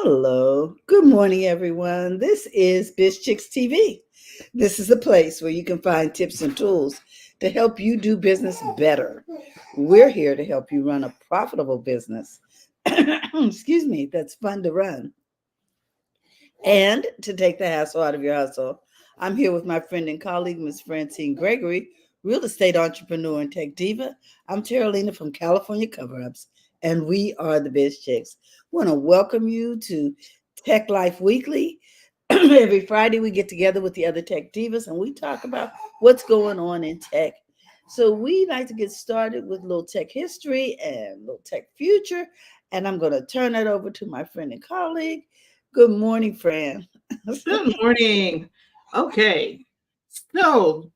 Hello. Good morning, everyone. This is Biz Chicks TV. This is a place where you can find tips and tools to help you do business better. We're here to help you run a profitable business. Excuse me, that's fun to run. And to take the hassle out of your hustle, I'm here with my friend and colleague, Ms. Francine Gregory, real estate entrepreneur and tech diva. I'm Terralina from California Cover Ups, and we are the Biz Chicks. Want to welcome you to Tech Life Weekly. Every Friday, we get together with the other tech divas and we talk about what's going on in tech. So we like to get started with a little tech history and a little tech future. And I'm going to turn it over to my friend and colleague. Good morning, Fran. Good morning. Okay, so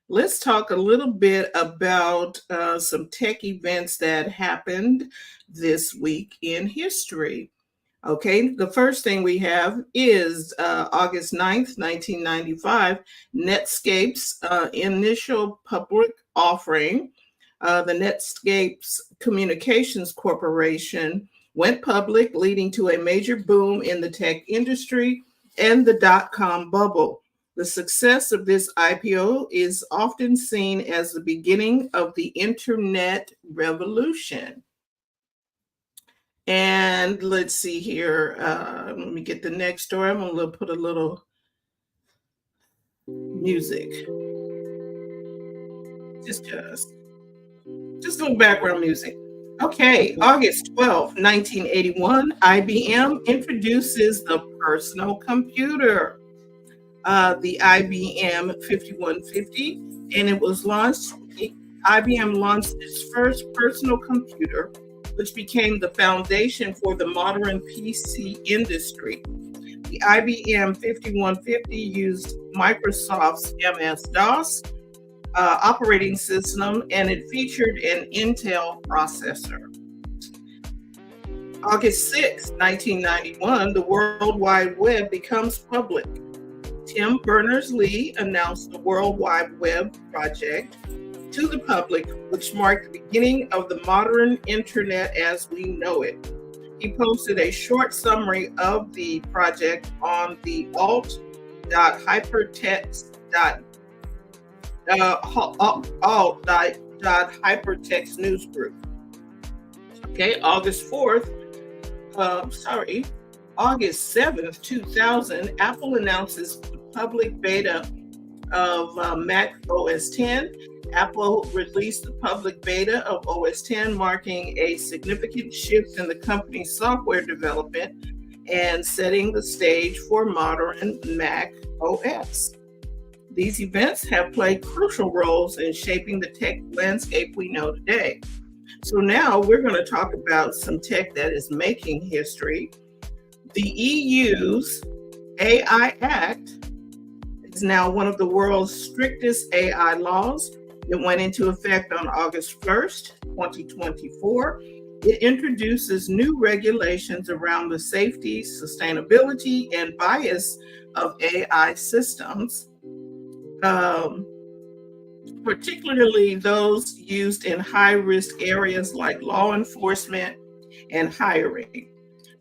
let's talk a little bit about some tech events that happened this week in history. Okay, the first thing we have is August 9th, 1995, Netscape's initial public offering. The Netscape's Communications Corporation went public, leading to a major boom in the tech industry and the dot-com bubble. The success of this IPO is often seen as the beginning of the internet revolution. And let's see here. Let me get the next story. I'm going to put a little music. Just little background music. Okay, August 12, 1981, IBM introduces the personal computer, the IBM 5150, and it was launched. IBM launched its first personal computer, which became the foundation for the modern PC industry. The IBM 5150 used Microsoft's MS-DOS operating system, and it featured an Intel processor. August 6, 1991, the World Wide Web becomes public. Tim Berners-Lee announced the World Wide Web project to the public, which marked the beginning of the modern internet as we know it. He posted a short summary of the project on the alt.hypertext news group. Okay, August 7th, 2000, Apple announces the public beta of Mac OS X. Apple released the public beta of OS X, marking a significant shift in the company's software development and setting the stage for modern Mac OS. These events have played crucial roles in shaping the tech landscape we know today. So now we're going to talk about some tech that is making history. The EU's AI Act is now one of the world's strictest AI laws. It went into effect on August 1st, 2024. It introduces new regulations around the safety, sustainability, and bias of AI systems, particularly those used in high-risk areas like law enforcement and hiring.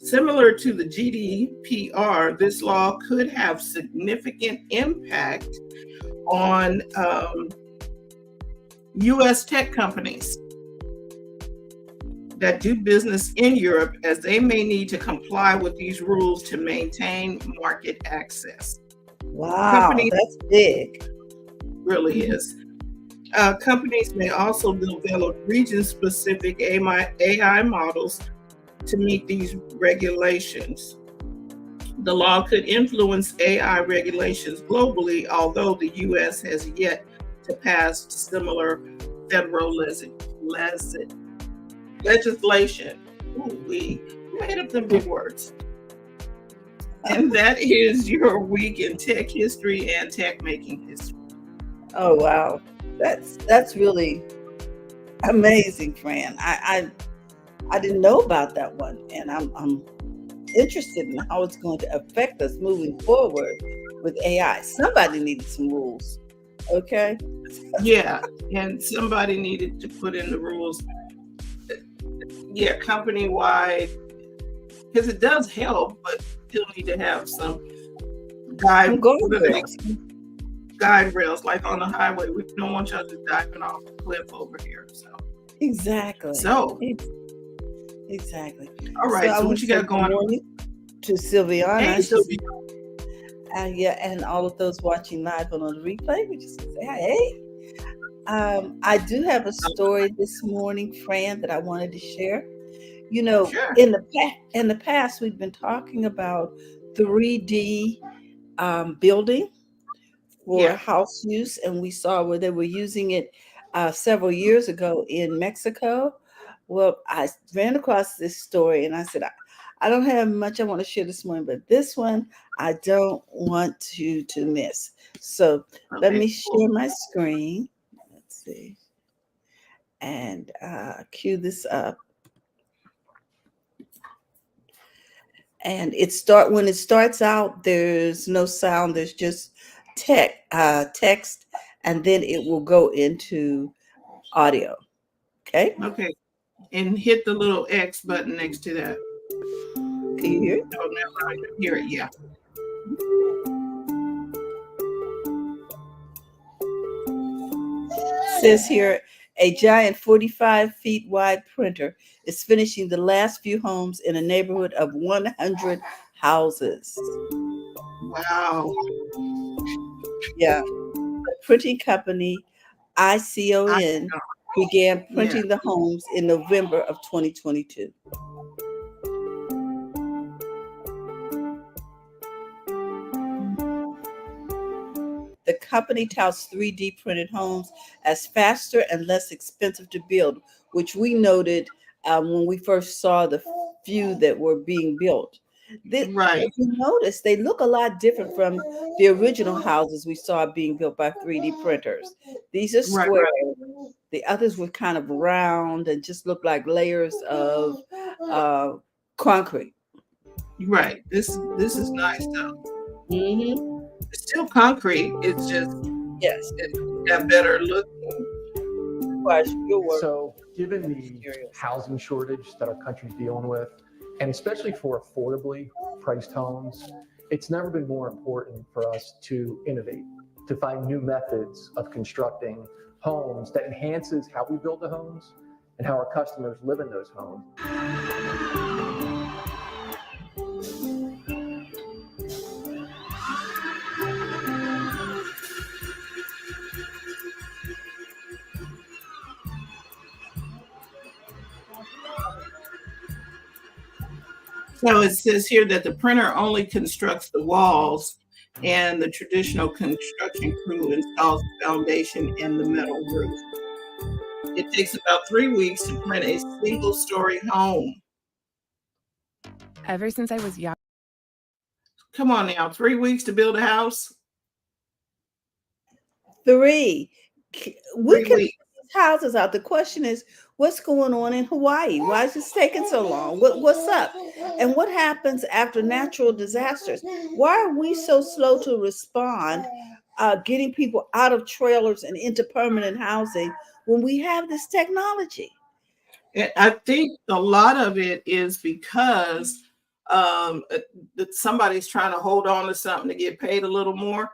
Similar to the GDPR, this law could have significant impact on U.S. tech companies that do business in Europe, as they may need to comply with these rules to maintain market access. Wow, that's big. Really is. Companies may also develop region-specific AI models to meet these regulations. The law could influence AI regulations globally, although the U.S. has yet to pass similar federal legislation. Ooh, we made up them big words. And that is your week in tech history and tech making history. Oh wow, that's really amazing, Fran. I didn't know about that one, and I'm interested in how it's going to affect us moving forward with AI. Somebody needed some rules, okay? Yeah, and somebody needed to put in the rules. Yeah, company-wide because it does help, but still need to have some guide, I'm going girls. guide rails, like on the highway. We don't want y'all just diving off a cliff over here. So Exactly. Exactly. All right. So what you got going on? To Sylviana. Hey, Sylvia. Yeah, and all of those watching live on the replay, we just say hey. I do have a story this morning, Fran, that I wanted to share. You know, Sure. in the past, we've been talking about 3D building for house use, and we saw where they were using it several years ago in Mexico. Well, I ran across this story, and I said, I don't have much I want to share this morning, but this one I don't want you to miss. So let me share my screen. Let's see. And cue this up. And when it starts out, there's no sound, there's just text, and then it will go into audio. Okay. And hit the little X button next to that. Can you hear it? Oh, never. I can hear it. Yeah. It says here, a giant 45 feet wide printer is finishing the last few homes in a neighborhood of 100 houses. Wow. Yeah. The printing company ICON began printing the homes in November of 2022. The company touts 3D printed homes as faster and less expensive to build, which we noted when we first saw the few that were being built. Right. If you notice, they look a lot different from the original houses we saw being built by 3D printers. These are square. Right. The others were kind of round and just looked like layers of concrete. Right. This is nice though. Mm-hmm. It's still concrete. It's just it's got better look. So, given the housing shortage that our country's dealing with, and especially for affordably priced homes, it's never been more important for us to innovate, to find new methods of constructing homes that enhances how we build the homes and how our customers live in those homes. So it says here that the printer only constructs the walls and the traditional construction crew installs the foundation and the metal roof. It takes about 3 weeks to print a single-story home. Ever since I was young. Come on now, 3 weeks to build a house? 3. We can put these houses out. The question is, what's going on in Hawaii? Why is this taking so long? What's up? And what happens after natural disasters? Why are we so slow to respond, getting people out of trailers and into permanent housing when we have this technology? And I think a lot of it is because somebody's trying to hold on to something to get paid a little more.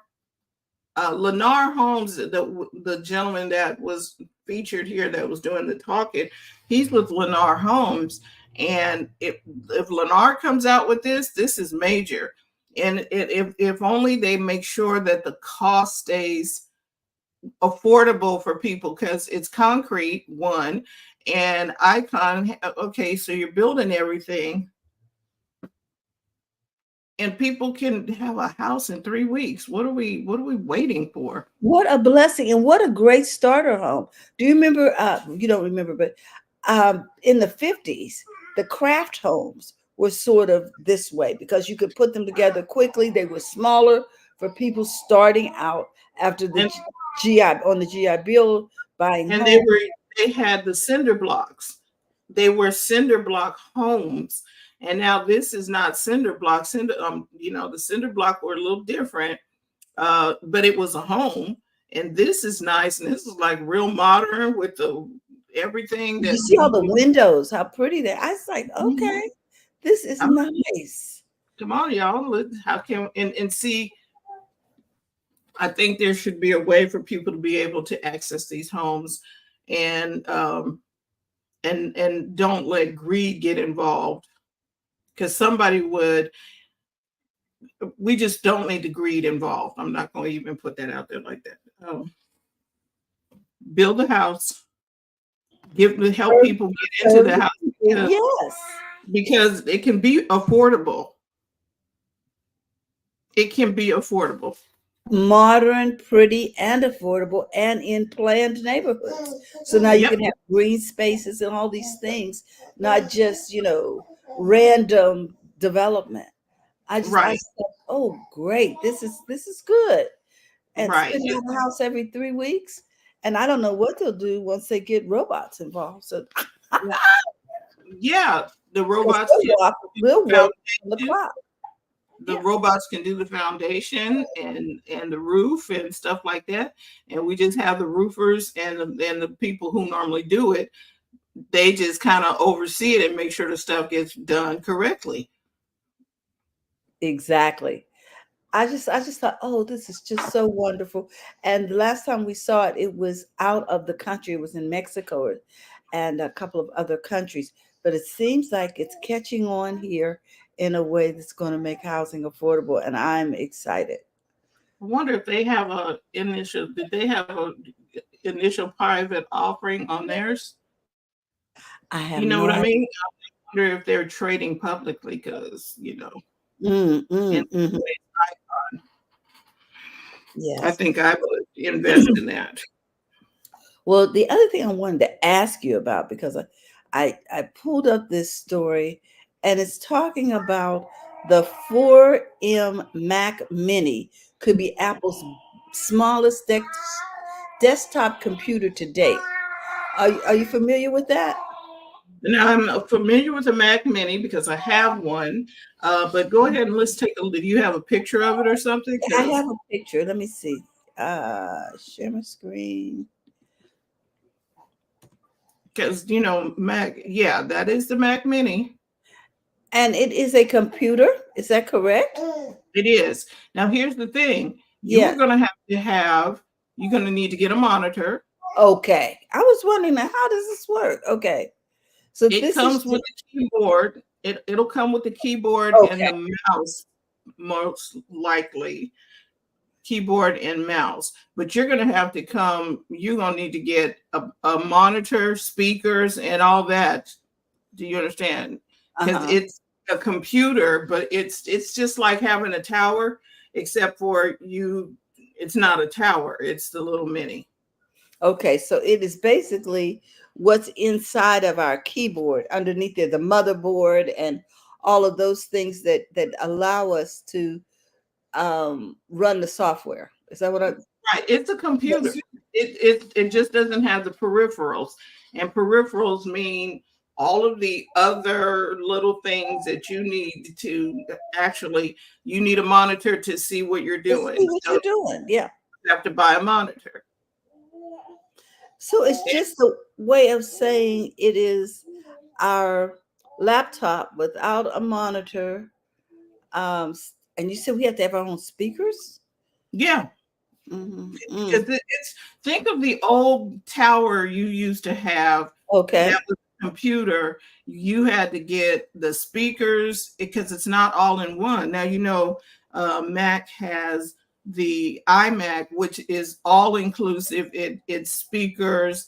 Lennar Homes, the gentleman that was featured here that was doing the talking, he's with Lennar Homes. And if Lennar comes out with this is major. And if only they make sure that the cost stays affordable for people, because it's concrete, one, and Icon, okay, so you're building everything and people can have a house in 3 weeks. What are we waiting for? What a blessing, and what a great starter home. Do you remember, you don't remember, but in the 50s, the craft homes were sort of this way because you could put them together quickly. They were smaller for people starting out after the GI Bill buying and homes. They had the cinder blocks. They were cinder block homes. And now this is not cinder block. The cinder block were a little different, but it was a home. And this is nice. And this is like real modern with everything. You see all the windows, how pretty they are. I was like, okay, This is I'm- nice. Come on, y'all. How can and see? I think there should be a way for people to be able to access these homes, and and don't let greed get involved, because somebody would. We just don't need the greed involved. I'm not going to even put that out there like that. Build a house, help people get into the house, Yes. because it can be affordable. It can be affordable. Modern, pretty, and affordable, and in planned neighborhoods. So now you Yep. can have green spaces and all these things, not just, random development. I Right. said, oh, great. This is good. And Right. spending out the house every 3 weeks. And I don't know what they'll do once they get robots involved. So Yeah, the robots we'll work on the clock. the robots can do the foundation and the roof and stuff like that, and we just have the roofers and the people who normally do it. They just kind of oversee it and make sure the stuff gets done correctly. Exactly. I just thought, oh, this is just so wonderful. And the last time we saw it, it was out of the country. It was in Mexico and a couple of other countries. But it seems like it's catching on here in a way that's going to make housing affordable. And I'm excited. I wonder if they have did they have a initial private offering on theirs? I have You know what I mean? I wonder if they're trading publicly, because Yes. I think I would invest in that. Well, the other thing I wanted to ask you about, because I pulled up this story, and it's talking about the 4M Mac Mini could be Apple's smallest desktop computer to date. Are you familiar with that? Now, I'm familiar with the Mac Mini because I have one, but go ahead and let's take a look. Do you have a picture of it or something? I have a picture. Let me see. Share my screen. Because, Mac, yeah, that is the Mac Mini. And it is a computer. Is that correct? It is. Now, here's the thing. You're going to need to get a monitor. Okay. I was wondering, how does this work? Okay. So it comes with the keyboard. It'll come with the keyboard and the mouse, most likely. Keyboard and mouse. But you're going to need to get a monitor, speakers, and all that. Do you understand? Because it's a computer, but it's just like having a tower, except for it's not a tower. It's the little mini. Okay, so it is basically what's inside of our keyboard. Underneath there, the motherboard and all of those things that allow us to run the software. Is that what I? Right, it's a computer. Yes. It just doesn't have the peripherals, and peripherals mean all of the other little things that you need to you need a monitor to see what you're doing. You're doing, yeah. You have to buy a monitor. So it's just a way of saying it is our laptop without a monitor. And you said we have to have our own speakers? Yeah. Because think of the old tower you used to have. Okay. That was a computer. You had to get the speakers because it's not all in one. Now, Mac has the iMac, which is all inclusive. It's speakers,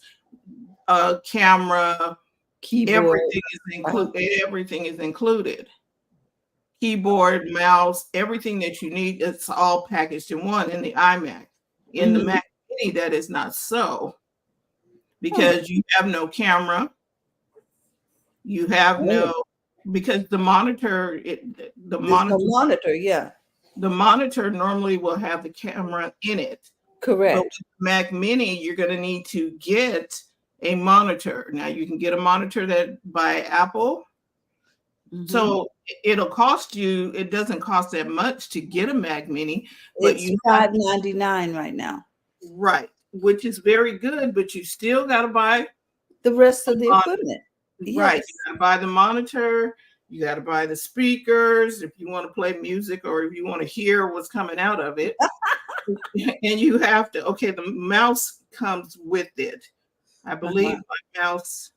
camera, keyboard. Everything is included. Keyboard, mouse, everything that you need, it's all packaged in one in the iMac. In the Mac Mini, that is not so, because you have no camera. You have because the monitor, the monitor normally will have the camera in it. Correct. But with Mac Mini, you're going to need to get a monitor. Now, you can get a monitor by Apple. So it'll cost you. It doesn't cost that much to get a Mac Mini, but it's $5.99 right now. Right, which is very good, but you still got to buy the rest of the equipment. Right, you got to buy the monitor. You got to buy the speakers if you want to play music or if you want to hear what's coming out of it. And you have to, okay, the mouse comes with it. I believe my mouse,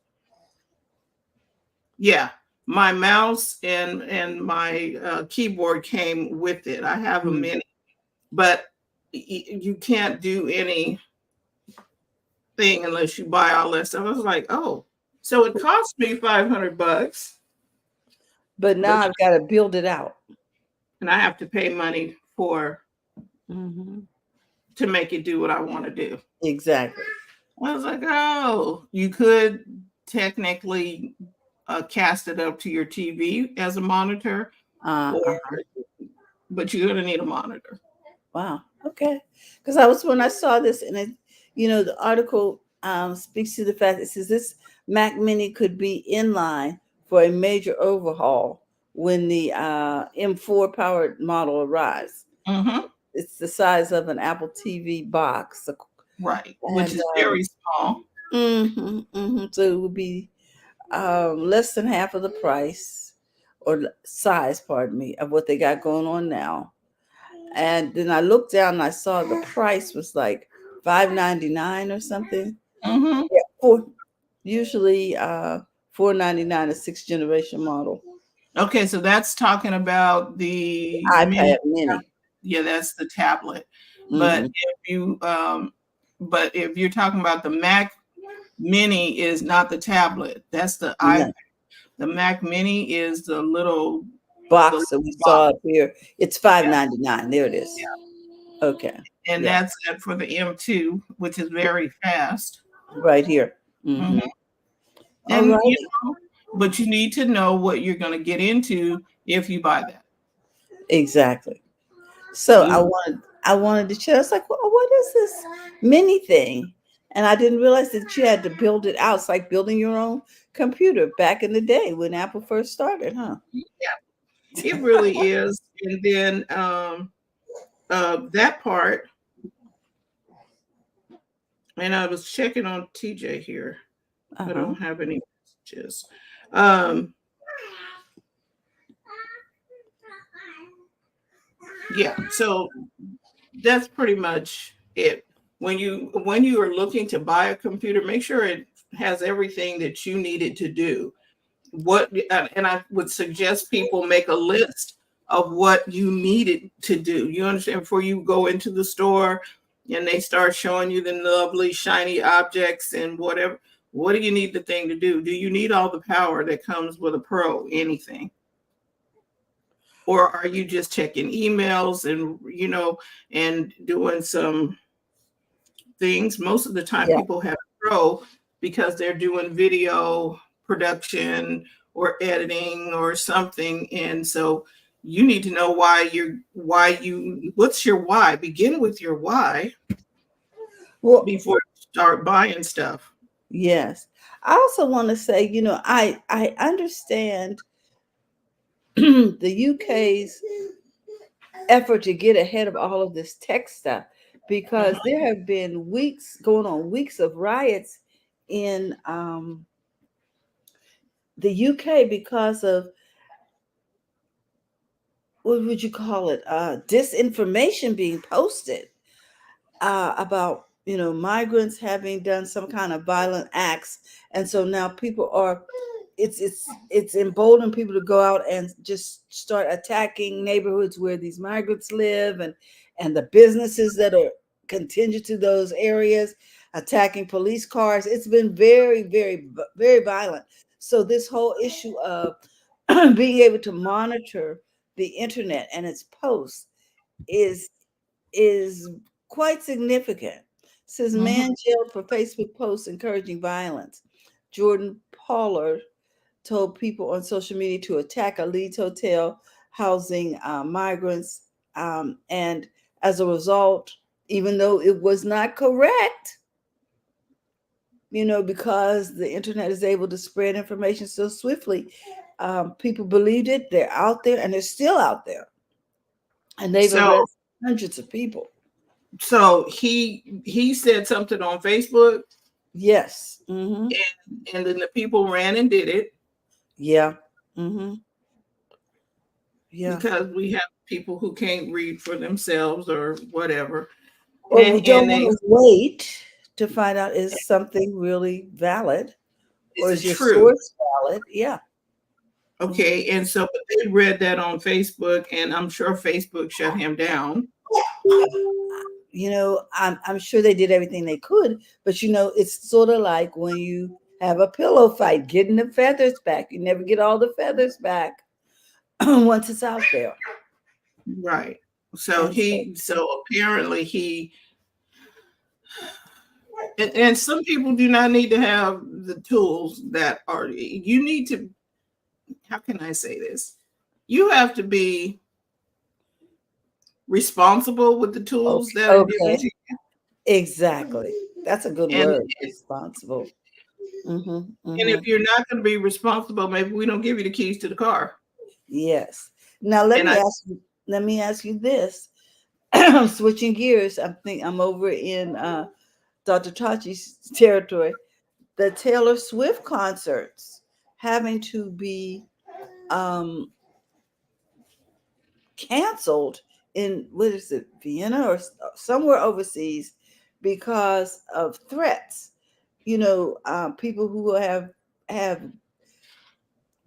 yeah, my mouse and my keyboard came with it. I have a mini, but you can't do anything unless you buy all that stuff. I was like, oh, so it cost me $500. But now I've got to build it out. And I have to pay money for to make it do what I want to do. Exactly. I was like, oh, you could technically cast it up to your TV as a monitor, but you're going to need a monitor. Wow. Okay. Because when I saw this, and it, the article speaks to the fact that it says this Mac Mini could be in line for a major overhaul when the M4 powered model arrives. It's the size of an Apple TV box. Right. Which is very small. So it would be less than half of the price or size, pardon me, of what they got going on now. And then I looked down and I saw the price was like $5.99 or something. Yeah, usually $4.99, a 6th generation model. Okay, so that's talking about the iPad Mini. Yeah, that's the tablet. But if you're talking about the Mac Mini, is not the tablet. That's the iPad. The Mac Mini is the little box that we saw up here. It's $5.99. There it is. Yeah. Okay. And that's it for the M2, which is very fast. Right here. And but you need to know what you're going to get into if you buy that. Exactly. So I wanted to check. I was like, well, what is this mini thing? And I didn't realize that you had to build it out. It's like building your own computer back in the day when Apple first started, huh? Yeah, it really is. And then that part, and I was checking on TJ here. I don't have any messages. Yeah, so that's pretty much it. When you are looking to buy a computer, make sure it has everything that you need it to do. And I would suggest people make a list of what you need it to do. You understand? Before you go into the store and they start showing you the lovely shiny objects and whatever. What do you need the thing to do? Do you need all the power that comes with a Pro? Anything? Or are you just checking emails and doing some things? Most of the time people have Pro because they're doing video production or editing or something. And so you need to know what's your why? Begin with your why before you start buying stuff. Yes. I also want to say, I understand the UK's effort to get ahead of all of this tech stuff, because there have been weeks of riots in the UK because of, what would you call it? Disinformation being posted about, migrants having done some kind of violent acts. And so now people are, it's emboldened people to go out and just start attacking neighborhoods where these migrants live and the businesses that are contingent to those areas, attacking police cars. It's been very, very, very violent. So this whole issue of being able to monitor the internet and its posts is quite significant. It says man jailed for Facebook posts encouraging violence. Jordan Pollard told people on social media to attack a Leeds hotel housing migrants. And as a result, even though it was not correct, because the internet is able to spread information so swiftly, people believed it. They're out there and they're still out there. And they've arrested hundreds of people. So he said something on Facebook. Yes. And then the people ran and did it. Yeah. Yeah. because we have people who can't read for themselves or whatever. Or we don't And they want to wait to find out is something really valid or is is it your true? source valid? Yeah. Okay, and so but they read that on Facebook, and I'm sure Facebook shut him down. You know, I'm sure they did everything they could, but you know, it's sort of like when you have a pillow fight, getting the feathers back. You never get all the feathers back once it's out there. Right. So And so, so apparently and some people do not need to have the tools that are, you need to, how can I say this? You have to be responsible with the tools okay, that are given okay, to you. exactly. That's a good And word, responsible. Hmm. and Hmm. if you're not going to be responsible, maybe we don't give you the keys to the car. Yes. Now And I let me ask you this. Switching gears, I'm over in Dr. Tachi's territory. The Taylor Swift concerts having to be um, canceled in, what is it, Vienna or somewhere overseas because of threats. You know, people who have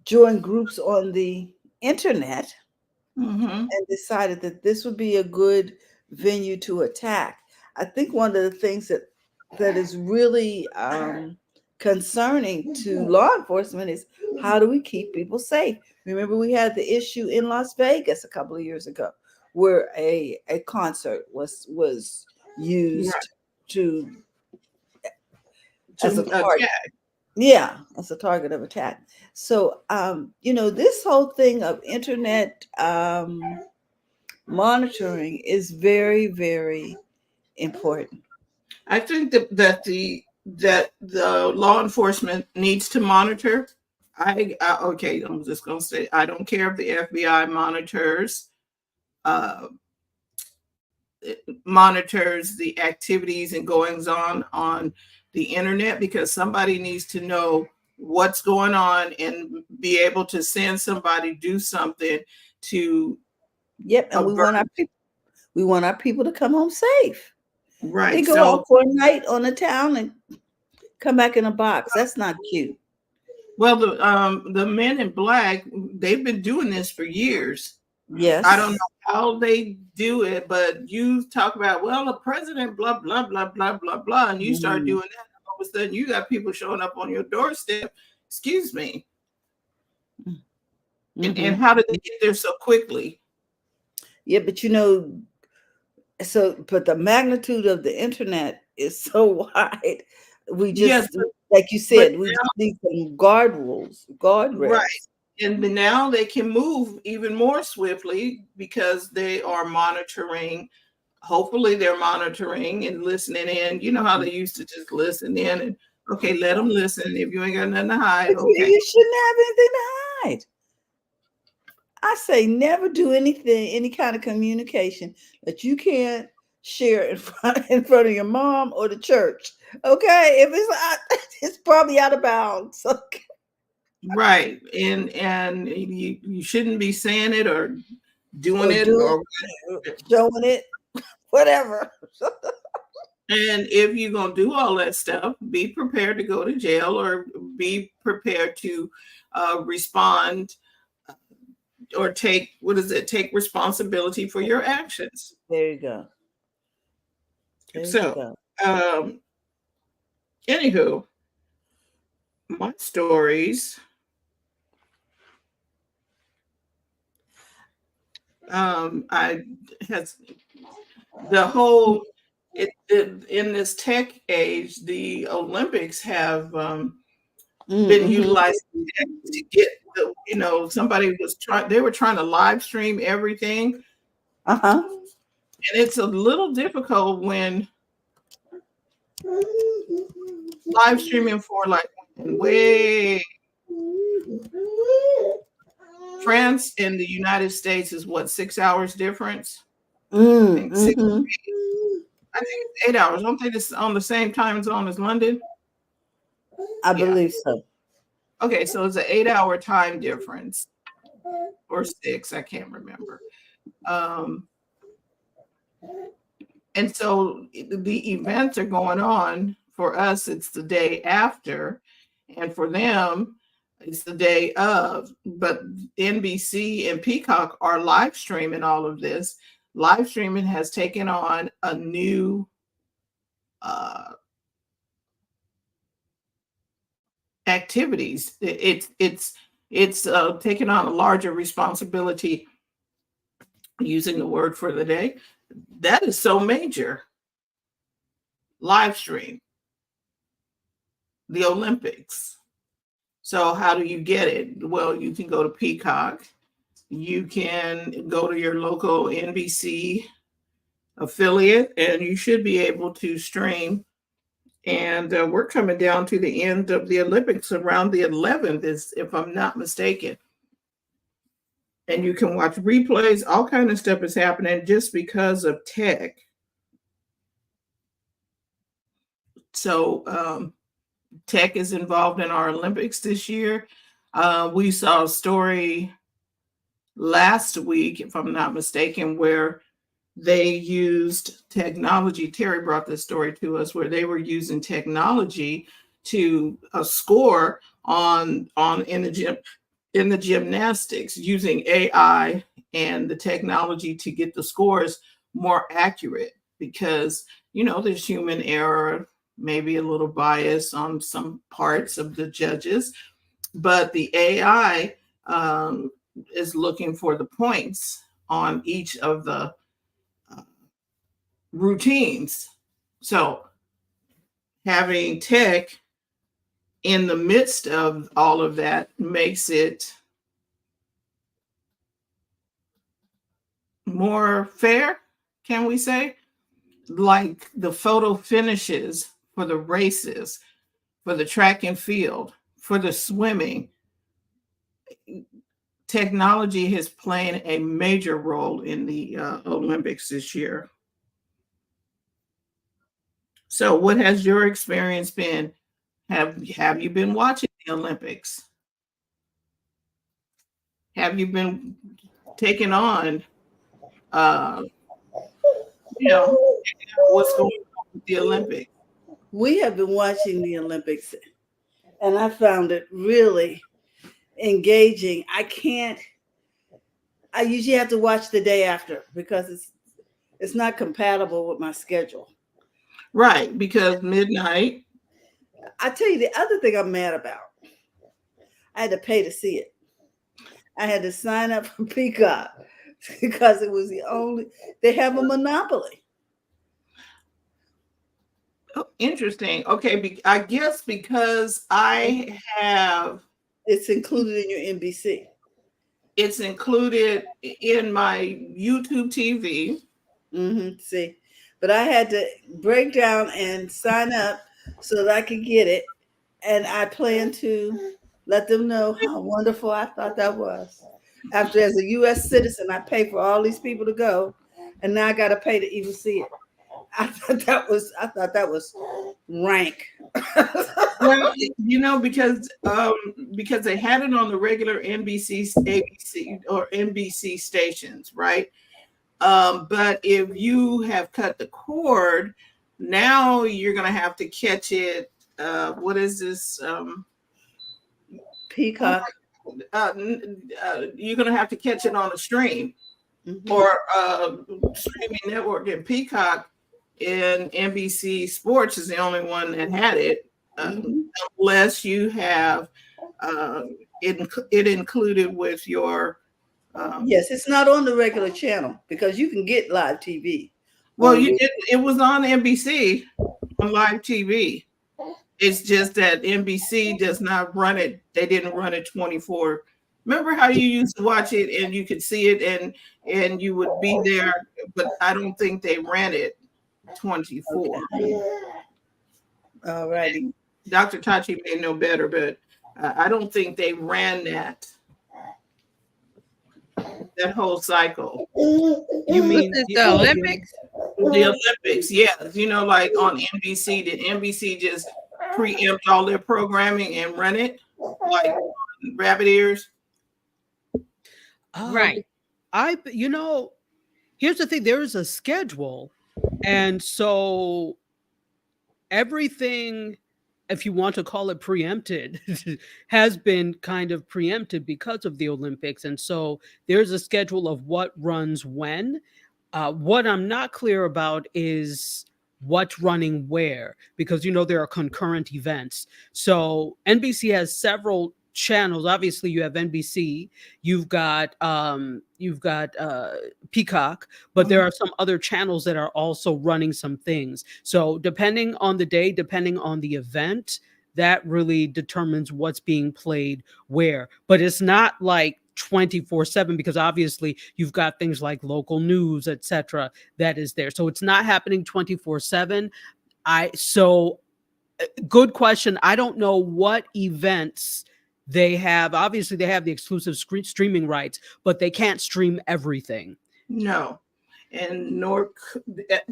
joined groups on the internet Mhm. and decided that this would be a good venue to attack. I think one of the things that is really concerning to law enforcement is how do we keep people safe? Remember, we had the issue in Las Vegas a couple of years ago where a concert was Right. used to as a To target. attack. Yeah, as a target of attack. So you know, this whole thing of internet monitoring is very, very important. I think that the law enforcement needs to monitor. Okay, I'm just going to say I don't care if the FBI uh, monitors the activities and goings on the internet, because somebody needs to know what's going on and be able to send somebody do something to Yep, and avert. we want our people to come home safe. They Right. go So out for a night on the town and come back in a box. That's not cute. well, the men in black, they've been doing this for years. I don't Yes. know how they do it, but you talk about, well, the president, blah, blah, blah, blah, blah, blah, and you start Mm-hmm. doing that, and all of a sudden you got people showing up on your doorstep. Excuse me. And Mm-hmm. how did they get there so quickly? Yeah, but you know, but the magnitude of the internet is so wide. We Yes, just, like you but said, we just need some guardrails. right. And now they can move even more swiftly because they are monitoring. Hopefully, they're monitoring and listening in. You know how they used to just listen in and, okay, let them listen. If you ain't got nothing to hide, But okay. you shouldn't have anything to hide. I say never do anything, any kind of communication that you can't share in front of your mom or the church. Okay, if it's not, it's probably out of bounds. Okay. Right. And you shouldn't be saying it or doing Or it doing, or showing it, whatever. and if you're gonna do all that stuff, be prepared to go to jail or be prepared to respond or take, what is it, take responsibility for your actions. There you go. There you So go. um anywho, my stories, I has the whole in this tech age, the Olympics have been Mm-hmm. utilizing to get the, somebody was trying, they were trying to live stream everything, Uh-huh. and it's a little difficult when live streaming for like way France and the United States is what, 6 hours difference? I think six, Mm-hmm. I think it's 8 hours. Don't think it's on the same time zone as London. I Yeah. believe so. Okay, so it's an 8 hour time difference. or 6, I can't remember. And so the events are going on. For us, it's the day after, and for them, it's the day of. But NBC and Peacock are live streaming all of this. Live streaming has taken on a new activities. It's taken on a larger responsibility. Using the word for the day, that is so major. Live stream the Olympics. So how do you get it? Well, you can go to Peacock. You can go to your local NBC affiliate, and you should be able to stream. And we're coming down to the end of the Olympics around the 11th, if I'm not mistaken. And you can watch replays. All kind of stuff is happening just because of tech. So tech is involved in our Olympics this year. We saw a story last week, if I'm not mistaken, where they used technology. Terry brought this story to us, where they were using technology to score in the gymnastics, using AI and the technology to get the scores more accurate, because there's human error, maybe a little bias on some parts of the judges, but the AI is looking for the points on each of the routines. So having tech in the midst of all of that makes it more fair, can we say? Like the photo finishes for the races, for the track and field, for the swimming. Technology is playing a major role in the Olympics this year. So what has your experience been? Have you been watching the Olympics? Have you been taking on, what's going on with the Olympics? We have been watching the Olympics, and I found it really engaging. I usually have to watch the day after because it's not compatible with my schedule. Right, because midnight. I tell you, the other thing I'm mad about, I had to pay to see it. I had to sign up for Peacock because it was they have a monopoly. Oh, interesting. Okay, I guess because I have... It's included in your NBC. It's included in my YouTube TV. See, but I had to break down and sign up so that I could get it. And I plan to let them know how wonderful I thought that was. After, as a U.S. citizen, I pay for all these people to go, and now I got to pay to even see it. I thought that was rank. Well, because they had it on the regular NBC, ABC, or NBC stations, right? But if you have cut the cord, now you're going to have to catch it. What is this? Peacock. You're going to have to catch it on a stream or streaming network. And Peacock and NBC Sports is the only one that had it, unless you have it included with your. Yes, it's not on the regular channel because you can get live TV. Well, it was on NBC on live TV. It's just that NBC does not run it. They didn't run it 24. Remember how you used to watch it and you could see it and you would be there, but I don't think they ran it 24. Okay. All righty. Dr. Tachi may know better, but I don't think they ran that whole cycle. You mean the Olympics? The Olympics, yeah. Like on NBC, did NBC just preempt all their programming and run it like rabbit ears? Um, Right. you know, here's the thing, there is a schedule. And so everything, if you want to call it preempted, has been kind of preempted because of the Olympics. And so there's a schedule of what runs when. What I'm not clear about is what's running where, because there are concurrent events. So NBC has several channels. Obviously, you have NBC, you've got Peacock, but there are some other channels that are also running some things. So depending on the day, depending on the event, that really determines what's being played where. But it's not like 24/7, because obviously you've got things like local news, etc., that is there. So it's not happening 24/7. Good question. I don't know what events they have. Obviously they have the exclusive streaming rights, but they can't stream everything. No. And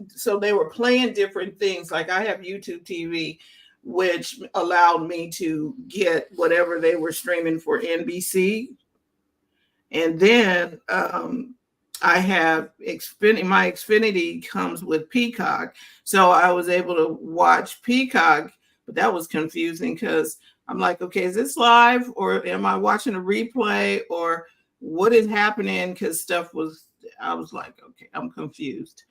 so they were playing different things. Like I have YouTube TV, which allowed me to get whatever they were streaming for NBC. And then I have my Xfinity comes with Peacock. So I was able to watch Peacock, but that was confusing because I'm like, okay, is this live or am I watching a replay or what is happening? Because I was like, okay, I'm confused.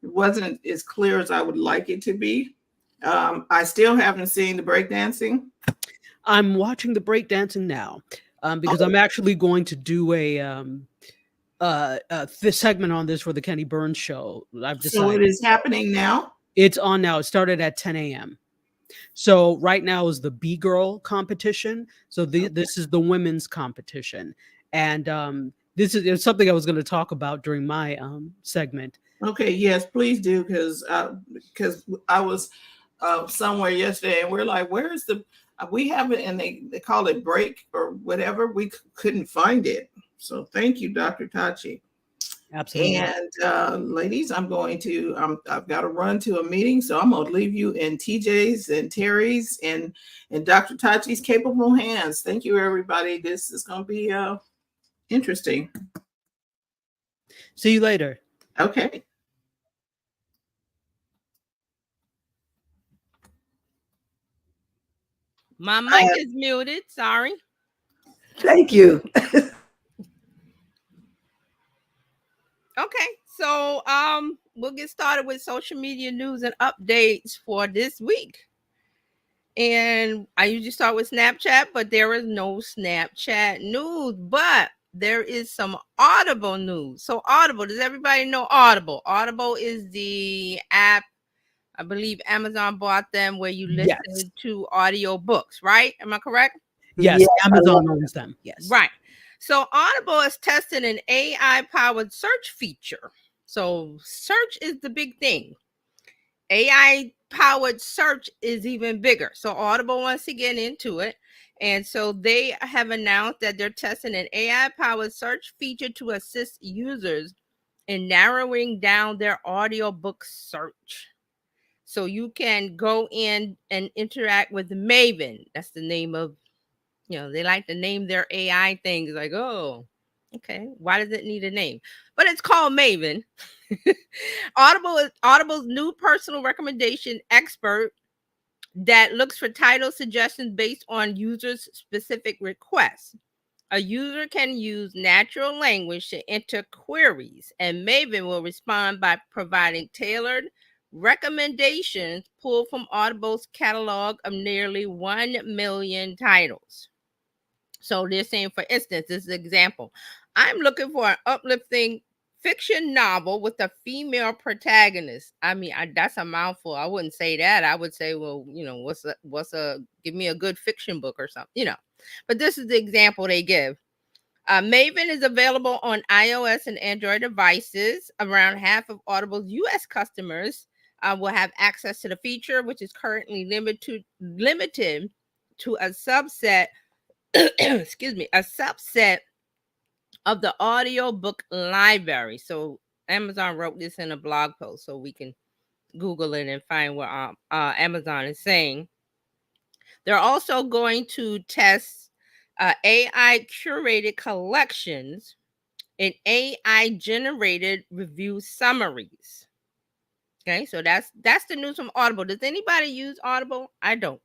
It wasn't as clear as I would like it to be. I still haven't seen the breakdancing. I'm watching the breakdancing now because I'm actually going to do this segment on this for the Kenny Burns show. I've decided. So it is happening now? It's on now. It started at 10 a.m. So right now is the B-Girl competition. So this is the women's competition. And this is something I was going to talk about during my segment. Okay, yes, please do, because I was somewhere yesterday and we're like, where's we have it, and they call it break or whatever. We couldn't find it. So thank you, Dr. Tachi. Absolutely. And ladies, I've got to run to a meeting, so I'm going to leave you in TJ's and Terry's and Dr. Tachi's capable hands. Thank you, everybody. This is going to be interesting. See you later. Okay. My mic is muted. Sorry. Thank you. Okay, so we'll get started with social media news and updates for this week. And I usually start with Snapchat, but there is no Snapchat news, but there is some Audible news. So Audible, does everybody know Audible? Audible is the app, I believe Amazon bought them, where you listen to audio books, right? Am I correct? Yes, Amazon owns them. Yes. Right. So Audible is testing an AI-powered search feature. So search is the big thing. AI-powered search is even bigger. So Audible wants to get into it. And so they have announced that they're testing an AI-powered search feature to assist users in narrowing down their audiobook search. So you can go in and interact with Maven. That's the name of, they like to name their AI things like, oh, okay, why does it need a name? But it's called Maven. Audible is Audible's new personal recommendation expert that looks for title suggestions based on users' specific requests. A user can use natural language to enter queries, and Maven will respond by providing tailored recommendations pulled from Audible's catalog of nearly 1 million titles. So they're saying, for instance, this is an example. I'm looking for an uplifting fiction novel with a female protagonist. I mean, that's a mouthful. I wouldn't say that. I would say, well, give me a good fiction book or something, But this is the example they give. Maven is available on iOS and Android devices. Around half of Audible's U.S. customers will have access to the feature, which is currently limited to a subset a subset of the audiobook library. So Amazon wrote this in a blog post, so we can Google it and find what Amazon is saying. They're also going to test AI curated collections and AI generated review summaries. Okay, so that's the news from Audible. Does anybody use Audible? I don't.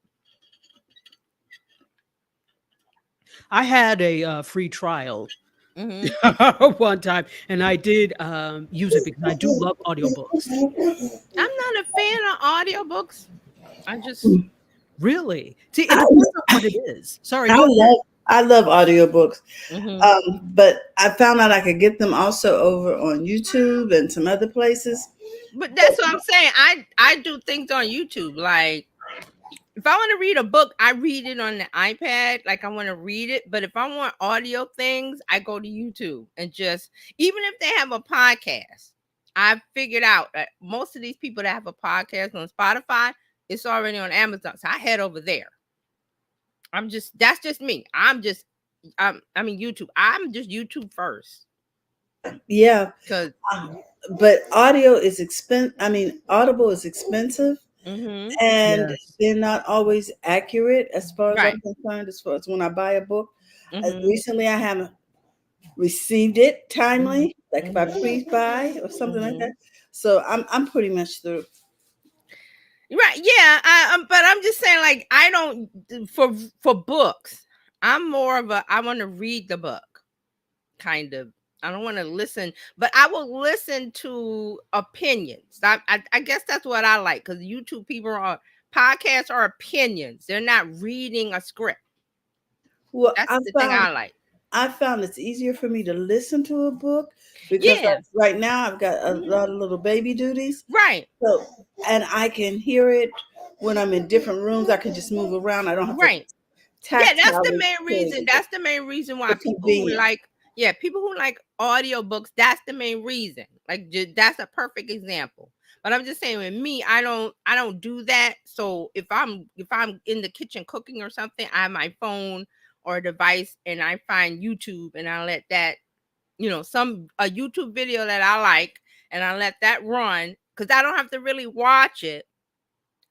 I had a free trial Hmm. one time, and I did use it because I do love audiobooks. I'm not a fan of audiobooks. I just Really? See, it I, depends on what it is. Sorry, I go ahead. love I love audiobooks. Mhm. But I found out I could get them also over on YouTube and some other places. But that's what I'm saying. I do things on YouTube. Like if I want to read a book, I read it on the iPad. Like I want to read it. But if I want audio things, I go to YouTube and just even if they have a podcast, I've figured out that most of these people that have a podcast on Spotify, it's already on Amazon. So I head over there. That's just me. I mean YouTube. I'm just YouTube first. Yeah, Cause but audio is Audible is expensive, mm-hmm. and Yes. they're not always accurate as far as Right. I'm concerned. As far as when I buy a book, Mm-hmm. recently I haven't received it timely, like if I Mhm. pre-buy or something like Mhm. that. So I'm pretty much through. Right. Yeah. But I'm just saying, like, I don't for books. I'm more of a I want to read the book, kind of. I don't want to listen, but I will listen to opinions. I guess that's what I like because YouTube people are podcasts are opinions. They're not reading a script. Well, That's the thing I like. I found it's easier for me to listen to a book because Yeah. right now I've got a Mhm. lot of little baby duties. Right. So, and I can hear it when I'm in different rooms. I can just move around. I don't have to Right. Yeah, that's the tactile main reason. That's the main reason why It's convenient. people who like audiobooks, that's the main reason. Like that's a perfect example. But I'm just saying with me, I don't do that. So if I'm in the kitchen cooking or something, I have my phone or a device and I find YouTube and I let that, a YouTube video that I like and I let that run because I don't have to really watch it.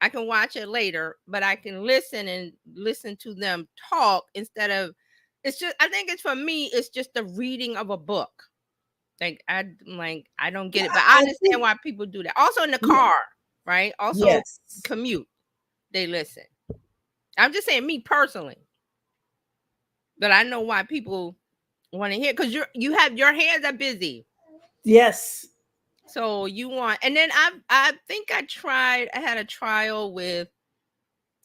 I can watch it later, but I can listen to them talk instead of it's just I think it's for me, it's just the reading of a book. I don't get it, but I I understand think why people do that. Also in the car, right? Also yes. commute, they listen. I'm just saying me personally. But I know why people want to hear because you have your hands are busy. Yes. So you want and then I think I had a trial with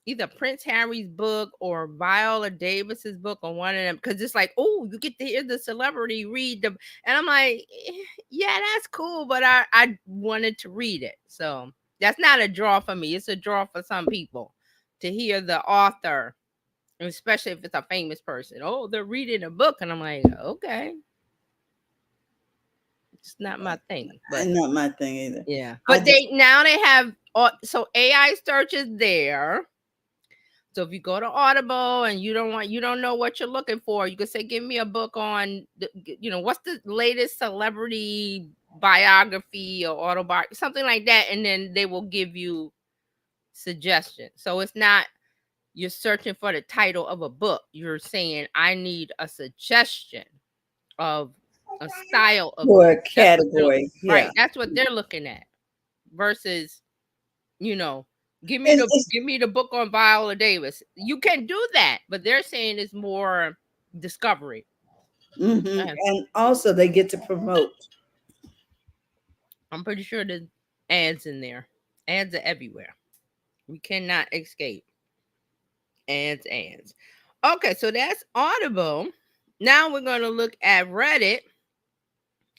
either Prince Harry's book or Viola Davis's book on one of them because it's like, oh, you get to hear the celebrity read them, and I'm like, yeah, that's cool, but I wanted to read it, so that's not a draw for me. It's a draw for some people to hear the author, especially if it's a famous person. Oh, they're reading a book, and I'm like, okay, it's not my thing, but Not my thing either. yeah, I but just- they have so AI search is there. So if you go to Audible and you don't know what you're looking for, you can say, give me a book on, what's the latest celebrity biography or autobiography, something like that. And then they will give you suggestions. So it's not, you're searching for the title of a book. You're saying, I need a suggestion of a style of For book. a category. Right. Yeah. That's what they're looking at versus, you know, give It's- me the book on Viola Davis. You can do that, but they're saying it's more discovery. And also they get to promote. I'm pretty sure there's ads in there. Ads are everywhere. We cannot escape ads. Okay, so that's Audible. Now we're going to look at Reddit.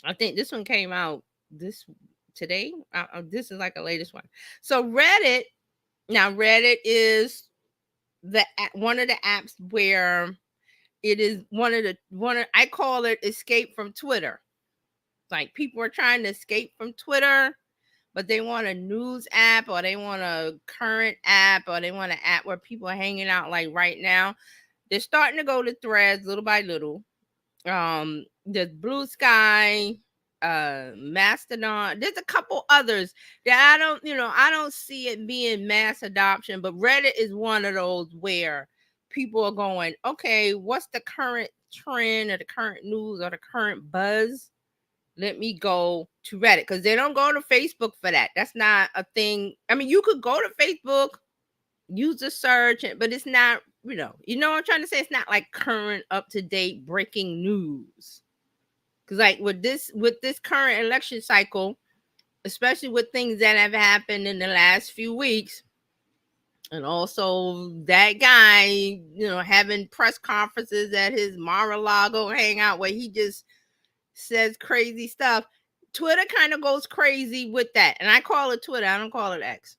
I think this one came out today. This is like a latest one. So Reddit. Now Reddit is one of the apps where it is I call it escape from Twitter. Like people are trying to escape from Twitter, but they want a news app or they want a current app or they want an app where people are hanging out like right now. They're starting to go to Threads little by little. There's Blue Sky, Mastodon. There's a couple others that I don't see it being mass adoption, but Reddit is one of those where people are going, okay, what's the current trend or the current news or the current buzz, let me go to Reddit, because they don't go to Facebook for that. That's not a thing. I mean, you could go to Facebook, use the search, but it's not, you know what I'm trying to say? It's not like current, up-to-date breaking news. Because like with this current election cycle, especially with things that have happened in the last few weeks, and also that guy, having press conferences at his Mar-a-Lago hangout where he just says crazy stuff. Twitter kind of goes crazy with that. And I call it Twitter. I don't call it X.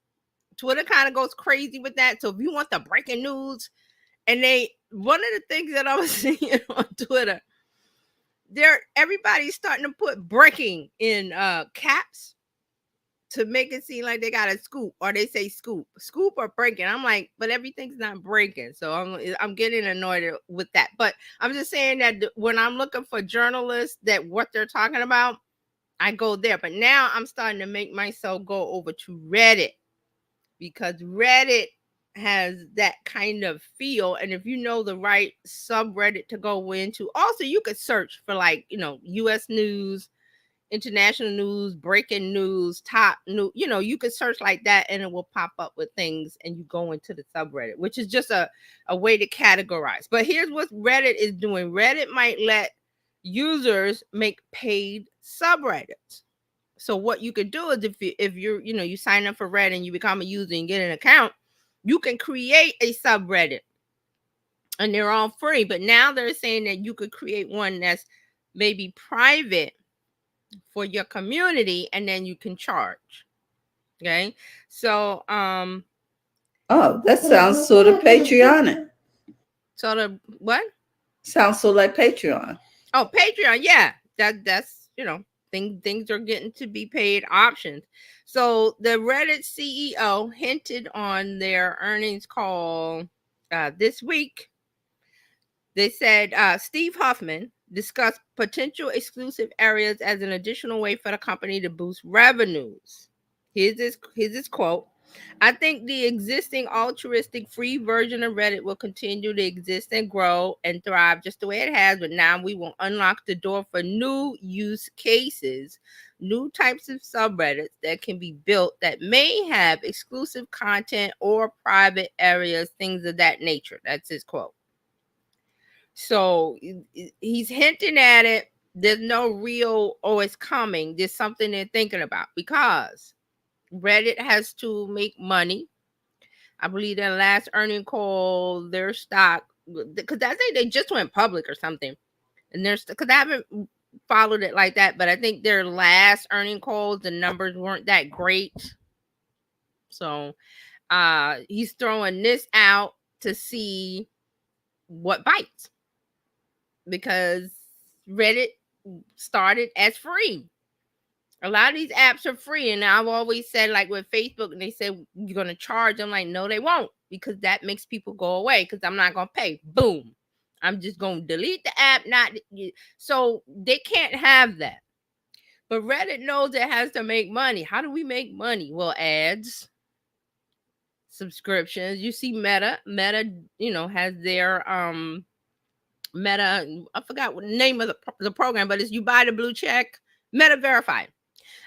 Twitter kind of goes crazy with that. So if you want the breaking news, and one of the things that I was seeing on Twitter, everybody's starting to put breaking in caps to make it seem like they got a scoop, or they say scoop or breaking. I'm like, but everything's not breaking. So I'm getting annoyed with that. But I'm just saying that when I'm looking for journalists that what they're talking about, I go there. But now I'm starting to make myself go over to Reddit, because Reddit has that kind of feel. And if you know the right subreddit to go into, also you could search for like, US news, international news, breaking news, top news, you could search like that and it will pop up with things, and you go into the subreddit, which is just a way to categorize. But here's what Reddit is doing. Reddit might let users make paid subreddits. So what you could do is if you're, you sign up for Reddit and you become a user and get an account, you can create a subreddit, and they're all free. But now they're saying that you could create one that's maybe private for your community, and then you can charge. Okay. So Oh, that sounds sort of Patreon. sort of what? Sounds so like Patreon. Oh, Patreon. Yeah. That's things are getting to be paid options. So the Reddit CEO hinted on their earnings call this week. They said Steve Huffman discussed potential exclusive areas as an additional way for the company to boost revenues. Here's this quote. I think the existing altruistic free version of Reddit will continue to exist and grow and thrive just the way it has, but now we will unlock the door for new use cases, new types of subreddits that can be built that may have exclusive content or private areas, things of that nature. That's his quote. So he's hinting at it. There's no real, it's coming. There's something they're thinking about, because Reddit has to make money. I believe their last earning call, their stock, because I think they just went public or something. And because I haven't followed it like that, but I think their last earning calls, the numbers weren't that great. So he's throwing this out to see what bites, because Reddit started as free. A lot of these apps are free, and I've always said, like with Facebook, and they said you're going to charge. I'm like, no, they won't, because that makes people go away, because I'm not going to pay. Boom. I'm just going to delete the app. So they can't have that. But Reddit knows it has to make money. How do we make money? Well, ads, subscriptions. You see Meta, has their Meta, I forgot what the name of the program, but it's you buy the blue check, Meta Verified,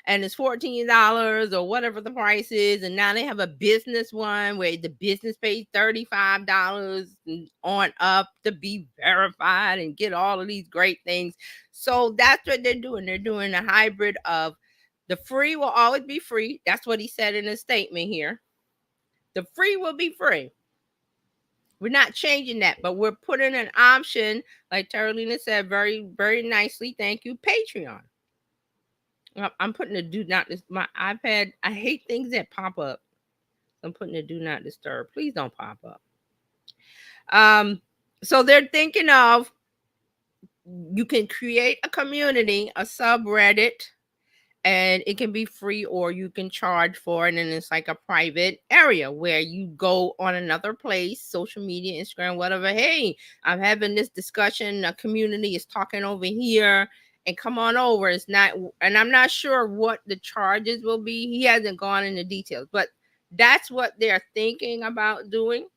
and it's $14 or whatever the price is. And now they have a business one where the business pays $35 on up to be verified and get all of these great things. So that's what they're doing. They're doing a hybrid of the free will always be free. That's what he said in his statement here. The free will be free. We're not changing that, but we're putting an option, like Terralina said very, very nicely. Thank you, Patreon. I'm putting a do not disturb. My iPad, I hate things that pop up. I'm putting a do not disturb. Please don't pop up. So they're thinking of, you can create a community, a subreddit, and it can be free, or you can charge for it. And it's like a private area where you go on another place, social media, Instagram, whatever. Hey, I'm having this discussion. A community is talking over here, and come on over. It's not, and I'm not sure what the charges will be. He hasn't gone into details, but that's what they're thinking about doing.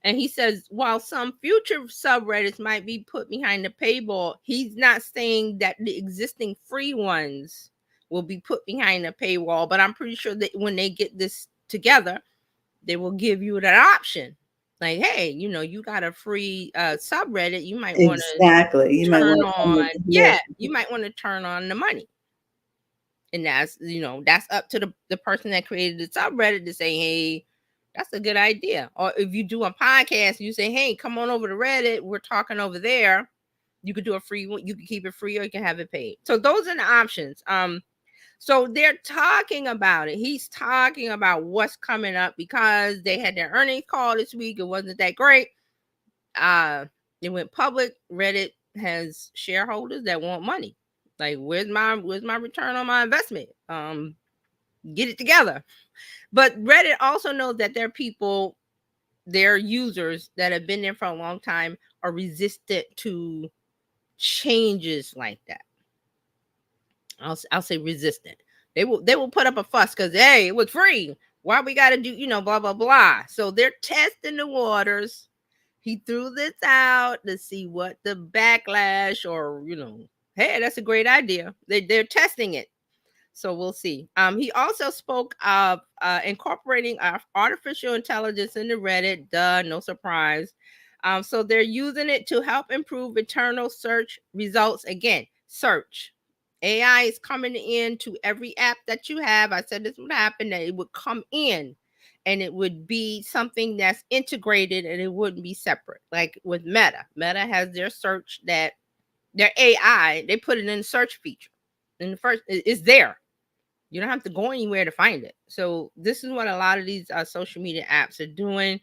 And he says, while some future subreddits might be put behind the paywall, he's not saying that the existing free ones will be put behind the paywall. But I'm pretty sure that when they get this together, they will give you that option. Like, hey, you got a free subreddit. You might want to Exactly. You might turn want on, to yeah, you might want to turn on the money. And that's, that's up to the person that created the subreddit to say, hey, that's a good idea. Or if you do a podcast, you say, hey, come on over to Reddit. We're talking over there. You could do a free one. You can keep it free or you can have it paid. So those are the options. So they're talking about it. He's talking about what's coming up because they had their earnings call this week. It wasn't that great. It went public. Reddit has shareholders that want money. Like, where's my return on my investment? Get it together. But Reddit also knows that their people, their users that have been there for a long time are resistant to changes like that. I'll say resistant. They will put up a fuss because, hey, it was free. Why we got to do, blah, blah, blah. So they're testing the waters. He threw this out to see what the backlash or, hey, that's a great idea. They're testing it. So we'll see. He also spoke of incorporating artificial intelligence into Reddit. Duh, no surprise. So they're using it to help improve internal search results. Again, search. AI is coming into every app that you have. I said this would happen, that it would come in and it would be something that's integrated and it wouldn't be separate. Like with Meta. Meta has their search, that their AI, they put it in the search feature. And the first, it's there. You don't have to go anywhere to find it. So this is what a lot of these social media apps are doing.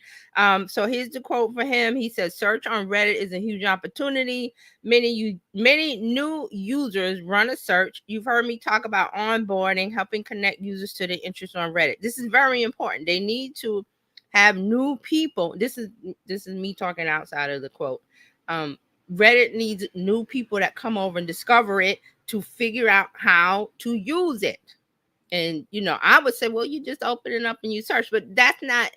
So here's the quote for him. He says, search on Reddit is a huge opportunity. Many new users run a search. You've heard me talk about onboarding, helping connect users to their interests on Reddit. This is very important. They need to have new people. This is me talking outside of the quote. Reddit needs new people that come over and discover it to figure out how to use it. And, I would say, well, you just open it up and you search, but that's not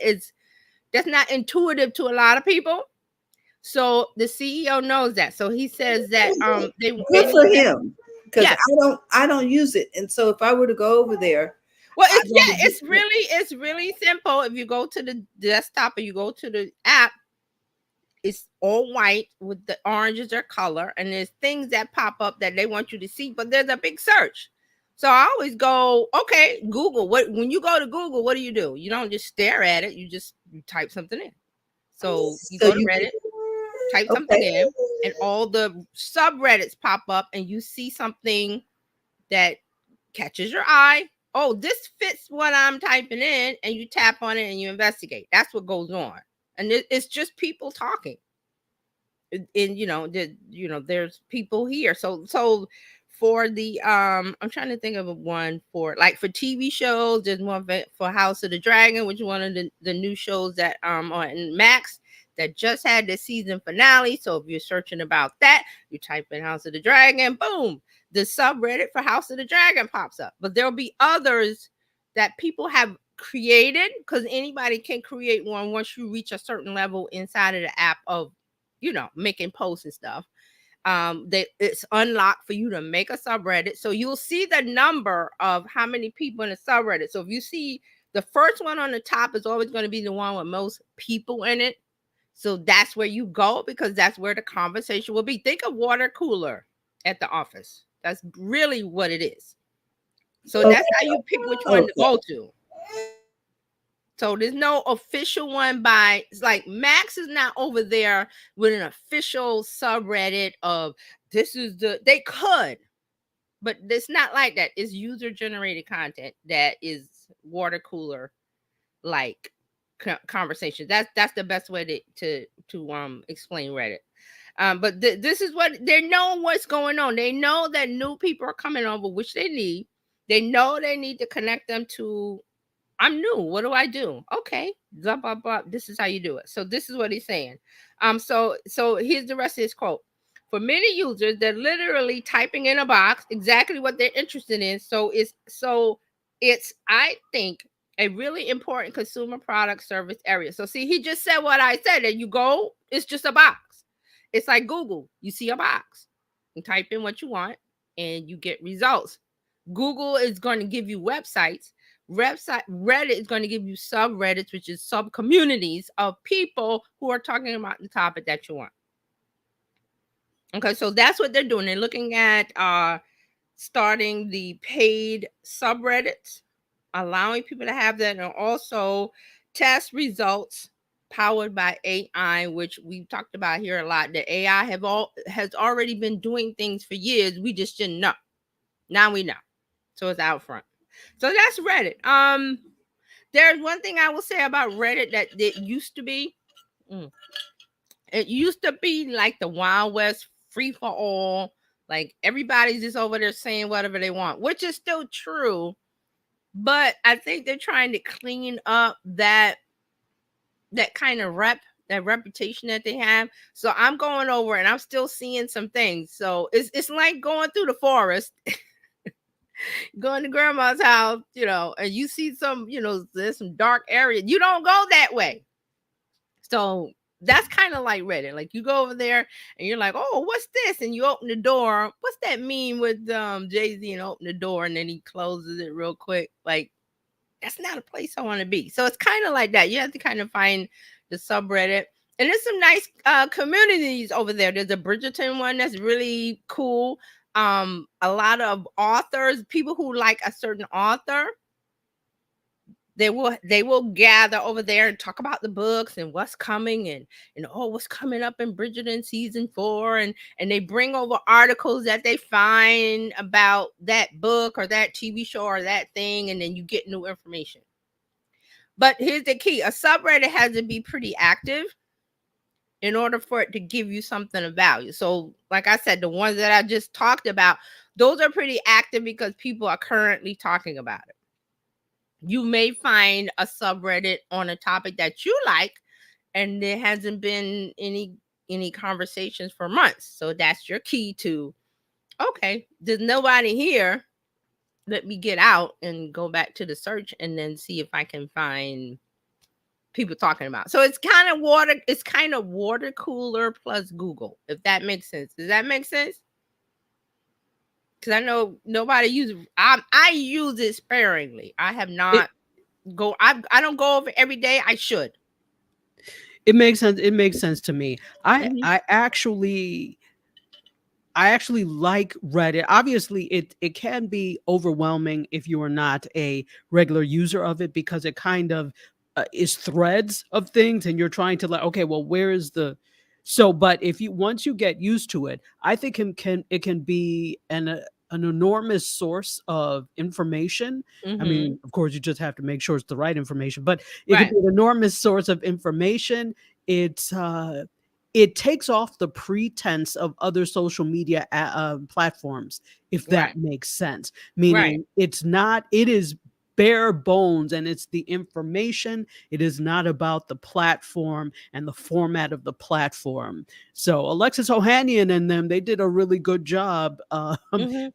intuitive to a lot of people. So the CEO knows that. So he says that good for him, because yes. I don't use it. And so if I were to go over there, well, it's really simple. If you go to the desktop or you go to the app, it's all white with the oranges are color, and there's things that pop up that they want you to see, but there's a big search. So I always go, okay, Google. When you go to Google, what do? You don't just stare at it. You type something in. So you go to Reddit, type something in, and all the subreddits pop up, and you see something that catches your eye. Oh, this fits what I'm typing in, and you tap on it and you investigate. That's what goes on. And it's just people talking. And there's people here. So for the I'm trying to think of one for TV shows. There's one for House of the Dragon, which is one of the new shows that on Max that just had the season finale. So if you're searching about that, you type in House of the Dragon, boom, the subreddit for House of the Dragon pops up. But there'll be others that people have created, because anybody can create one once you reach a certain level inside of the app of making posts and stuff. It's unlocked for you to make a subreddit. So you'll see the number of how many people in a subreddit. So if you see the first one on the top is always going to be the one with most people in it. So that's where you go, because that's where the conversation will be. Think of water cooler at the office. That's really what it is. So that's how you pick which one to go to. So there's no official one Max is not over there with an official subreddit of they could, but it's not like that. It's user generated content that is water cooler conversation. That's the best way to explain Reddit. But this is what they know what's going on. They know that new people are coming over, which they need. They know they need to connect them to. I'm new. What do I do? Okay, blah blah blah. This is how you do it. So this is what he's saying. So here's the rest of his quote. For many users, they're literally typing in a box exactly what they're interested in. So it's I think a really important consumer product service area. So see, he just said what I said, and you go, it's just a box. It's like Google. You see a box, you type in what you want, and you get results. Google is going to give you websites. Reddit is going to give you subreddits, which is sub communities of people who are talking about the topic that you want. Okay, so that's what they're doing. They're looking at starting the paid subreddits, allowing people to have that, and also test results powered by AI, which we've talked about here a lot. The AI has already been doing things for years. We just didn't know. Now we know. So it's out front. So that's Reddit. There's one thing I will say about Reddit that it used to be. It used to be like the Wild West, free for all. Like everybody's just over there saying whatever they want, which is still true. But I think they're trying to clean up that kind of that reputation that they have. So I'm going over and I'm still seeing some things. So it's like going through the forest, going to grandma's house, and you see some, there's some dark area. You don't go that way. So that's kind of like Reddit. Like you go over there and you're like, oh, what's this? And you open the door. What's that mean with Jay-Z and open the door and then he closes it real quick? Like, that's not a place I want to be. So it's kind of like that. You have to kind of find the subreddit. And there's some nice communities over there. There's a Bridgerton one that's really cool. A lot of authors, people who like a certain author, they will gather over there and talk about the books and what's coming and what's coming up in Bridgerton season 4, and they bring over articles that they find about that book or that TV show or that thing, and then you get new information. But here's the key: a subreddit has to be pretty active in order for it to give you something of value. So, like I said, the ones that I just talked about, those are pretty active because people are currently talking about it. You may find a subreddit on a topic that you like, and there hasn't been any conversations for months. So that's your key to, okay, there's nobody here. Let me get out and go back to the search and then see if I can find people talking about. So it's kind of water cooler plus Google, if that makes sense. Does that make sense? Because I know nobody uses. I use it sparingly. I have not I don't go over every day. I should. It makes sense. It makes sense to me. I actually like Reddit. Obviously, it can be overwhelming if you are not a regular user of it, because it kind of is threads of things, and you're trying to okay, well, where is the but if you once you get used to it, I think it can be an enormous source of information. I mean, of course, you just have to make sure it's the right information, but it can be an enormous source of information. It takes off the pretense of other social media platforms, if that makes sense. Meaning it is bare bones, and it's the information. It is not about the platform and the format of the platform. So Alexis Ohanian and them, they did a really good job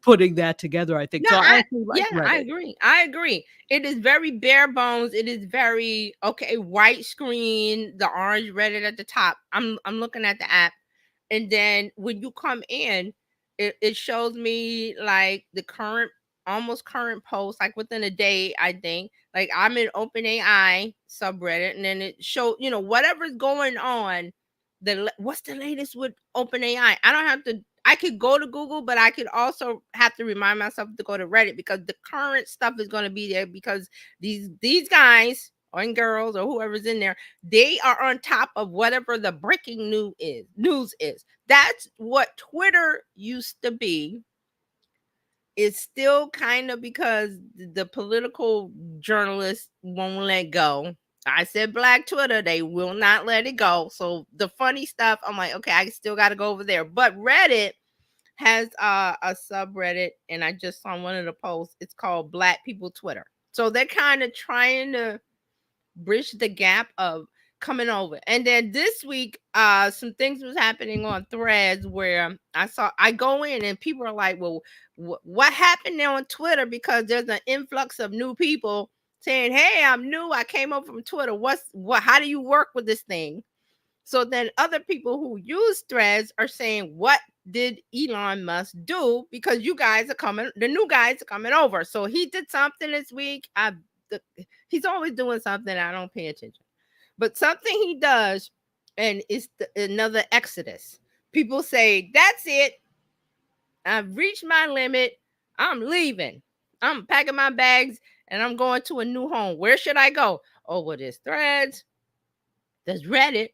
putting that together, I think. No, So I agree. It is very bare bones. It is very white screen, the orange Reddit at the top. I'm looking at the app, and then when you come in, it shows me like the almost current post, like within a day, I think. Like I'm in OpenAI subreddit, and then it shows, whatever's going on. What's the latest with OpenAI? I could go to Google, but I could also have to remind myself to go to Reddit, because the current stuff is going to be there, because these guys and girls or whoever's in there, they are on top of whatever the breaking news is. That's what Twitter used to be. It's still kind of, because the political journalists won't let go. I said Black Twitter, they will not let it go. So the funny stuff, I'm like, okay, I still got to go over there. But Reddit has a subreddit, and I just saw one of the posts. It's called Black People Twitter. So they're kind of trying to bridge the gap of coming over. And then this week, some things was happening on Threads where I go in and people are like, well, what happened there on Twitter? Because there's an influx of new people saying, "Hey, I'm new. I came over from Twitter. How do you work with this thing?" So then other people who use Threads are saying, "What did Elon Musk do? Because you guys are coming, the new guys are coming over." So he did something this week. He's always doing something. I don't pay attention, but something he does, and it's another exodus. People say, "That's it. I've reached my limit. I'm leaving. I'm packing my bags and I'm going to a new home. Where should I go?" Oh, well, there's Threads, there's Reddit,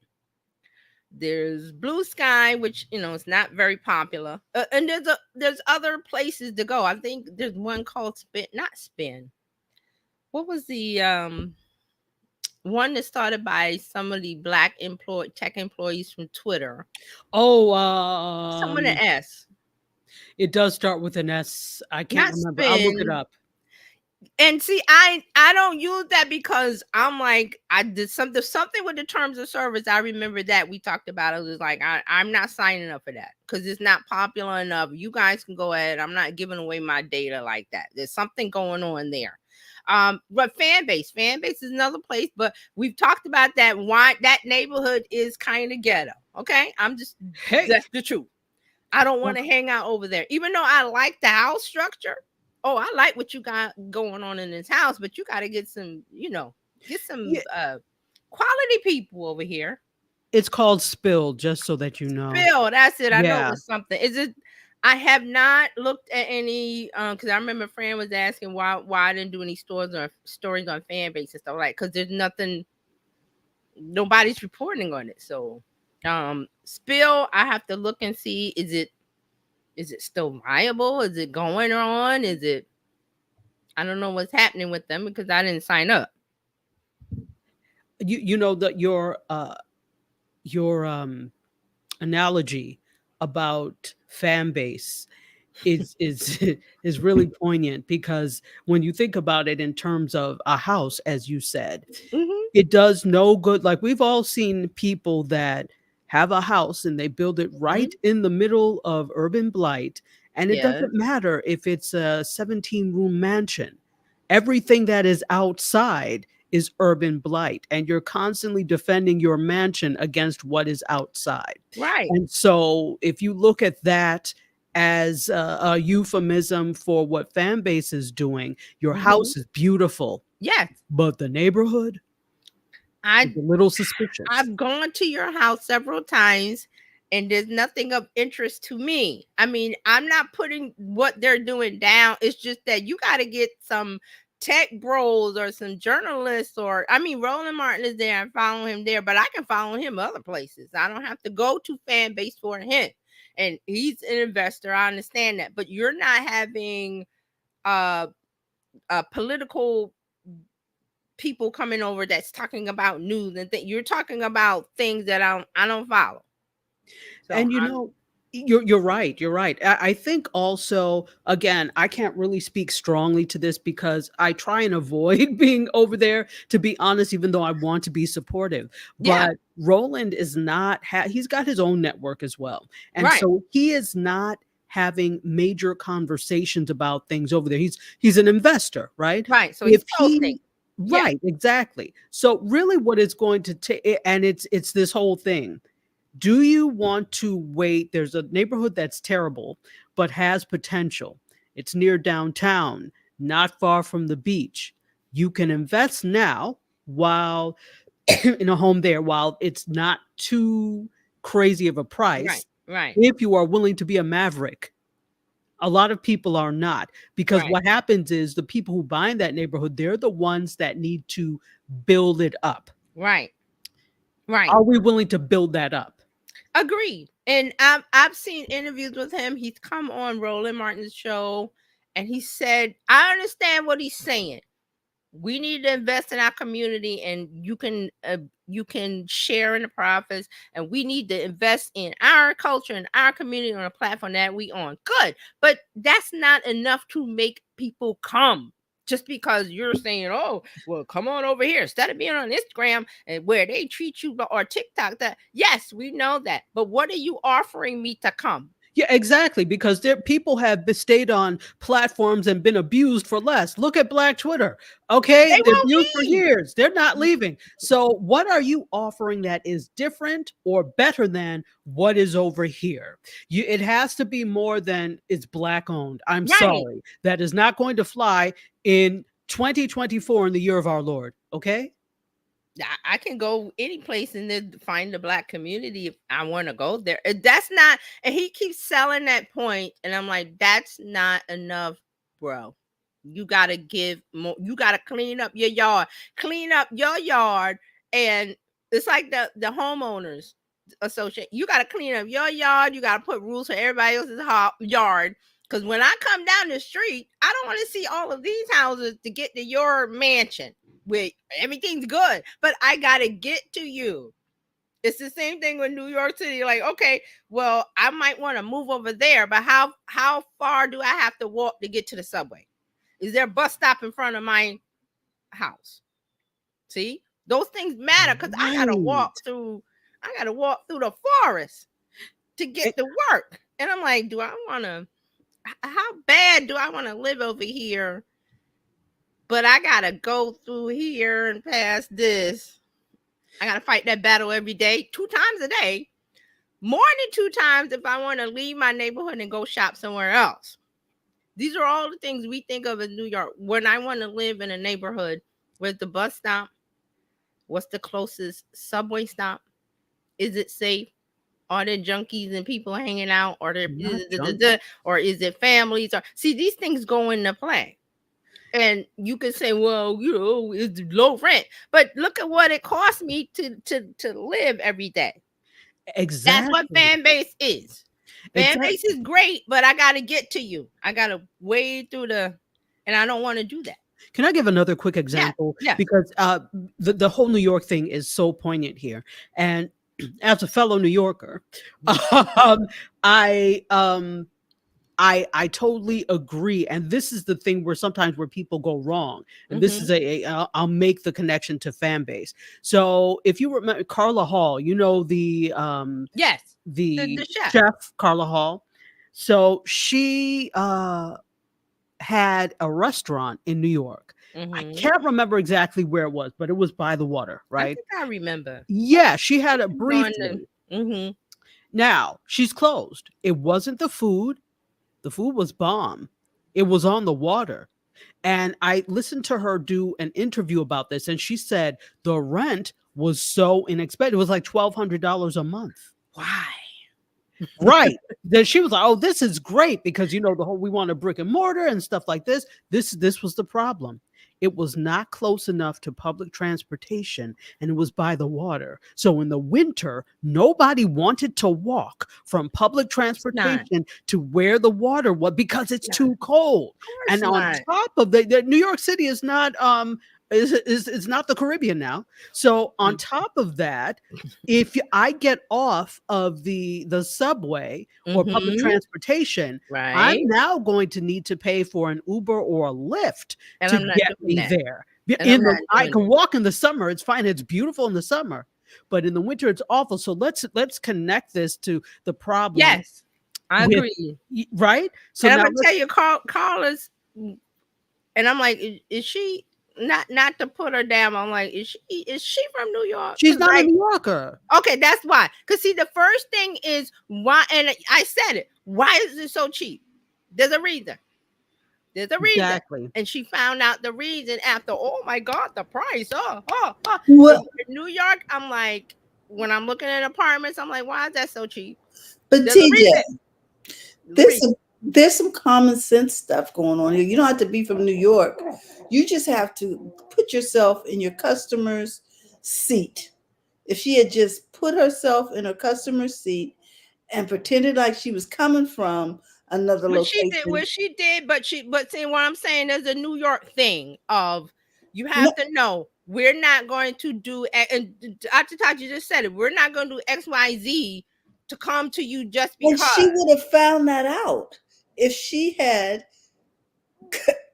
there's Blue Sky, which is not very popular, and there's other places to go. I think there's one called Spin. What was the one that started by some of the black tech employees from Twitter? Oh, Someone an S. It does start with an S. I can't remember. I'll look it up. And see, I don't use that because I'm like, I did something with the terms of service. I remember that we talked about it. It was like, I'm not signing up for that because it's not popular enough. You guys can go ahead. I'm not giving away my data like that. There's something going on there. But Fanbase is another place, but we've talked about that. Why that neighborhood is kind of ghetto. Okay. That's the truth. I don't want to hang out over there, even though I like the house structure. Oh, I like what you got going on in this house, but you got to get some, quality people over here. It's called Spill, just so that you know. Spill, that's it. I know it's something. Is it? I have not looked at any, because I remember Fran was asking why I didn't do any stories on Fanbase and stuff like. Because there's nothing, nobody's reporting on it. So, Spill, I have to look and see. Is it still viable? Is it going on? I don't know what's happening with them because I didn't sign up. You know that your analogy about Fanbase is really poignant, because when you think about it in terms of a house, as you said, it does no good. Like, we've all seen people that have a house and they build it right in the middle of urban blight, and it doesn't matter if it's a 17-room mansion. Everything that is outside is urban blight, and you're constantly defending your mansion against what is outside. Right. And so if you look at that as a euphemism for what Fanbase is doing, your house is beautiful. Yes. But the neighborhood, is a little suspicious. I've gone to your house several times and there's nothing of interest to me. I mean, I'm not putting what they're doing down. It's just that you got to get some tech bros or some journalists, or Roland Martin is there. I follow him there, but I can follow him other places. I don't have to go to Fanbase for him. And he's an investor. I understand that, but you're not having a political people coming over that's talking about news and you're talking about things that I don't follow. So and you're right. You're right. I think also, again, I can't really speak strongly to this because I try and avoid being over there, to be honest, even though I want to be supportive. But Roland is not, he's got his own network as well. And so he is not having major conversations about things over there. He's an investor, right? Right. So he's posting. Right, exactly. So really what it's going to take, and it's this whole thing. Do you want to wait? There's a neighborhood that's terrible, but has potential. It's near downtown, not far from the beach. You can invest now while in a home there, while it's not too crazy of a price. Right. If you are willing to be a maverick. A lot of people are not, because what happens is the people who buy in that neighborhood, they're the ones that need to build it up. Right. Are we willing to build that up? Agreed. And I've seen interviews with him. He's come on Roland Martin's show and he said, I understand what he's saying. We need to invest in our community, and you can share in the profits, and we need to invest in our culture and our community on a platform that we on. Good. But that's not enough to make people come. Just because you're saying, oh, well, come on over here instead of being on Instagram and where they treat you, or TikTok, that yes, we know that. But what are you offering me to come? Yeah, exactly. Because people have stayed on platforms and been abused for less. Look at Black Twitter. Okay, They they're won't abused for leave. years. They're not leaving. So, what are you offering that is different or better than what is over here? It has to be more than it's Black owned. I'm Right. sorry, that is not going to fly in 2024 in the year of our Lord. Okay. I can go any place and then find the Black community if I want to go there. That's not, and he keeps selling that point, and I'm like, that's not enough, bro. You gotta give more. You gotta clean up your yard, and it's like the homeowners association. You gotta clean up your yard. You gotta put rules for everybody else's yard. Because when I come down the street, I don't want to see all of these houses to get to your mansion where everything's good, but I gotta get to you. It's the same thing with New York City. Like, okay, well, I might want to move over there, but how far do I have to walk to get to the subway? Is there a bus stop in front of my house? See, those things matter because I gotta walk through the forest to get to work. And I'm like, how bad do I want to live over here? But I gotta go through here and past this. I gotta fight that battle every day, 2 times a day, more than 2 times if I want to leave my neighborhood and go shop somewhere else. These are all the things we think of as New York. When I want to live in a neighborhood, where's the bus stop? What's the closest subway stop? Is it safe? Are there junkies and people hanging out? Or is it families? Or see, these things go into play. And you can say, well, it's low rent, but look at what it costs me to live every day. Exactly. That's what fan base is. Fan base is great, but I got to get to you. I got to wade through and I don't want to do that. Can I give another quick example? Yeah. Because the whole New York thing is so poignant here. And as a fellow New Yorker, I totally agree. And this is the thing where sometimes where people go wrong. And this is I'll make the connection to fan base. So if you remember Carla Hall, the chef Carla Hall. So she had a restaurant in New York. I can't remember exactly where it was, but it was by the water, right? I think I remember. Yeah, she had it briefly. Now she's closed. It wasn't the food. The food was bomb. It was on the water. And I listened to her do an interview about this, and she said the rent was so inexpensive. It was like $1,200 a month. Why? Right. Then she was like, oh, this is great because, the whole, we want a brick and mortar and stuff like this. This was the problem. It was not close enough to public transportation, and it was by the water. So in the winter, nobody wanted to walk from public transportation to where the water was because it's too cold. And on top of the New York City is not is not the Caribbean now. So on top of that, if I get off of the subway or public transportation, I'm now going to need to pay for an Uber or a Lyft to get me there. I can walk in the summer. It's fine. It's beautiful in the summer, but in the winter it's awful. So let's connect this to the problem. Yes, I agree. Right. So and I'm gonna tell you, Carla's, and I'm like, is she? Not to put her down. I'm like, is she from New York? She's not a New Yorker. Okay, that's why. Because see, the first thing is why, and I said it. Why is it so cheap? There's a reason. Exactly. And she found out the reason after. Oh my God, the price. Well, in New York, I'm like, when I'm looking at apartments, I'm like, why is that so cheap? But TJ, there's some common sense stuff going on here. You don't have to be from New York. You just have to put yourself in your customer's seat. If she had just put herself in her customer's seat and pretended like she was coming from another location. She did, but see what I'm saying, there's a New York thing of you have to know we're not going to do, and Dr. Taji just said it, we're not going to do XYZ to come to you just because. And she would have found that out if she had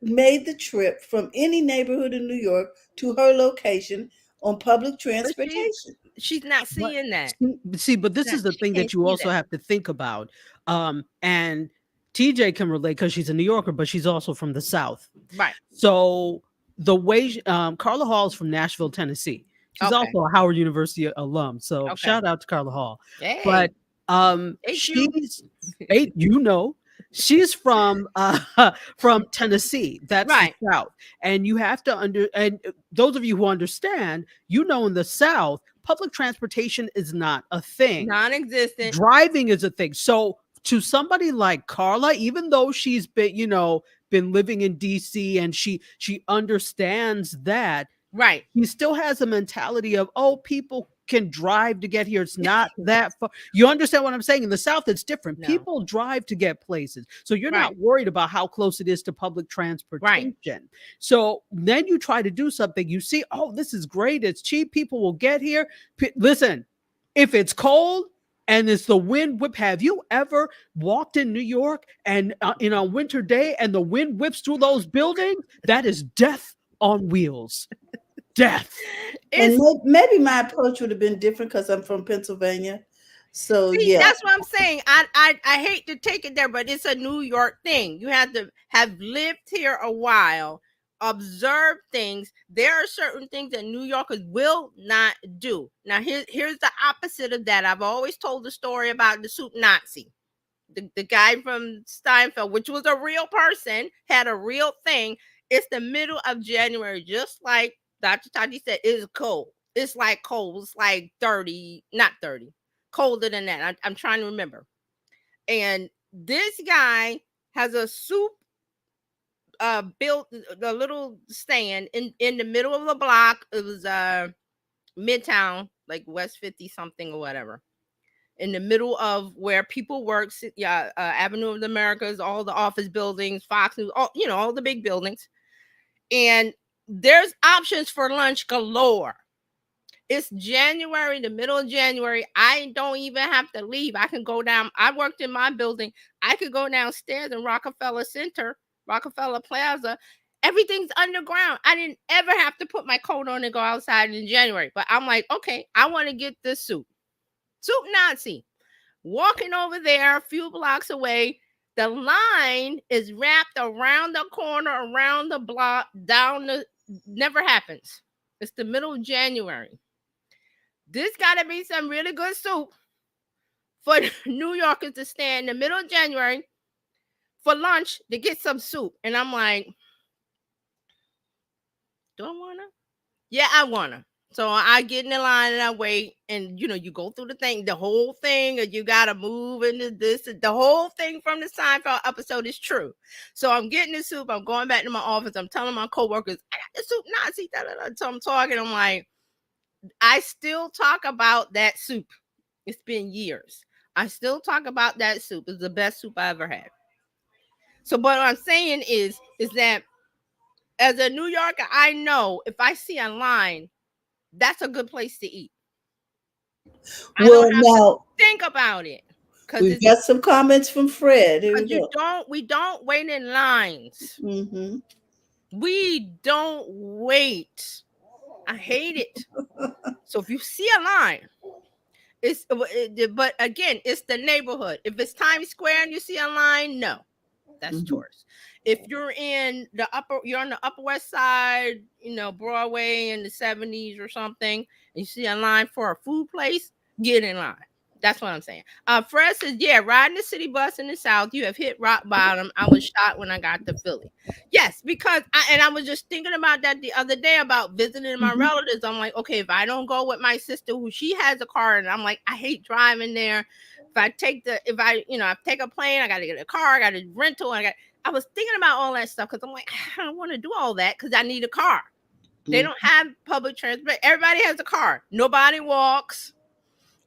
made the trip from any neighborhood in New York to her location, on public But transportation. she's not But seeing that. see, but this Not, is the she thing can't that you see also that. have to think about. And TJ can relate because she's a New Yorker, but she's also from the South. Right. So the way Carla Hall is from Nashville, Tennessee. She's Okay. also a Howard University alum. So Okay. shout out to Carla Hall. Hey. But HU. she's from Tennessee. That's Right. the South. And you have to and those of you who understand, in the South, public transportation is not a thing. Non-existent. Driving is a thing. So to somebody like Carla, even though she's been living in DC and she understands that, Right. he still has a mentality of, oh, people can drive to get here. It's not that far. You understand what I'm saying? In the South, it's different. No. People drive to get places. So you're Right. not worried about how close it is to public transportation. So then you try to do something. You see, oh, this is great. It's cheap. People will get here. Listen, if it's cold and it's the wind whip, have you ever walked in New York and in a winter day and the wind whips through those buildings? That is death on wheels. Death. And maybe my approach would have been different because I'm from Pennsylvania. So See, yeah, that's what I'm saying. I hate to take it there, but it's a New York thing. You have to have lived here a while, observe things. There are certain things that New Yorkers will not do. Now, here's the opposite of that. I've always told the story about the soup Nazi. The guy from Steinfeld, which was a real person, had a real thing. It's the middle of January, just like Dr. Tati said, it is cold. It's like cold. It's like 30, not 30, colder than that. I'm trying to remember. And this guy has a soup built, the little stand in the middle of the block. It was Midtown, like West 50 something or whatever. In the middle of where people work, Avenue of the Americas, all the office buildings, Fox News, all the big buildings. And there's options for lunch galore. It's January, the middle of January. I don't even have to leave. I can go down. I worked in my building. I could go downstairs in Rockefeller Center, Rockefeller Plaza. Everything's underground. I didn't ever have to put my coat on and go outside in January. But I'm like, okay, I want to get this soup. Soup Nazi. Walking over there a few blocks away. The line is wrapped around the corner, around the block, never happens. It's the middle of January. This got to be some really good soup for New Yorkers to stand in the middle of January for lunch to get some soup. And I'm like, do I want to? Yeah, I want to. So I get in the line and I wait, and you go through the whole thing, and you gotta move into this. The whole thing from the Seinfeld episode is true. So I'm getting the soup. I'm going back to my office. I'm telling my coworkers, I got the soup Nazi. So I'm talking. I'm like, I still talk about that soup. It's been years. I still talk about that soup. It's the best soup I ever had. So what I'm saying is that as a New Yorker, I know if I see a line, that's a good place to eat. I don't have to think about it. We've got some comments from Fred. Here we don't wait in lines. Mm-hmm. We don't wait. I hate it. So if you see a line, but again, it's the neighborhood. If it's Times Square and you see a line, no, that's tourists. If you're on the Upper West Side, Broadway in the 70s or something, and you see a line for a food place, get in line. That's what I'm saying. Fred says, yeah, riding the city bus in the South, you have hit rock bottom. I was shocked when I got to Philly. Yes, because I was just thinking about that the other day about visiting my relatives. I'm like, okay, if I don't go with my sister, who she has a car, and I'm like, I hate driving there. If I take a plane, I got to get a car, I got a rental, I was thinking about all that stuff because I'm like, I don't want to do all that because I need a car. They don't have public transport. Everybody has a car. Nobody walks.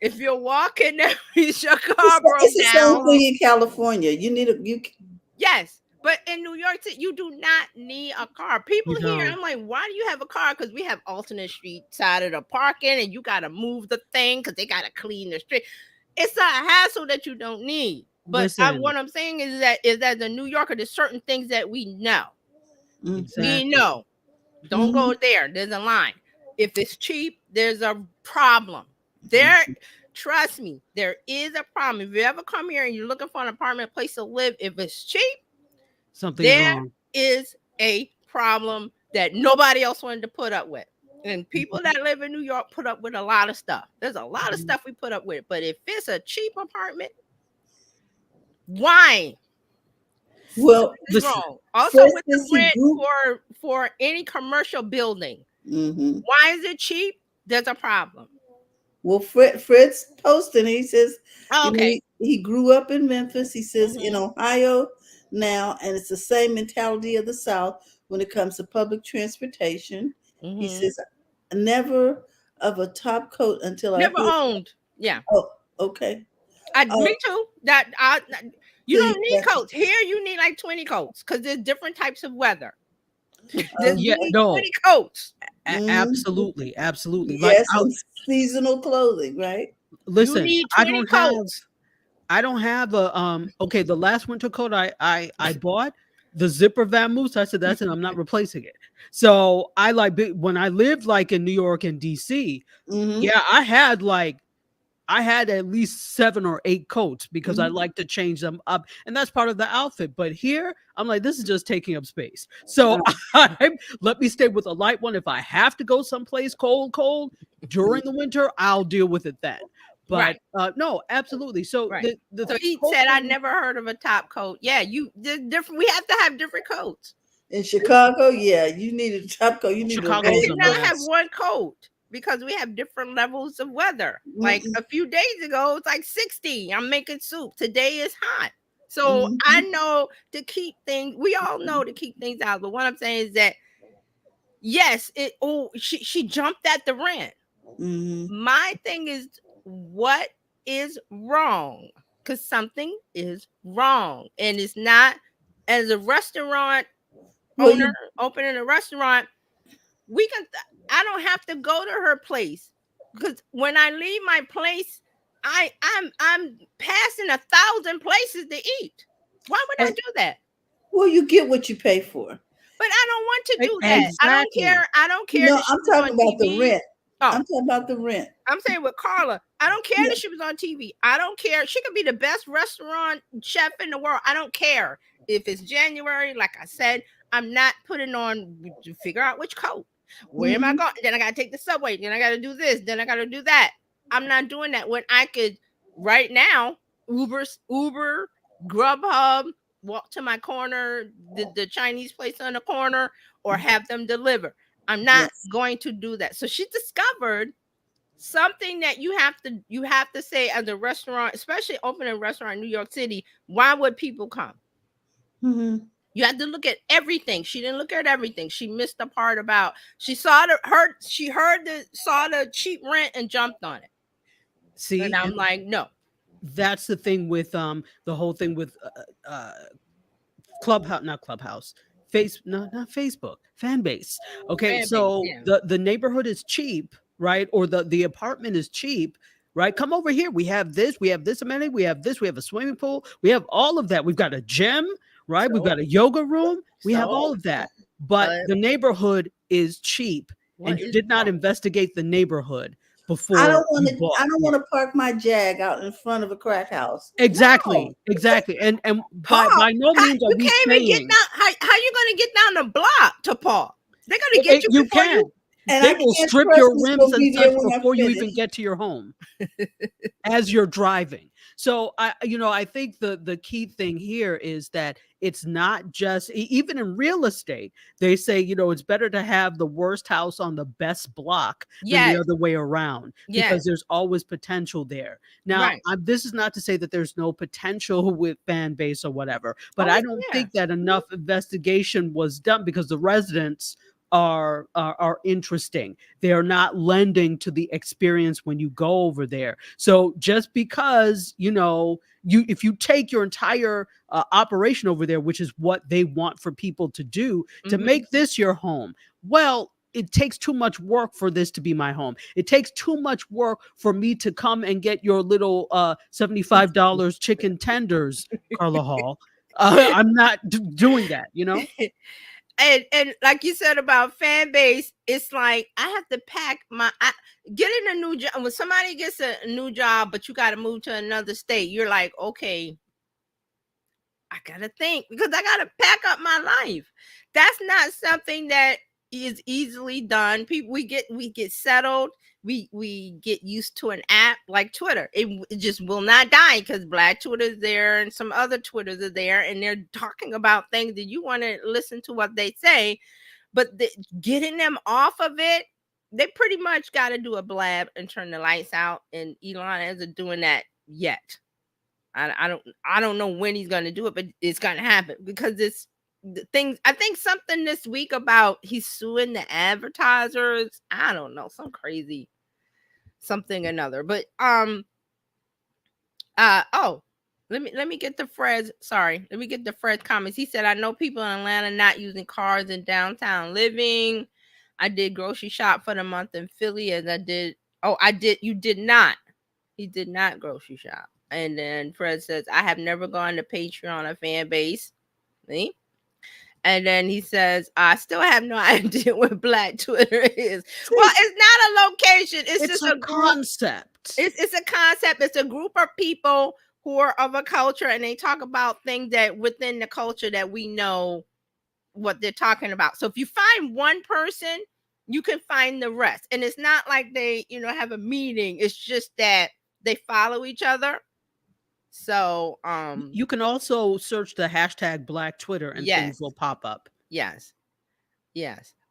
If you're walking, that means your car broke down. It's the same thing in California. Yes, but in New York, you do not need a car. People here, I'm like, why do you have a car? Because we have alternate street side of the parking, and you got to move the thing because they got to clean the street. It's a hassle that you don't need. But what I'm saying is that the New Yorker, there's certain things that we know. Exactly. We know. Don't go there. There's a line. If it's cheap, there's a problem. There, trust me, there is a problem. If you ever come here and you're looking for an apartment place to live, if it's cheap, Something's there wrong. is a problem that nobody else wanted to put up with. And people that live in New York put up with a lot of stuff. There's a lot of stuff we put up with. But if it's a cheap apartment, why? Well, It's Listen, wrong. Also, first with the is he rent grew- for any commercial building, mhm. why is it cheap? There's a problem. Well, Fred's posting. He says, you know, Okay. he grew up in Memphis. He says in Mhm. Ohio now, and it's the same mentality of the South when it comes to public transportation. He Mhm. says, never of a top coat until I Never hear. owned. Yeah. Oh, okay. Me too. You So don't need got- coats. Here you need like 20 coats because there's different types of weather. There's Yeah, you need no. 20 coats. Mhm. Absolutely, absolutely. Like, Yes, and seasonal clothing, right? listen, need I 20 don't have, coats. I don't have a Okay, the last winter coat I bought, the zipper vamoose. I said that's it. I'm not replacing it. So I when I lived like in New York and DC. Mhm. Yeah, I had at least 7 or 8 coats because I Mhm. like to change them up, and that's part of the outfit. But here, I'm like, this is just taking up space. So let me stay with a light one. If I have to go someplace cold during the winter, I'll deal with it then. But no, absolutely. So Right. the So he whole said, I thing- never heard of a top coat. Yeah, there's different. We have to have different coats. In Chicago, yeah, you need a top coat. You need Chicago's We a a cannot have mess. one coat because we have different levels of weather. Like Mhm. a few days ago, it's like 60. I'm making soup. Today is hot. So Mhm. I know to keep things, we all know to keep things out. But what I'm saying is that yes, she jumped at the rent. Mhm. My thing is, what is wrong? Because something is wrong. And it's not, as a restaurant Well, owner opening a restaurant, I don't have to go to her place because when I leave my place, I'm passing 1,000 places to eat. Why would I do that? well, you get what you pay for. But I don't want to do that. Exactly. I don't care. No, that she I'm was talking on about the TV. rent. Oh. I'm talking about the rent. I'm saying with Carla, I don't care Yeah. that she was on TV. I don't care. She could be the best restaurant chef in the world. I don't care. If it's January, like I said, I'm not putting on to figure out which coat. Where am I Mhm. going? Then I gotta take the subway. Then I gotta do this. Then I gotta do that. I'm not doing that when I could right now Uber, Grubhub, walk to my corner, the Chinese place on the corner, or have them deliver. I'm not Yes. going to do that. So she discovered something that you have to say as a restaurant, especially opening a restaurant in New York City. Why would people come? Mhm. You had to look at everything. She didn't look at everything. She missed the part about she saw the cheap rent and jumped on it. See, And I'm like, no. that's the thing with the whole thing with Clubhouse, not Clubhouse, not Facebook, fan base. Okay, Fan base, so yeah. the neighborhood is cheap, right? Or the apartment is cheap, right? Come over here. We have this amenity, we have this, we have a swimming pool, we have all of that. We've got a gym, right? We've got a yoga room, we have all of that. But the neighborhood is cheap, and you did not investigate the neighborhood before. I don't want you bought. to. I don't want to park my Jag out in front of a crack house. Exactly, No. exactly. And Paul, by no means are you we can't even get saying down. How you gonna get down the block to Paul? They're gonna get you you before can. And They I will can't strip trust your who's rims gonna and be there such when I before you even finish. get to your home as you're driving. So I think the key thing here is that it's not just even in real estate, they say, it's better to have the worst house on the best block than Yes. the other way around, Yes. because there's always potential there. Now, Right. this is not to say that there's no potential with fan base or whatever, but Oh, I it's don't there. think that enough investigation was done because the residents are interesting. They are not lending to the experience when you go over there. So just because if you take your entire operation over there, which is what they want for people to do, to Mhm. make this your home, well, it takes too much work for this to be my home. It takes too much work for me to come and get your little $75 chicken tenders, Carla Hall. I'm not doing that, and like you said about fan base, it's like I have to pack getting a new job. When somebody gets a new job, but you got to move to another state, you're like, okay, I gotta think because I gotta pack up my life. That's not something that is easily done. People, we get settled. We get used to an app like Twitter. It just will not die because Black Twitter's there and some other Twitters are there, and they're talking about things that you want to listen to what they say. But getting them off of it, they pretty much got to do a blab and turn the lights out. And Elon isn't doing that yet. I don't know when he's gonna do it, but it's gonna happen because it's the things. I think something this week about he's suing the advertisers. I don't know, some crazy something another. But oh, let me get the Fred's. Sorry, let me get the Fred's comments. He said, I know people in Atlanta not using cars in downtown living. I did grocery shop for the month in Philly as I did. Oh, I did. You did not. He did not grocery shop. And then Fred says, I have never gone to Patreon or fan base. See? And then he says, I still have no idea what Black Twitter is. Well, it's not a location. It's just a concept. It's a concept. It's a group of people who are of a culture, and they talk about things that within the culture that we know what they're talking about. So if you find one person, you can find the rest. And it's not like they, have a meeting. It's just that they follow each other. So you can also search the hashtag Black Twitter and things will pop up. Yes.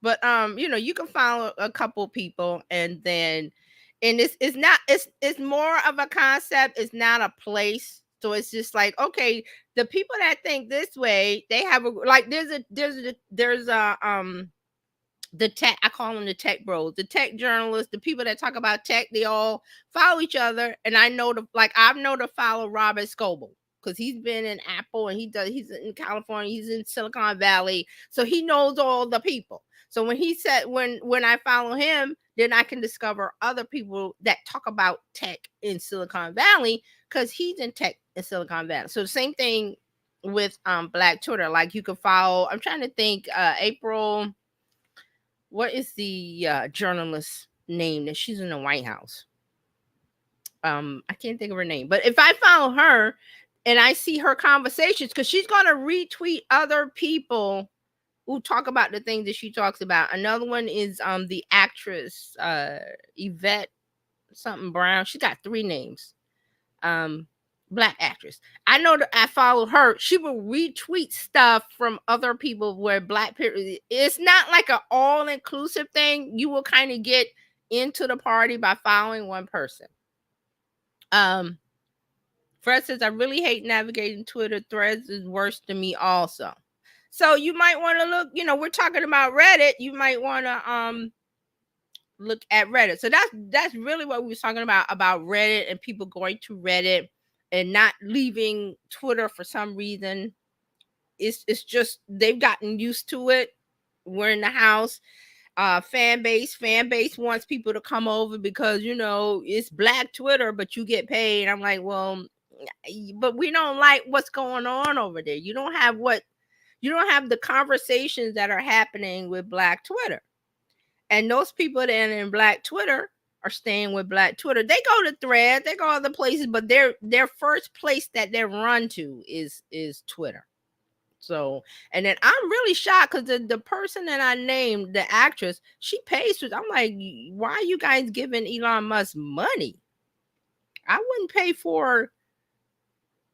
But you can follow a couple people, and then it's more of a concept. It's not a place. So it's just like, okay, the people that think this way, they have there's the tech, I call them the tech bros, the tech journalists, the people that talk about tech, they all follow each other. And I know to follow Robert Scoble because he's been in Apple and he's in California, he's in Silicon Valley. So he knows all the people. So when he said, when I follow him, then I can discover other people that talk about tech in Silicon Valley because he's in tech in Silicon Valley. So the same thing with Black Twitter. Like you can follow, I'm trying to think, April, what is the journalist name that she's in the White House? I can't think of her name, but if I follow her and I see her conversations, because she's going to retweet other people who talk about the things that she talks about. Another one is the actress Yvette something Brown. She got 3 names. Black actress. I know that I follow her. She will retweet stuff from other people where Black people. It's not like an all-inclusive thing. You will kind of get into the party by following one person. Fred says, I really hate navigating Twitter. Threads is worse than me also. So you might want to look, we're talking about Reddit. You might want to look at Reddit. So that's really what we were talking about Reddit and people going to Reddit and not leaving Twitter for some reason. It's just they've gotten used to it. We're in the house. Fan base wants people to come over because it's Black Twitter, but you get paid. I'm like, well, but we don't like what's going on over there. You don't have the conversations that are happening with Black Twitter. And those people that are in Black Twitter are staying with Black Twitter. They go to Threads, they go other places, but their first place that they run to is Twitter. So, and then I'm really shocked because the person that I named, the actress, she pays for. I'm like, why are you guys giving Elon Musk money? I wouldn't pay for,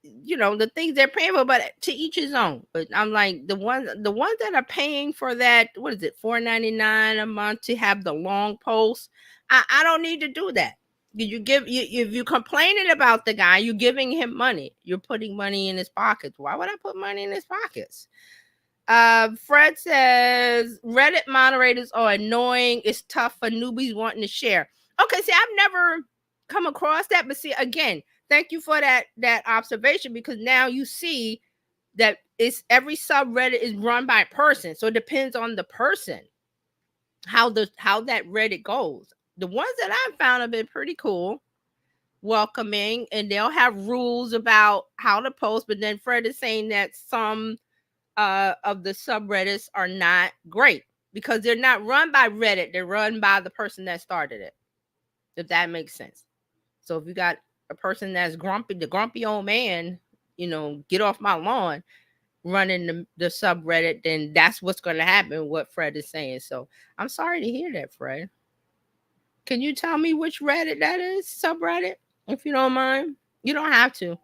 the things they're paying for, but to each his own. But I'm like, the ones that are paying for that, what is it, $4.99 a month to have the long post? I don't need to do that. If you're complaining about the guy, you're giving him money. You're putting money in his pockets. Why would I put money in his pockets? Fred says Reddit moderators are annoying. It's tough for newbies wanting to share. Okay, see, I've never come across that, but see, again, thank you for that observation, because now you see that it's every subreddit is run by a person, so it depends on the person how that Reddit goes. The ones that I've found have been pretty cool, welcoming, and they'll have rules about how to post. But then Fred is saying that some of the subreddits are not great because they're not run by Reddit. They're run by the person that started it, if that makes sense. So if you got a person that's grumpy, the grumpy old man, get off my lawn, running the subreddit, then that's what's going to happen, what Fred is saying. So I'm sorry to hear that, Fred. Can you tell me which Reddit that is, subreddit, if you don't mind? You don't have to.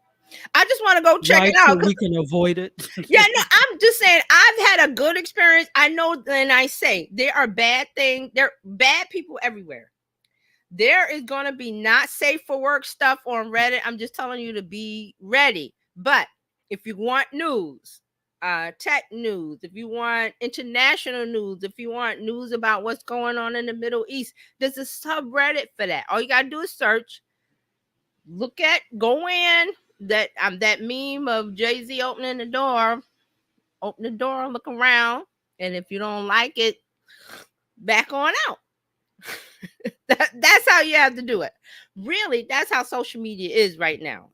I just want to go check Right, it out. so we can avoid it. Yeah, no, I'm just saying I've had a good experience. I know, and I say there are bad things. There are bad people everywhere. There is going to be not safe for work stuff on Reddit. I'm just telling you to be ready. But if you want news, tech news, if you want international news, if you want news about what's going on in the Middle East, there's a subreddit for that. All you got to do is search, go in, that meme of Jay-Z opening the door, open the door, look around, and if you don't like it, back on out. That's how you have to do it. Really, that's how social media is right now.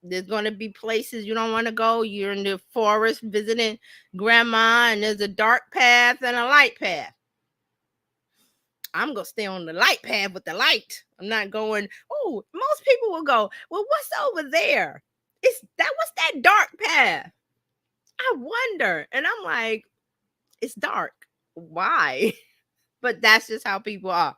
There's going to be places you don't want to go. You're in the forest visiting grandma, and there's a dark path and a light path. I'm going to stay on the light path with the light. I'm not going, oh, most people will go, well, what's over there? What's that dark path? I wonder. And I'm like, it's dark. Why? But that's just how people are.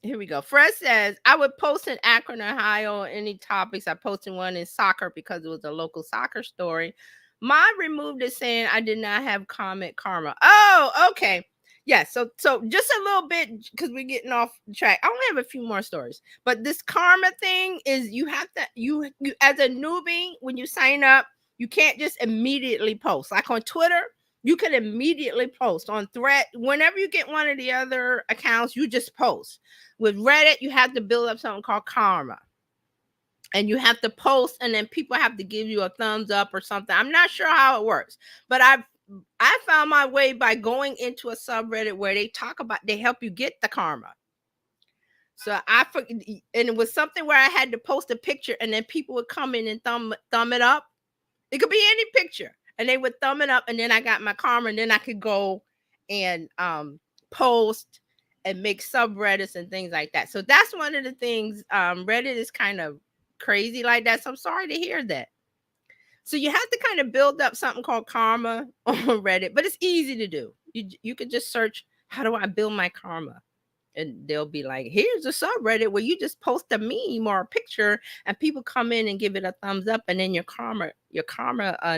Here we go. Fred says, I would post in Akron, Ohio, on any topics. I posted one in soccer because it was a local soccer story. Mine removed it saying I did not have comment karma. Oh, okay. Yeah, so just a little bit, because we're getting off track. I only have a few more stories. But this karma thing is you have to, you as a newbie, when you sign up, you can't just immediately post. Like on Twitter, you can immediately post. On Thread, whenever you get one of the other accounts, you just post. With Reddit, you have to build up something called karma. And you have to post, and then people have to give you a thumbs up or something. I'm not sure how it works, but I found my way by going into a subreddit where they help you get the karma. So and it was something where I had to post a picture, and then people would come in and thumb it up. It could be any picture, and they would thumb it up, and then I got my karma, and then I could go and post and make subreddits and things like that. So that's one of the things. Reddit is kind of crazy like that. So I'm sorry to hear that. So you have to kind of build up something called karma on Reddit, but it's easy to do. You could just search, how do I build my karma? And they'll be like, here's a subreddit where you just post a meme or a picture and people come in and give it a thumbs up, and then your karma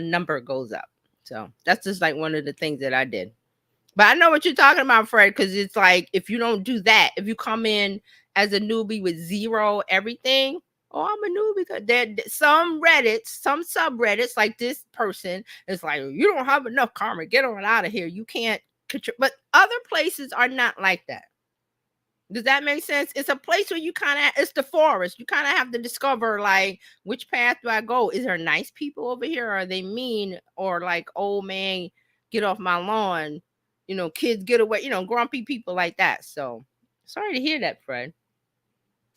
number goes up. So that's just like one of the things that I did. But I know what you're talking about, Fred, because it's like, if you don't do that, if you come in as a newbie with zero everything, oh, I'm a newbie. There some subreddits like this person is like, you don't have enough karma, get on out of here. You can't control. But other places are not like that. Does that make sense? It's a place where it's the forest. You kind of have to discover, like, which path do I go? Is there nice people over here? Or are they mean? Or like, old man, get off my lawn. Kids get away. Grumpy people like that. So sorry to hear that, Fred.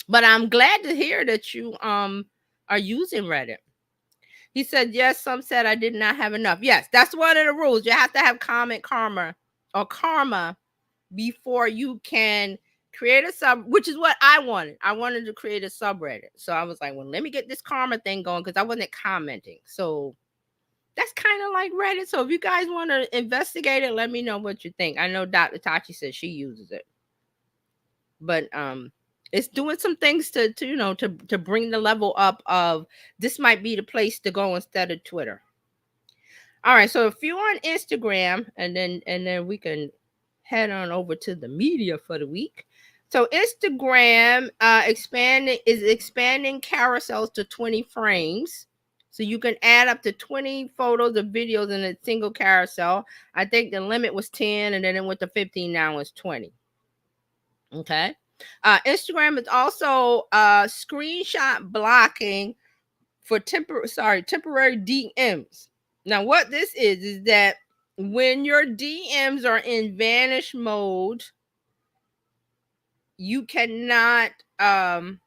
But I'm glad to hear that you are using Reddit. He said, yes, some said I did not have enough. Yes, that's one of the rules. You have to have comment karma before you can create a sub, which is what I wanted. I wanted to create a subreddit. So I was like, well, let me get this karma thing going, because I wasn't commenting. So that's kind of like Reddit. So if you guys want to investigate it, let me know what you think. I know Dr. Tachi says she uses it. But it's doing some things to bring the level up of this might be the place to go instead of Twitter. All right, so if you're on Instagram, and then we can head on over to the media for the week. So Instagram is expanding carousels to 20 frames. So you can add up to 20 photos or videos in a single carousel. I think the limit was 10, and then it went to 15. Now it's 20. Okay. Instagram is also screenshot blocking for temporary DMs. Now, what this is that when your DMs are in vanish mode, you cannot no.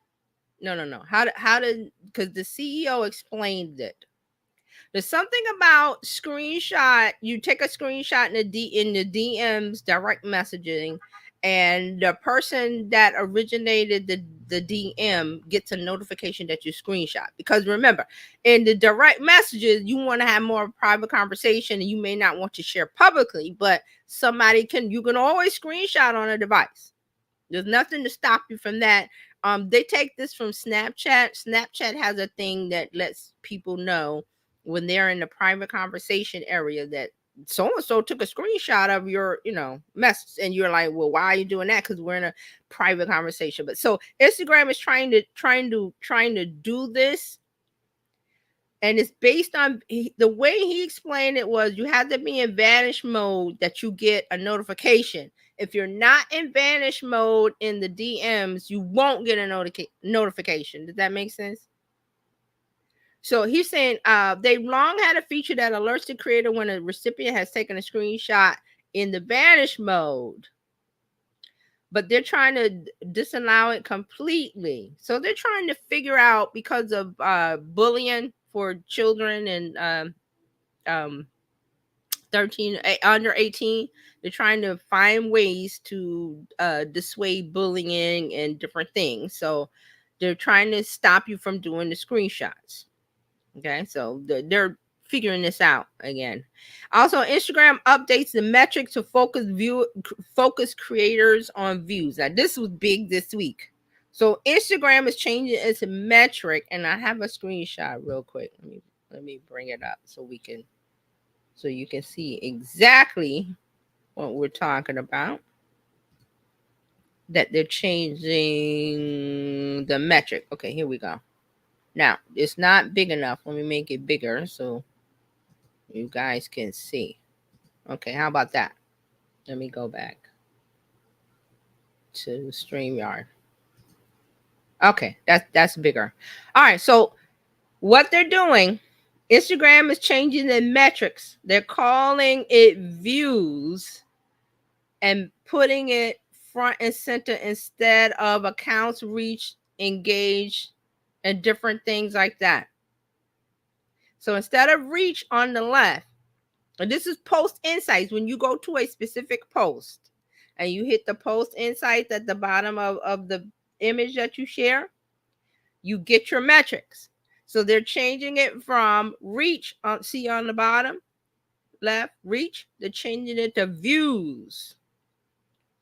How to, because the CEO explained it. There's something about screenshot. You take a screenshot in the DMs, direct messaging, and the person that originated the DM gets a notification that you screenshot. Because remember, in the direct messages, you want to have more private conversation, and you may not want to share publicly, but you can always screenshot on a device. There's nothing to stop you from that. They take this from Snapchat. Snapchat has a thing that lets people know when they're in the private conversation area that so-and-so took a screenshot of your, message, and you're like, well, why are you doing that? Because we're in a private conversation. But so Instagram is trying to do this, and it's based on the way he explained it was you have to be in vanish mode that you get a notification. If you're not in vanish mode in the DMs, you won't get a notification. Does that make sense? So he's saying they've long had a feature that alerts the creator when a recipient has taken a screenshot in the vanish mode, but they're trying to disallow it completely. So they're trying to figure out, because of bullying for children and under 18, they're trying to find ways to dissuade bullying and different things. So they're trying to stop you from doing the screenshots. Okay, so they're figuring this out again. Also, Instagram updates the metric to focus creators on views. Now, this was big this week. So Instagram is changing its metric, and I have a screenshot real quick. Let me bring it up so you can see exactly what we're talking about. That they're changing the metric. Okay, here we go. Now, it's not big enough. Let me make it bigger so you guys can see. Okay, how about that? Let me go back to StreamYard. Okay, that's bigger. All right, so what they're doing, Instagram is changing the metrics. They're calling it views and putting it front and center instead of accounts reached, engaged, and different things like that. So instead of reach on the left, and this is post insights, when you go to a specific post and you hit the post insights at the bottom of the image that you share, you get your metrics. So they're changing it from reach, see on the bottom left, reach, they're changing it to views.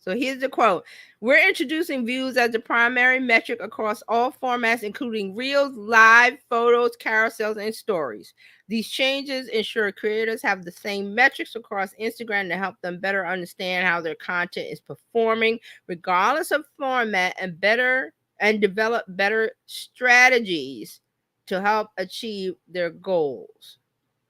So here's the quote. We're introducing views as the primary metric across all formats, including reels, live, photos, carousels, and stories. These changes ensure creators have the same metrics across Instagram to help them better understand how their content is performing, regardless of format, and develop better strategies to help achieve their goals.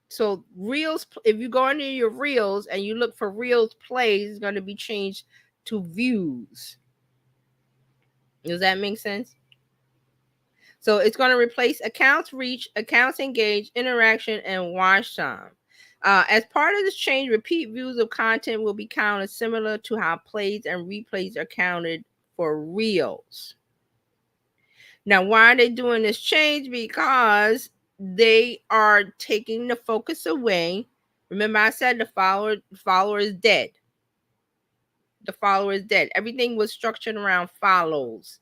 So reels, if you go into your reels and you look for reels plays, it's going to be changed to views. Does that make sense? So it's going to replace accounts reach, accounts engaged, interaction, and watch time. As part of this change, repeat views of content will be counted similar to how plays and replays are counted for reels. Now, why are they doing this change? Because they are taking the focus away. Remember, I said the follower is dead. The follower is dead. Everything was structured around follows.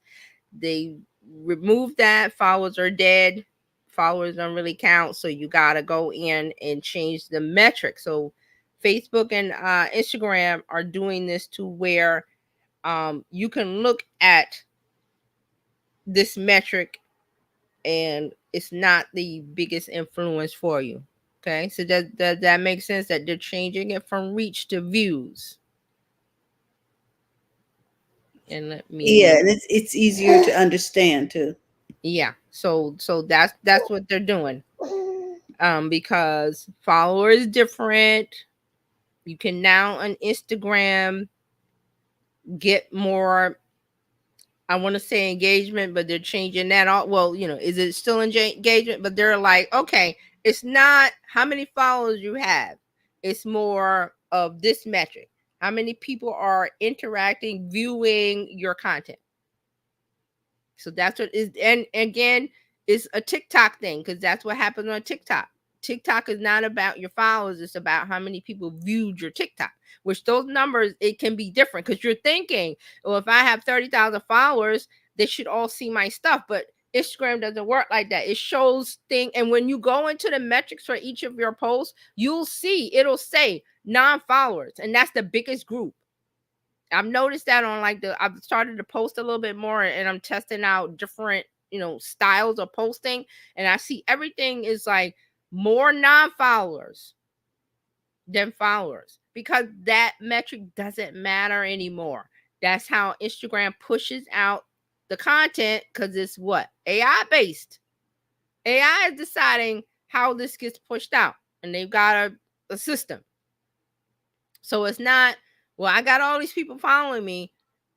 They removed that. Followers are dead. Followers don't really count. So you got to go in and change the metric. So Facebook and Instagram are doing this to where you can look at this metric and it's not the biggest influence for you. Okay. So does that make sense that they're changing it from reach to views? And let me, and it's easier to understand too. Yeah. So that's what they're doing. Because follower is different. You can now on Instagram get more, I want to say engagement, but they're changing that all. Well, is it still engagement? But they're like, okay, it's not how many followers you have. It's more of this metric. How many people are interacting, viewing your content? So that's what is, and again, it's a TikTok thing because that's what happens on TikTok. TikTok is not about your followers. It's about how many people viewed your TikTok, which those numbers, it can be different because you're thinking, well, if I have 30,000 followers, they should all see my stuff. But Instagram doesn't work like that. It shows things. And when you go into the metrics for each of your posts, you'll see it'll say non-followers. And that's the biggest group. I've noticed that on I've started to post a little bit more, and I'm testing out different, styles of posting. And I see everything is like more non-followers than followers, because that metric doesn't matter anymore. That's how Instagram pushes out the content, because it's what? AI based. AI is deciding how this gets pushed out, and they've got a system. So it's not, well, I got all these people following me.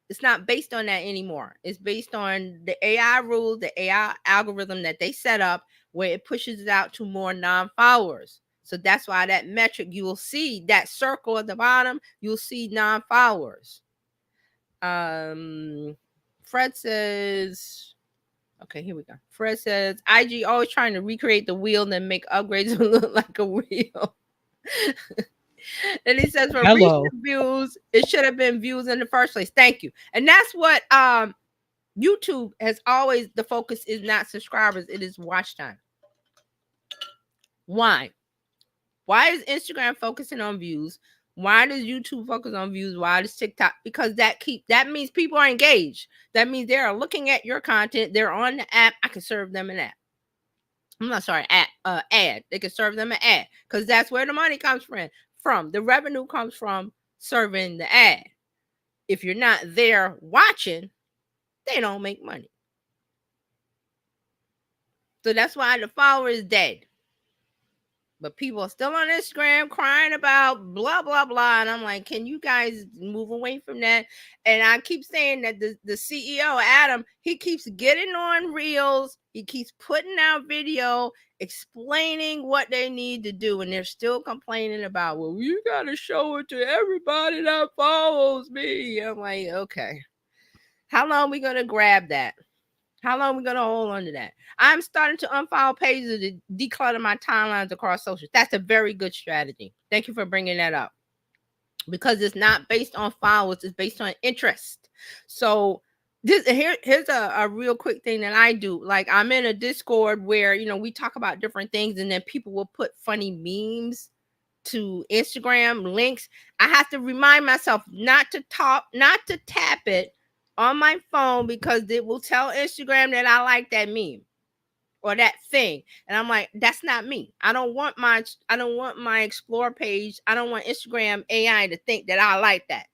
It's not based on that anymore. It's based on the AI rules, the AI algorithm that they set up, where it pushes it out to more non-followers. So that's why that metric, you will see that circle at the bottom, you'll see non-followers. Fred says, okay, here we go. Fred says, IG always trying to recreate the wheel and then make upgrades to look like a wheel. And he says, for recent views, it should have been views in the first place. Thank you. And that's what YouTube has always, the focus is not subscribers, it is watch time. Why? Why is Instagram focusing on views? Why does YouTube focus on views? Why does TikTok? Because that means people are engaged. That means they are looking at your content. They're on the app. I can serve them an app. I'm not sorry, ad. They can serve them an ad, because that's where the money comes from. The revenue comes from serving the ad. If you're not there watching, they don't make money. So that's why the follower is dead. But people are still on Instagram crying about blah, blah, blah. And I'm like, can you guys move away from that? And I keep saying that the CEO, Adam, he keeps getting on Reels. He keeps putting out video explaining what they need to do. And they're still complaining about, well, you got to show it to everybody that follows me. I'm like, okay. How long are we going to grab that? How long are we going to hold on to that? I'm starting to unfollow pages to declutter my timelines across social. That's a very good strategy. Thank you for bringing that up. Because it's not based on followers. It's based on interest. So here's a real quick thing that I do. Like, I'm in a Discord where, we talk about different things, and then people will put funny memes to Instagram links. I have to remind myself not to tap it on my phone, because it will tell Instagram that I like that meme or that thing. And I'm like, that's not me. I don't want my Explore page. I don't want Instagram AI to think that I like that.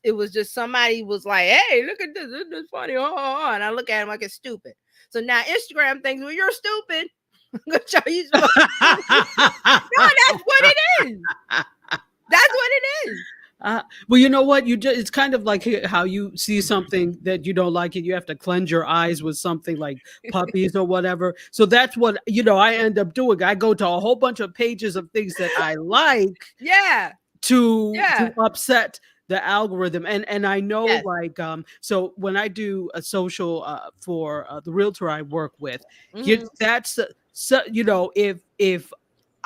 It was just somebody was like, hey, look at this. This is funny. Oh. And I look at him like it's stupid. So now Instagram thinks, well, you're stupid. I'm going to show you. No, that's what it is. That's what it is. Well, you know what? It's kind of like how you see something that you don't like, and you have to cleanse your eyes with something like puppies or whatever. So that's what, I end up doing. I go to a whole bunch of pages of things that I like to upset the algorithm. And I know, so when I do a social for the realtor I work with, that's, if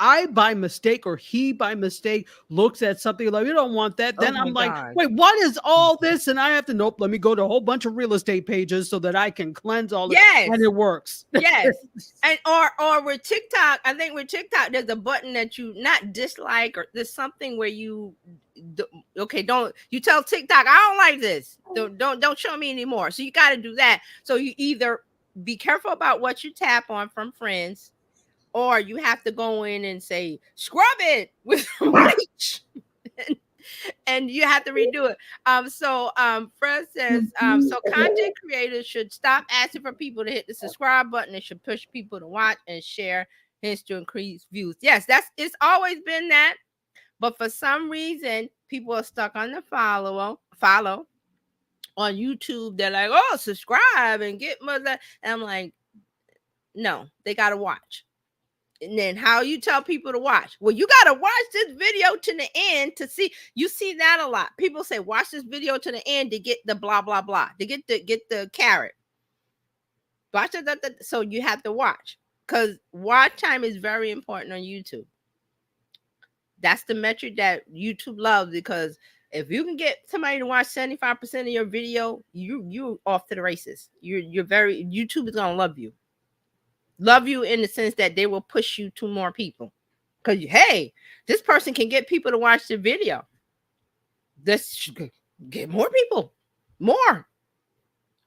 I by mistake or he by mistake looks at something like, you don't want that, then I'm like, wait, what is all this? And I have to, let me go to a whole bunch of real estate pages so that I can cleanse all this. And it works. Yes. And or with TikTok, I think with TikTok, there's a button that you not dislike, or there's something where you don't you tell TikTok, I don't like this. Don't show me anymore. So you got to do that. So you either be careful about what you tap on from friends, or you have to go in and say, scrub it with bleach. And you have to redo it. Fred says, so content creators should stop asking for people to hit the subscribe button. It should push people to watch and share, hence to increase views. Yes, it's always been that. But for some reason, people are stuck on the follow on YouTube. They're like, oh, subscribe and get mother. And I'm like, no, they got to watch. And then how you tell people to watch? Well, you got to watch this video to the end to see. You see that a lot. People say, watch this video to the end to get the blah, blah, blah, to get the carrot. Watch it. So you have to watch. because watch time is very important on YouTube. That's the metric that YouTube loves, because if you can get somebody to watch 75% of your video, you off to the races. You're very, YouTube is gonna love you. Love you in the sense that they will push you to more people. Because hey, this person can get people to watch the video. This get more people. More.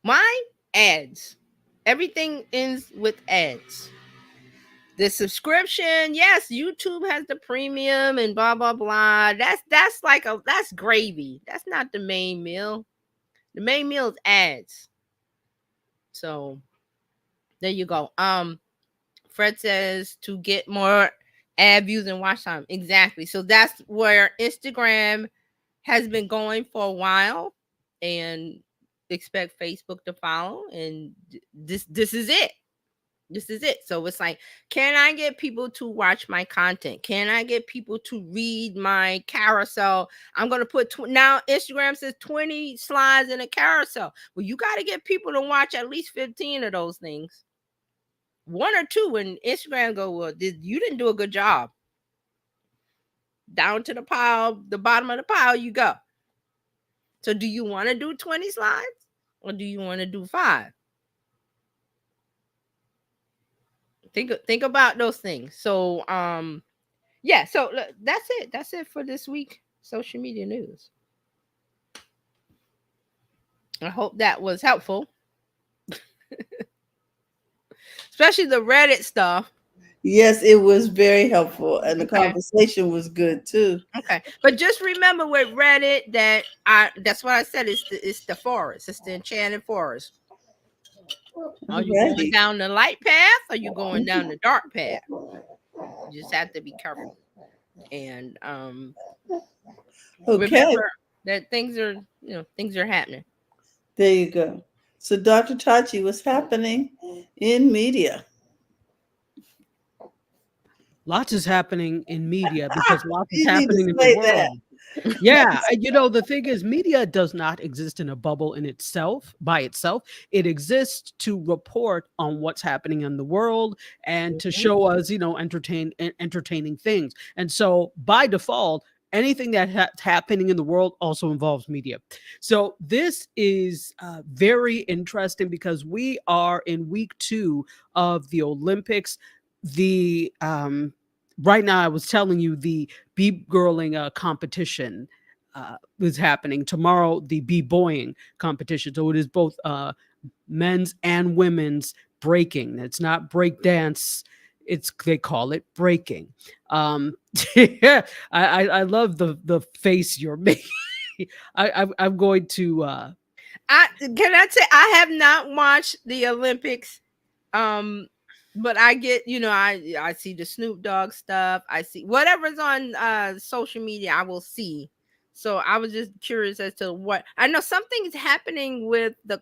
Why? Ads. Everything ends with ads. The subscription, yes, YouTube has the premium and blah blah blah. That's like that's gravy. That's not the main meal. The main meal is ads. So there you go. Fred says to get more ad views and watch time. Exactly. So that's where Instagram has been going for a while, and expect Facebook to follow. And this is it. This is it. So it's like, can I get people to watch my content? Can I get people to read my carousel? I'm going to put now Instagram says 20 slides in a carousel. Well, you got to get people to watch at least 15 of those things. One or two, when Instagram go, well, you didn't do a good job. Down to the pile, the bottom of the pile you go. So do you want to do 20 slides or do you want to do 5? Think about those things. So yeah, so that's it for this week social media news. I hope that was helpful. Especially the Reddit stuff. Yes, it was very helpful, and the conversation was good too. Okay, but just remember with Reddit that's what I said. It's the forest. It's the enchanted forest. Are you going down the light path or are you going down the dark path? You just have to be careful. And remember that things are happening. There you go. So Dr. Tachi, what's happening in media? Lots is happening in media because lots is happening in the world. Yeah, the thing is, media does not exist in a bubble by itself. It exists to report on what's happening in the world and to show us, entertaining things. And so by default, anything that's happening in the world also involves media. So this is very interesting because we are in week 2 of the Olympics. Right now, I was telling you the beep-girling competition is happening. Tomorrow, the b-boying competition. So it is both men's and women's breaking. It's not break dance. They call it breaking. Yeah, I love the face you're making. I'm going to. Can I say I have not watched the Olympics. But I get, I see the Snoop Dogg stuff. I see whatever's on social media, I will see. So I was just curious as to what I know. Something's happening with the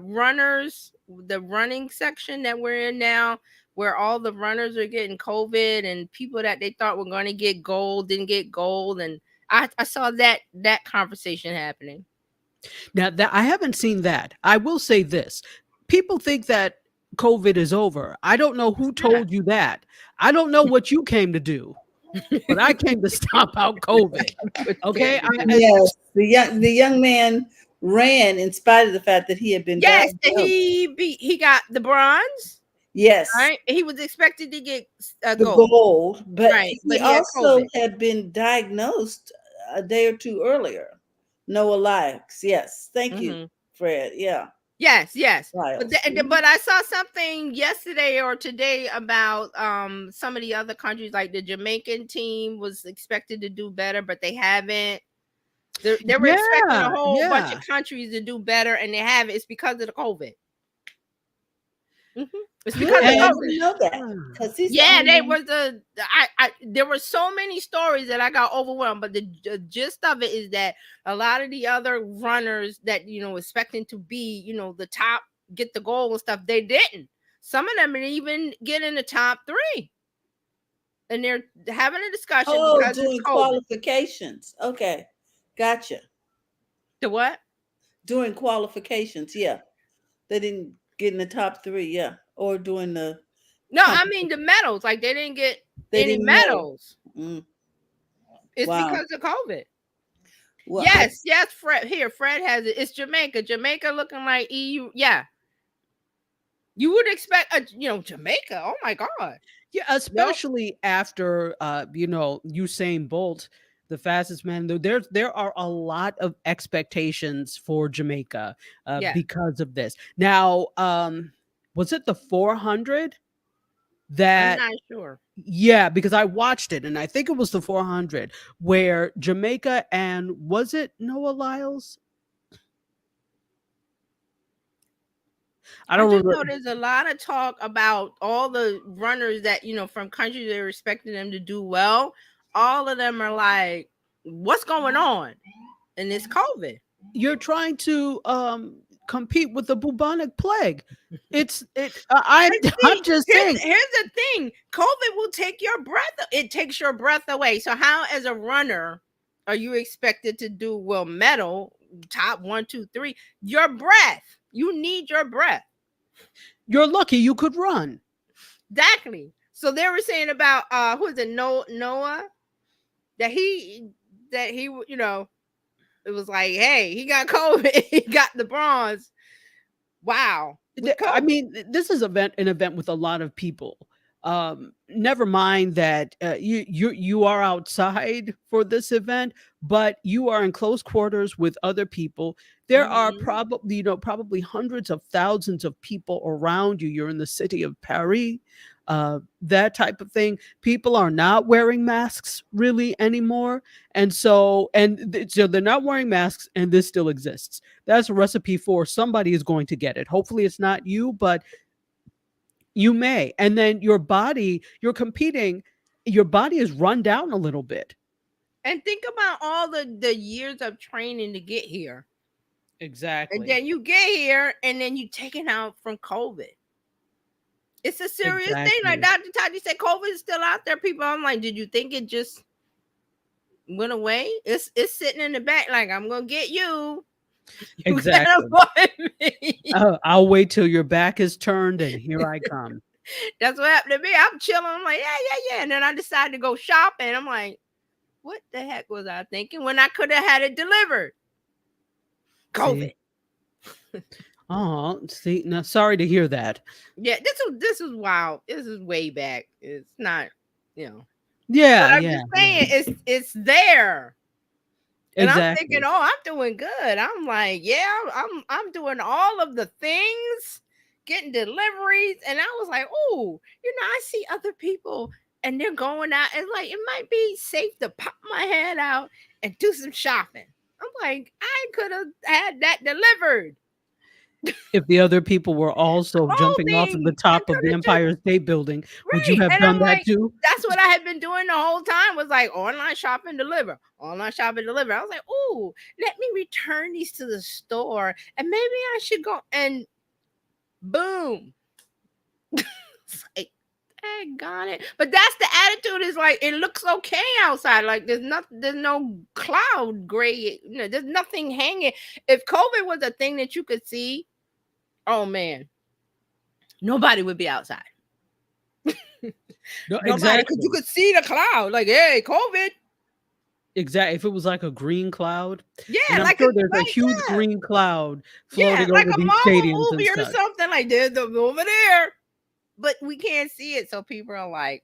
runners, the running section that we're in now, where all the runners are getting COVID, and people that they thought were going to get gold didn't get gold, and I saw that conversation happening. Now that I haven't seen that. I will say this: people think that COVID is over. I don't know who told you that. I don't know what you came to do, but I came to stomp out COVID. Okay. Yes, the young man ran in spite of the fact that he had been. Yes, he got the bronze. Yes, right. He was expected to get the gold, but right. he also had been diagnosed a day or two earlier. Noah Lyles. Yes, thank you, Fred. Yeah. Yes. But I saw something yesterday or today about some of the other countries, like the Jamaican team was expected to do better, but they haven't. They were expecting a whole bunch of countries to do better, and they haven't. It's because of the COVID. It's because of COVID. You know that. There were so many stories that I got overwhelmed, but the gist of it is that a lot of the other runners that expecting to be the top, get the goal and stuff, they didn't. Some of them didn't even get in the top 3, and they're having a discussion. Doing qualifications. Okay, gotcha. The what? Doing qualifications. Yeah, they didn't get in the top 3. Yeah. or during the No, I mean the medals. Like they didn't get they any didn't medal? medals. Mm, It's wow. because of COVID. Well, Yes, yes, Fred. Here, Fred has it. It's Jamaica. Jamaica looking like EU. Yeah. You would expect Jamaica. Oh my God. Yeah, especially after Usain Bolt, the fastest man. There are a lot of expectations for Jamaica Yeah. because of this. Now, was it the 400 I'm that? not sure. Yeah, because I watched it, and I think it was the 400 where Jamaica and was it Noah Lyles? I don't just know remember. there's a lot of talk about all the runners that from countries they're expecting them to do well. All of them are like, what's going on? And it's COVID. You're trying to compete with the bubonic plague. I'm just saying. Here's the thing. COVID will take your breath. It takes your breath away. So how, as a runner, are you expected to do well medal, top 1, 2, 3? Your breath. You need your breath. You're lucky you could run. Exactly. So they were saying about who is it, Noah? That he it was like, hey, he got COVID, he got the bronze. Wow. I mean, this is an event with a lot of people. Never mind that you are outside for this event, but you are in close quarters with other people. There are probably hundreds of thousands of people around you. You're in the city of Paris, that type of thing. People are not wearing masks really anymore, and so they're not wearing masks, and this still exists. That's a recipe for somebody is going to get it. Hopefully, it's not you, but you may. And then you're competing, your body is run down a little bit. And think about all the years of training to get here. Exactly. And then you get here and then you taken out from COVID. It's a serious thing. Like Dr. Tati said, COVID is still out there. People, I'm like, did you think it just went away? It's sitting in the back like, I'm going to get you. Exactly. I'll wait till your back is turned and here I come. That's what happened to me. I'm chilling. I'm like, yeah. And then I decided to go shopping. I'm like, what the heck was I thinking when I could have had it delivered? COVID. Oh, see, now sorry to hear that. Yeah, this is wild. This is way back. It's not, Yeah, but I'm just saying it's there. And exactly. I'm thinking, oh, I'm doing good. I'm like, yeah, I'm doing all of the things, getting deliveries. And I was like, oh, I see other people and they're going out and like, it might be safe to pop my head out and do some shopping. I'm like, I could have had that delivered. If the other people were also jumping off of the top of the Empire State Building, would you have done that too? That's what I had been doing the whole time, was like online shopping, deliver. Online shopping, deliver. I was like, oh, let me return these to the store and maybe I should go, and boom. Like, I got it. But that's the attitude, is like, it looks okay outside. Like there's no cloud gray. There's nothing hanging. If COVID was a thing that you could see, oh man, nobody would be outside. No, exactly. Because you could see the cloud. Like, hey, COVID. Exactly. If it was like a green cloud. Yeah, and I'm sure there's a huge green cloud floating over these stadiums movie and or something. Like there's them over there, but we can't see it. So people are like,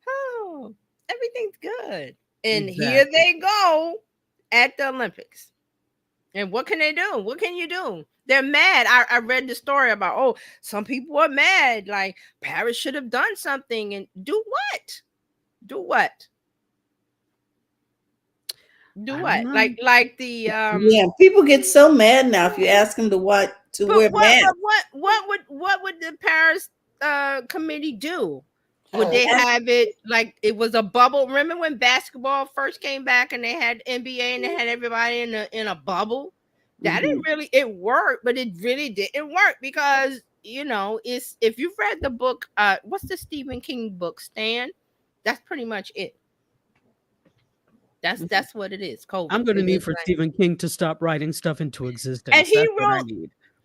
oh, everything's good. And here they go at the Olympics. And what can they do? What can you do? They're mad. I read the story about, oh, some people are mad. Like Paris should have done something. And do what? Do what? Do what? Like the people get so mad now if you ask them to wear masks. What would the Paris committee do? Would they have it like it was a bubble? Remember when basketball first came back and they had NBA and they had everybody in a bubble? That didn't really, it worked, but it really didn't work because it's, if you've read the book, what's the Stephen King book, Stan? That's pretty much it. That's what it is. COVID. I'm going to need for Stephen King to stop writing stuff into existence. And he wrote,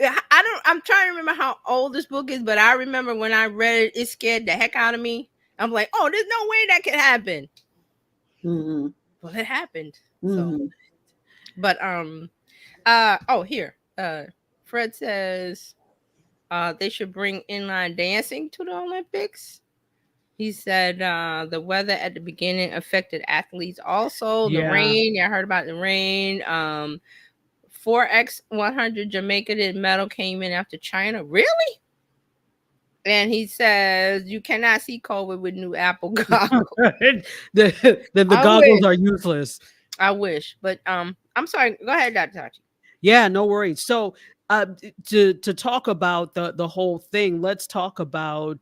I'm trying to remember how old this book is, but I remember when I read it, it scared the heck out of me. I'm like, oh, there's no way that could happen. Mm-hmm. Well, it happened. Mm-hmm. So, but here. Fred says they should bring inline dancing to the Olympics. He said the weather at the beginning affected athletes also. The Yeah. rain, I heard about the rain. 4x100 Jamaica did medal came in after China. Really? And he says you cannot see COVID with new Apple goggles. the goggles are useless. I wish, but I'm sorry. Go ahead, Dr. Tachi. Yeah, no worries. So to talk about the whole thing, let's talk about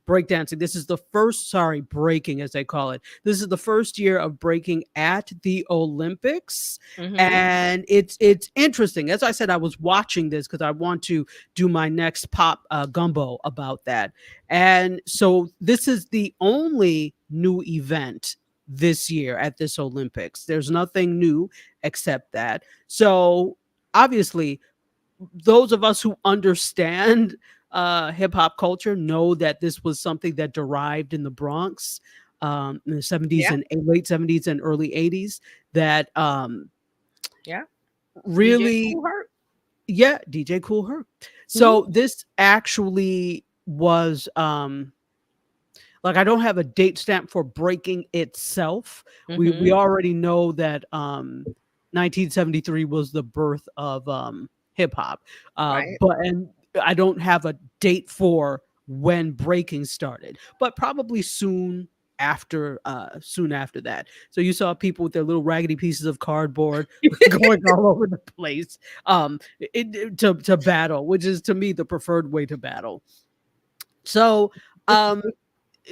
breakdancing. This is the first, breaking as they call it. This is the first year of breaking at the Olympics. And it's interesting. As I said, I was watching this because I want to do my next pop gumbo about that. And so this is the only new event this year at this Olympics. There's nothing new except that. So obviously, those of us who understand hip hop culture know that this was something that derived in the Bronx in the 70s and late 70s and early 80s. That really, DJ Kool Herc. So this actually was I don't have a date stamp for breaking itself. We already know that 1973 was the birth of hip hop, but I don't have a date for when breaking started, but probably soon after that. So you saw people with their little raggedy pieces of cardboard going all over the place to battle, which is to me the preferred way to battle. So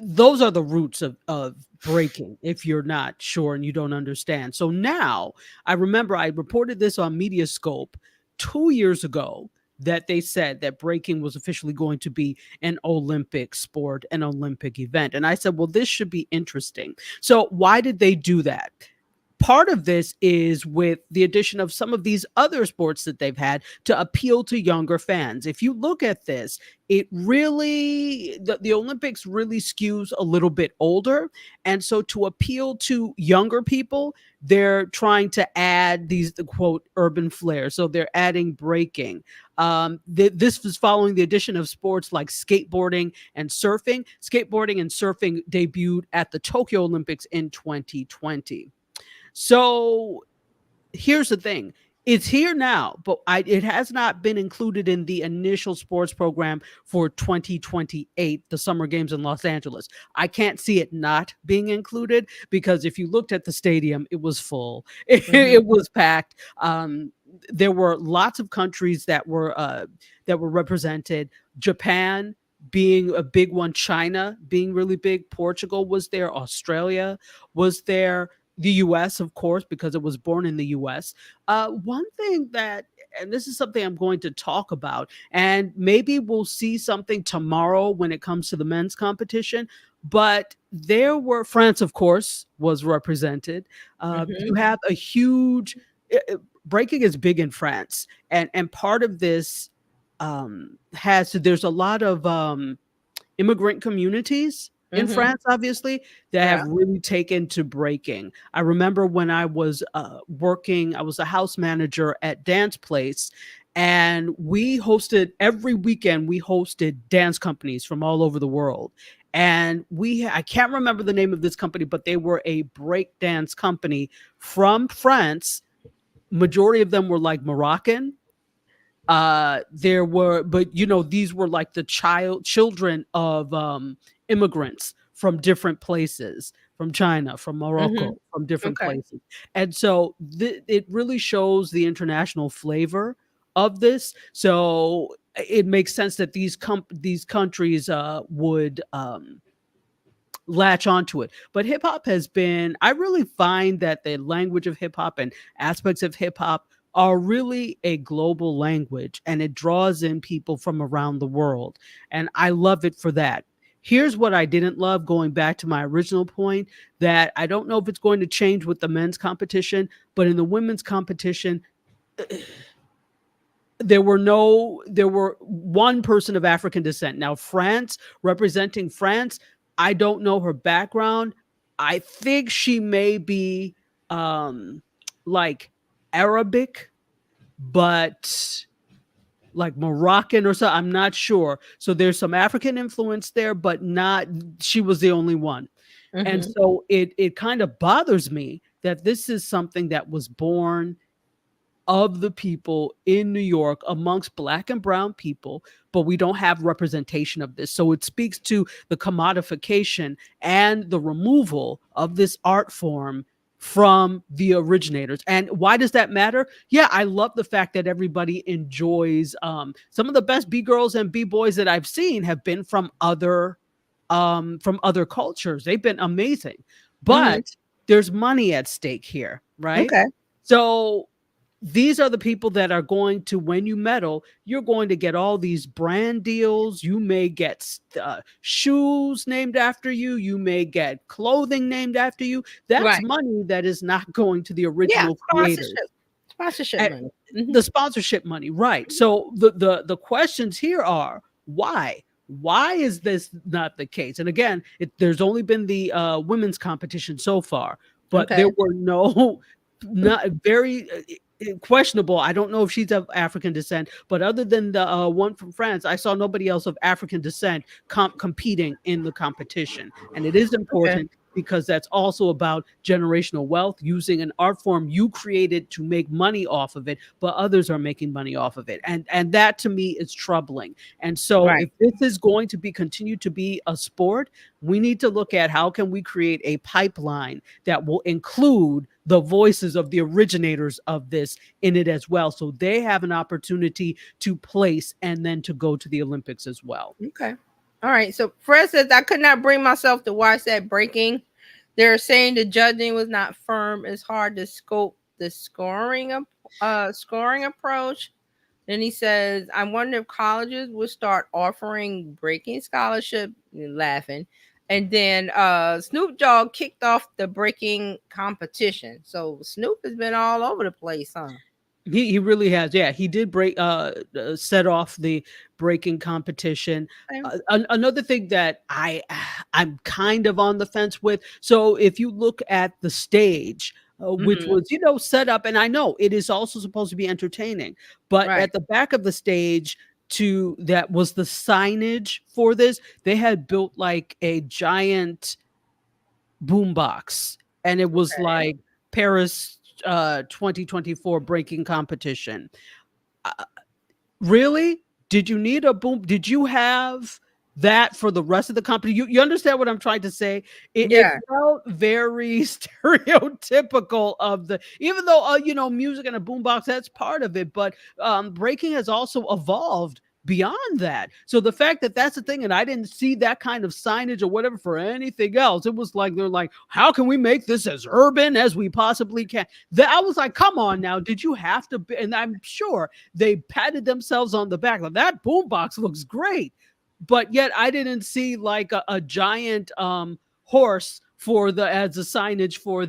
those are the roots of breaking, if you're not sure and you don't understand. So now I remember I reported this on Mediascope 2 years ago that they said that breaking was officially going to be an Olympic sport, an Olympic event. And I said, well, this should be interesting. So why did they do that? Part of this is with the addition of some of these other sports that they've had to appeal to younger fans. If you look at this, it really, the Olympics really skews a little bit older. And so to appeal to younger people, they're trying to add these, quote, urban flair. So they're adding breaking. This was following the addition of sports like skateboarding and surfing. Skateboarding and surfing debuted at the Tokyo Olympics in 2020. So here's the thing. It's here now, but it has not been included in the initial sports program for 2028, the Summer Games in Los Angeles. I can't see it not being included because if you looked at the stadium, it was full. It was packed. There were lots of countries that were represented. Japan being a big one, China being really big, Portugal was there, Australia was there. The U.S., of course, because it was born in the U.S. One thing that, and this is something I'm going to talk about, and maybe we'll see something tomorrow when it comes to the men's competition, but France, of course, was represented. You have a huge, breaking is big in France, and part of this there's a lot of immigrant communities in France, obviously, that have really taken to breaking. I remember when I was working, I was a house manager at Dance Place, and every weekend we hosted dance companies from all over the world. And I can't remember the name of this company, but they were a break dance company from France. Majority of them were like Moroccan. These were like the children of immigrants from different places, from China, from Morocco, from different places. And so it really shows the international flavor of this. So it makes sense that these countries would latch onto it. But hip hop I really find that the language of hip hop and aspects of hip hop are really a global language, and it draws in people from around the world. And I love it for that. Here's what I didn't love, going back to my original point, that I don't know if it's going to change with the men's competition, but in the women's competition, there were one person of African descent. Now, France, representing France, I don't know her background. I think she may be like Arabic, but like Moroccan or so. I'm not sure. So there's some African influence there, but not, she was the only one. And Mhm. so it kind of bothers me that this is something that was born of the people in New York amongst Black and brown people, but we don't have representation of this. So it speaks to the commodification and the removal of this art form from the originators. And why does that matter? Yeah, I love the fact that everybody enjoys some of the best B-girls and B-boys that I've seen have been from other cultures. They've been amazing. Mhm. But there's money at stake here, right? Okay. So these are the people that are going to, when you medal, you're going to get all these brand deals. You may get shoes named after you. You may get clothing named after you. That's Right. money that is not going to the Yeah. original creators. Sponsorship And money. Mhm. the sponsorship money, right? So the questions here are why? Why is this not the case? And again, there's only been the women's competition so far, but Okay. there were no, not very questionable. I don't know if she's of African descent, but other than the one from France, I saw nobody else of African descent competing in the competition. And it is Okay. important because that's also about generational wealth, using an art form you created to make money off of it, but others are making money off of it. And that to me is troubling. And so Right. if this is going to be continue to be a sport, we need to look at how can we create a pipeline that will include the voices of the originators of this in it as well, so they have an opportunity to place and then to go to the Olympics as well. Okay. All right. So Fred says I could not bring myself to watch that breaking. They're saying the judging was not firm. It's hard to scope the scoring approach. Then he says, I wonder if colleges would start offering breaking scholarship, laughing. And then Snoop Dogg kicked off the breaking competition. So Snoop has been all over the place, huh? He really has. Yeah, he did set off the breaking competition. Okay. Another thing that I'm kind of on the fence with. So if you look at the stage, which Mhm. was set up, and I know it is also supposed to be entertaining, but Right. at the back of the stage that was the signage for this. They had built like a giant boombox, and it was Okay. like Paris 2024 breaking competition. Uh, really? Did you need a boom? Did you have that for the rest of the company? You understand what I'm trying to say? It Yeah. felt very stereotypical of the, even though music and a boombox, that's part of it, but breaking has also evolved beyond that. So the fact that that's the thing, and I didn't see that kind of signage or whatever for anything else, it was like they're like, how can we make this as urban as we possibly can? That I was like, come on now, did you have to be? And I'm sure they patted themselves on the back like that boombox looks great, but yet I didn't see like a giant horse for the as a signage for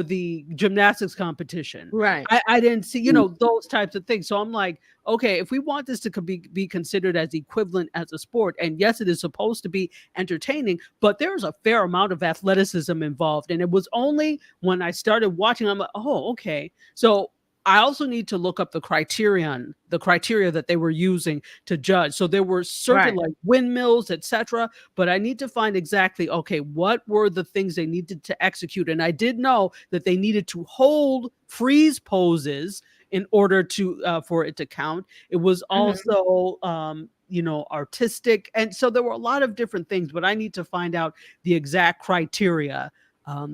the gymnastics competition. Right. I didn't see, those types of things. So I'm like, okay, if we want this to be considered as equivalent as a sport, and yes, it is supposed to be entertaining, but there's a fair amount of athleticism involved. And it was only when I started watching, I'm like, oh, okay. So I also need to look up the criteria that they were using to judge. So there were certain Right. like windmills, etc. But I need to find exactly, okay, what were the things they needed to execute? And I did know that they needed to hold freeze poses in order to for it to count. It was also artistic, and so there were a lot of different things, but I need to find out the exact criteria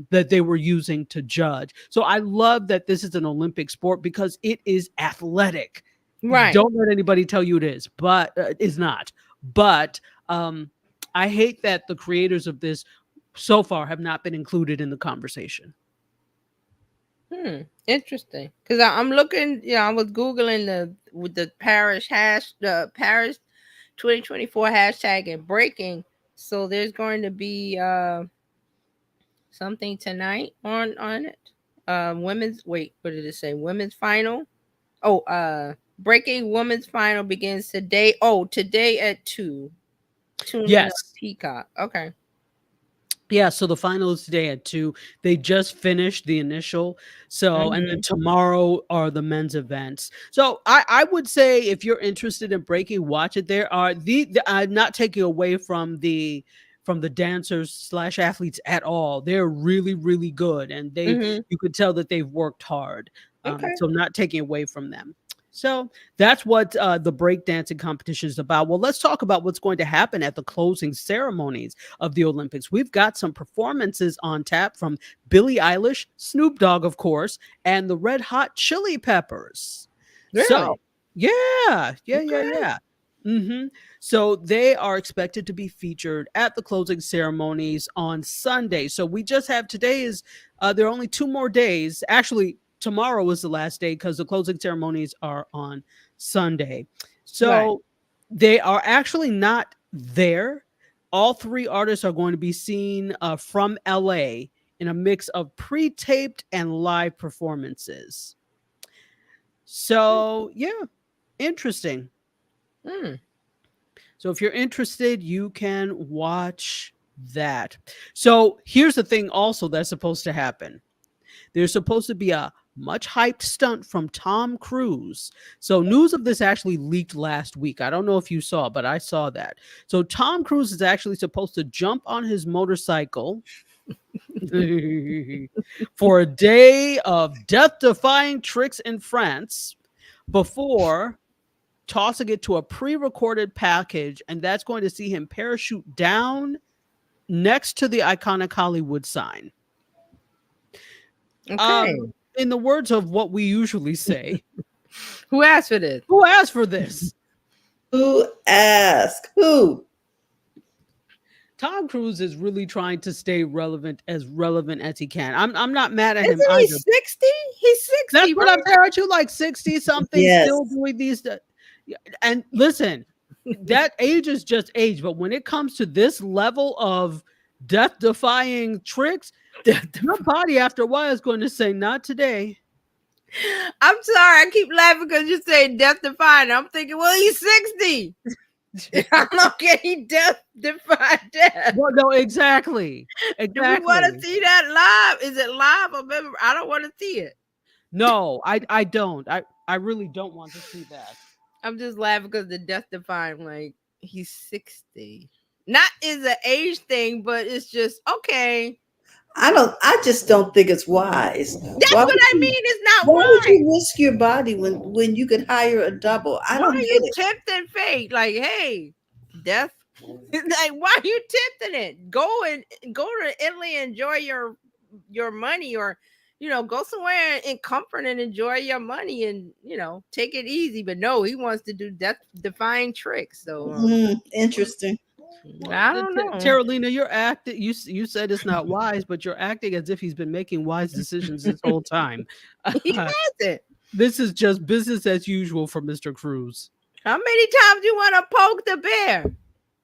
that they were using to judge. So I love that this is an Olympic sport because it is athletic. Right. Don't let anybody tell you it is, but it's not. But I hate that the creators of this so far have not been included in the conversation. Interesting. Because I'm looking, I was Googling the Paris 2024 hashtag and breaking. So there's going to be something tonight on it. What did it say? Women's final. Breaking Women's Final begins today. Today at 2. Tune in on Yes. Peacock. Okay. Yeah, so the final is today at 2. They just finished the initial. So, and then tomorrow are the men's events. So I would say if you're interested in breaking, watch it. There are I'm not taking away from the dancers / athletes at all. They're really, really good. And you could tell that they've worked hard. Okay. So not taking away from them. So that's what the breakdancing competition is about. Well, let's talk about what's going to happen at the closing ceremonies of the Olympics. We've got some performances on tap from Billie Eilish, Snoop Dogg, of course, and the Red Hot Chili Peppers. Really? So, yeah. So they are expected to be featured at the closing ceremonies on Sunday. So we just have there are only 2 more days. Actually, tomorrow is the last day because the closing ceremonies are on Sunday. So they are actually not there. All 3 artists are going to be seen from LA in a mix of pre-taped and live performances. So yeah, interesting. So if you're interested, you can watch that. So here's the thing also that's supposed to happen. There's supposed to be a much hyped stunt from Tom Cruise. So news of this actually leaked last week. I don't know if you saw, but I saw that. So Tom Cruise is actually supposed to jump on his motorcycle for a day of death-defying tricks in France before tossing it to a pre-recorded package, and that's going to see him parachute down next to the iconic Hollywood sign. Okay. In the words of what we usually say, Who asked for this? who asked for this? Who asked? Who? Tom Cruise is really trying to stay relevant as he can. I'm not mad at him Isn't he either. 60? He's 60. That's what I'm saying. Aren't you like 60 something Yes. still doing these? And listen, that age is just age. But when it comes to this level of death-defying tricks, your body after a while is going to say, not today. I'm sorry. I keep laughing because you say death defying. I'm thinking, well, he's 60. I'm okay. He death-defying death. Well, no, exactly. Do we want to see that live? Is it live or member? I don't want to see it. No, I don't. I really don't want to see that. I'm just laughing because the death-defying, like, he's 60. Not is an age thing, but it's just okay. I just don't think it's wise. That's Why what would I you- mean. It's not Why would wise. you risk your body when you could hire a double? I Why don't are get you it. tempting fate? Like, hey, death. Like, why are you tempting it? Go to Italy and enjoy your money, or go somewhere in comfort and enjoy your money, and take it easy. But no, he wants to do death-defying tricks. So Interesting. I don't know. Terralina, you're acting. You said it's not wise, but you're acting as if he's been making wise decisions this whole time. He hasn't. This is just business as usual for Mr. Cruz. How many times you want to poke the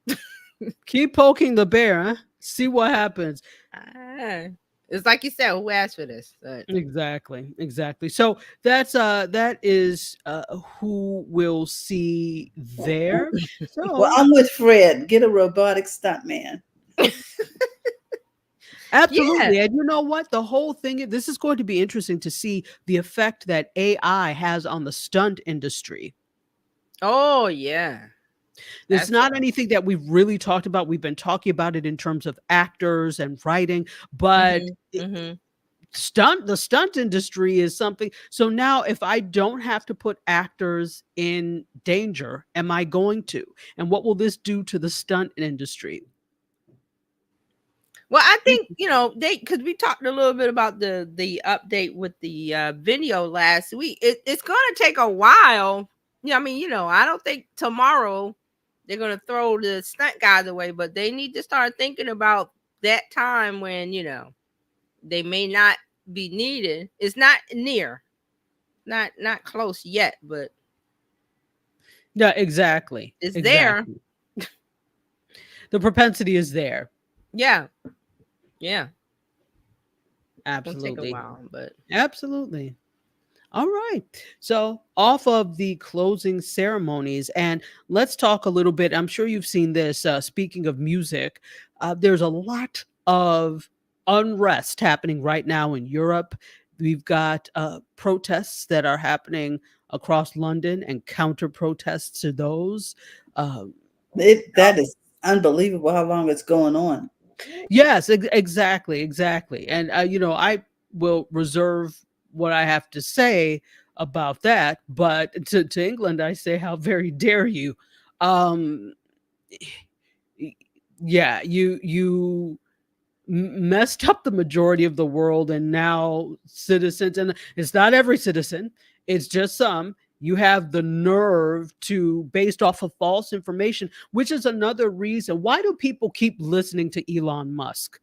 bear? Keep poking the bear, huh? See what happens. It's like you said, who asked for this? Exactly. So that is who we'll see there. So, Well, I'm with Fred. Get a robotic stuntman. absolutely. And you know what? The whole thing, this is going to be interesting to see the effect that AI has on the stunt industry. Oh, yeah. It's not anything that we've really talked about. We've been talking about it in terms of actors and writing, but the stunt industry is something. So now if I don't have to put actors in danger, am I going to? And what will this do to the stunt industry? Well, I think, because we talked a little bit about the update with the video last week. It's going to take a while. I don't think tomorrow they're going to throw the stunt guys away, but they need to start thinking about that time when, they may not be needed. It's not near, not close yet, but yeah, exactly. It's there. The propensity is there. Yeah. Absolutely. It'll take a while, but absolutely. All right. So, off of the closing ceremonies, and let's talk a little bit. I'm sure you've seen this. Speaking of music, there's a lot of unrest happening right now in Europe. We've got protests that are happening across London and counter protests to those. Um, That is unbelievable how long it's going on. Yes, exactly. And I will reserve what I have to say about that. But to England, I say, how very dare you? Um, yeah, you messed up the majority of the world, and now citizens, and it's not every citizen, it's just some, you have the nerve to, based off of false information, which is another reason why do people keep listening to Elon Musk.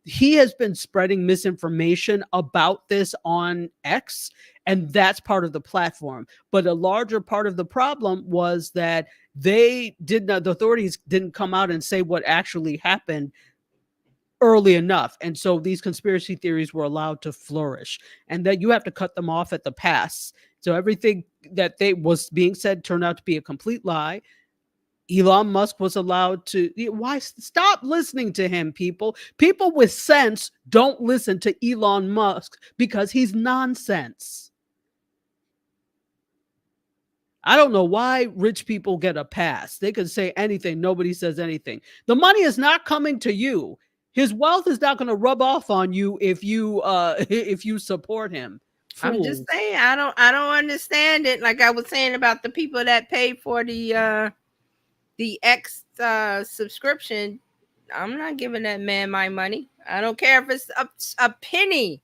He has been spreading misinformation about this on X, and that's part of the platform. But a larger part of the problem was that the authorities didn't come out and say what actually happened early enough, and so these conspiracy theories were allowed to flourish, and that you have to cut them off at the pass. So everything that they was being said turned out to be a complete lie. Elon Musk was allowed to, why stop listening to him? People with sense don't listen to Elon Musk because he's nonsense. I don't know why rich people get a pass. They can say anything, nobody says anything. The money is not coming to you. His wealth is not going to rub off on you if you if you support him. I'm Fools. just saying, I don't understand it. Like I was saying about the people that pay for the X subscription. I'm not giving that man my money. I don't care if it's a penny.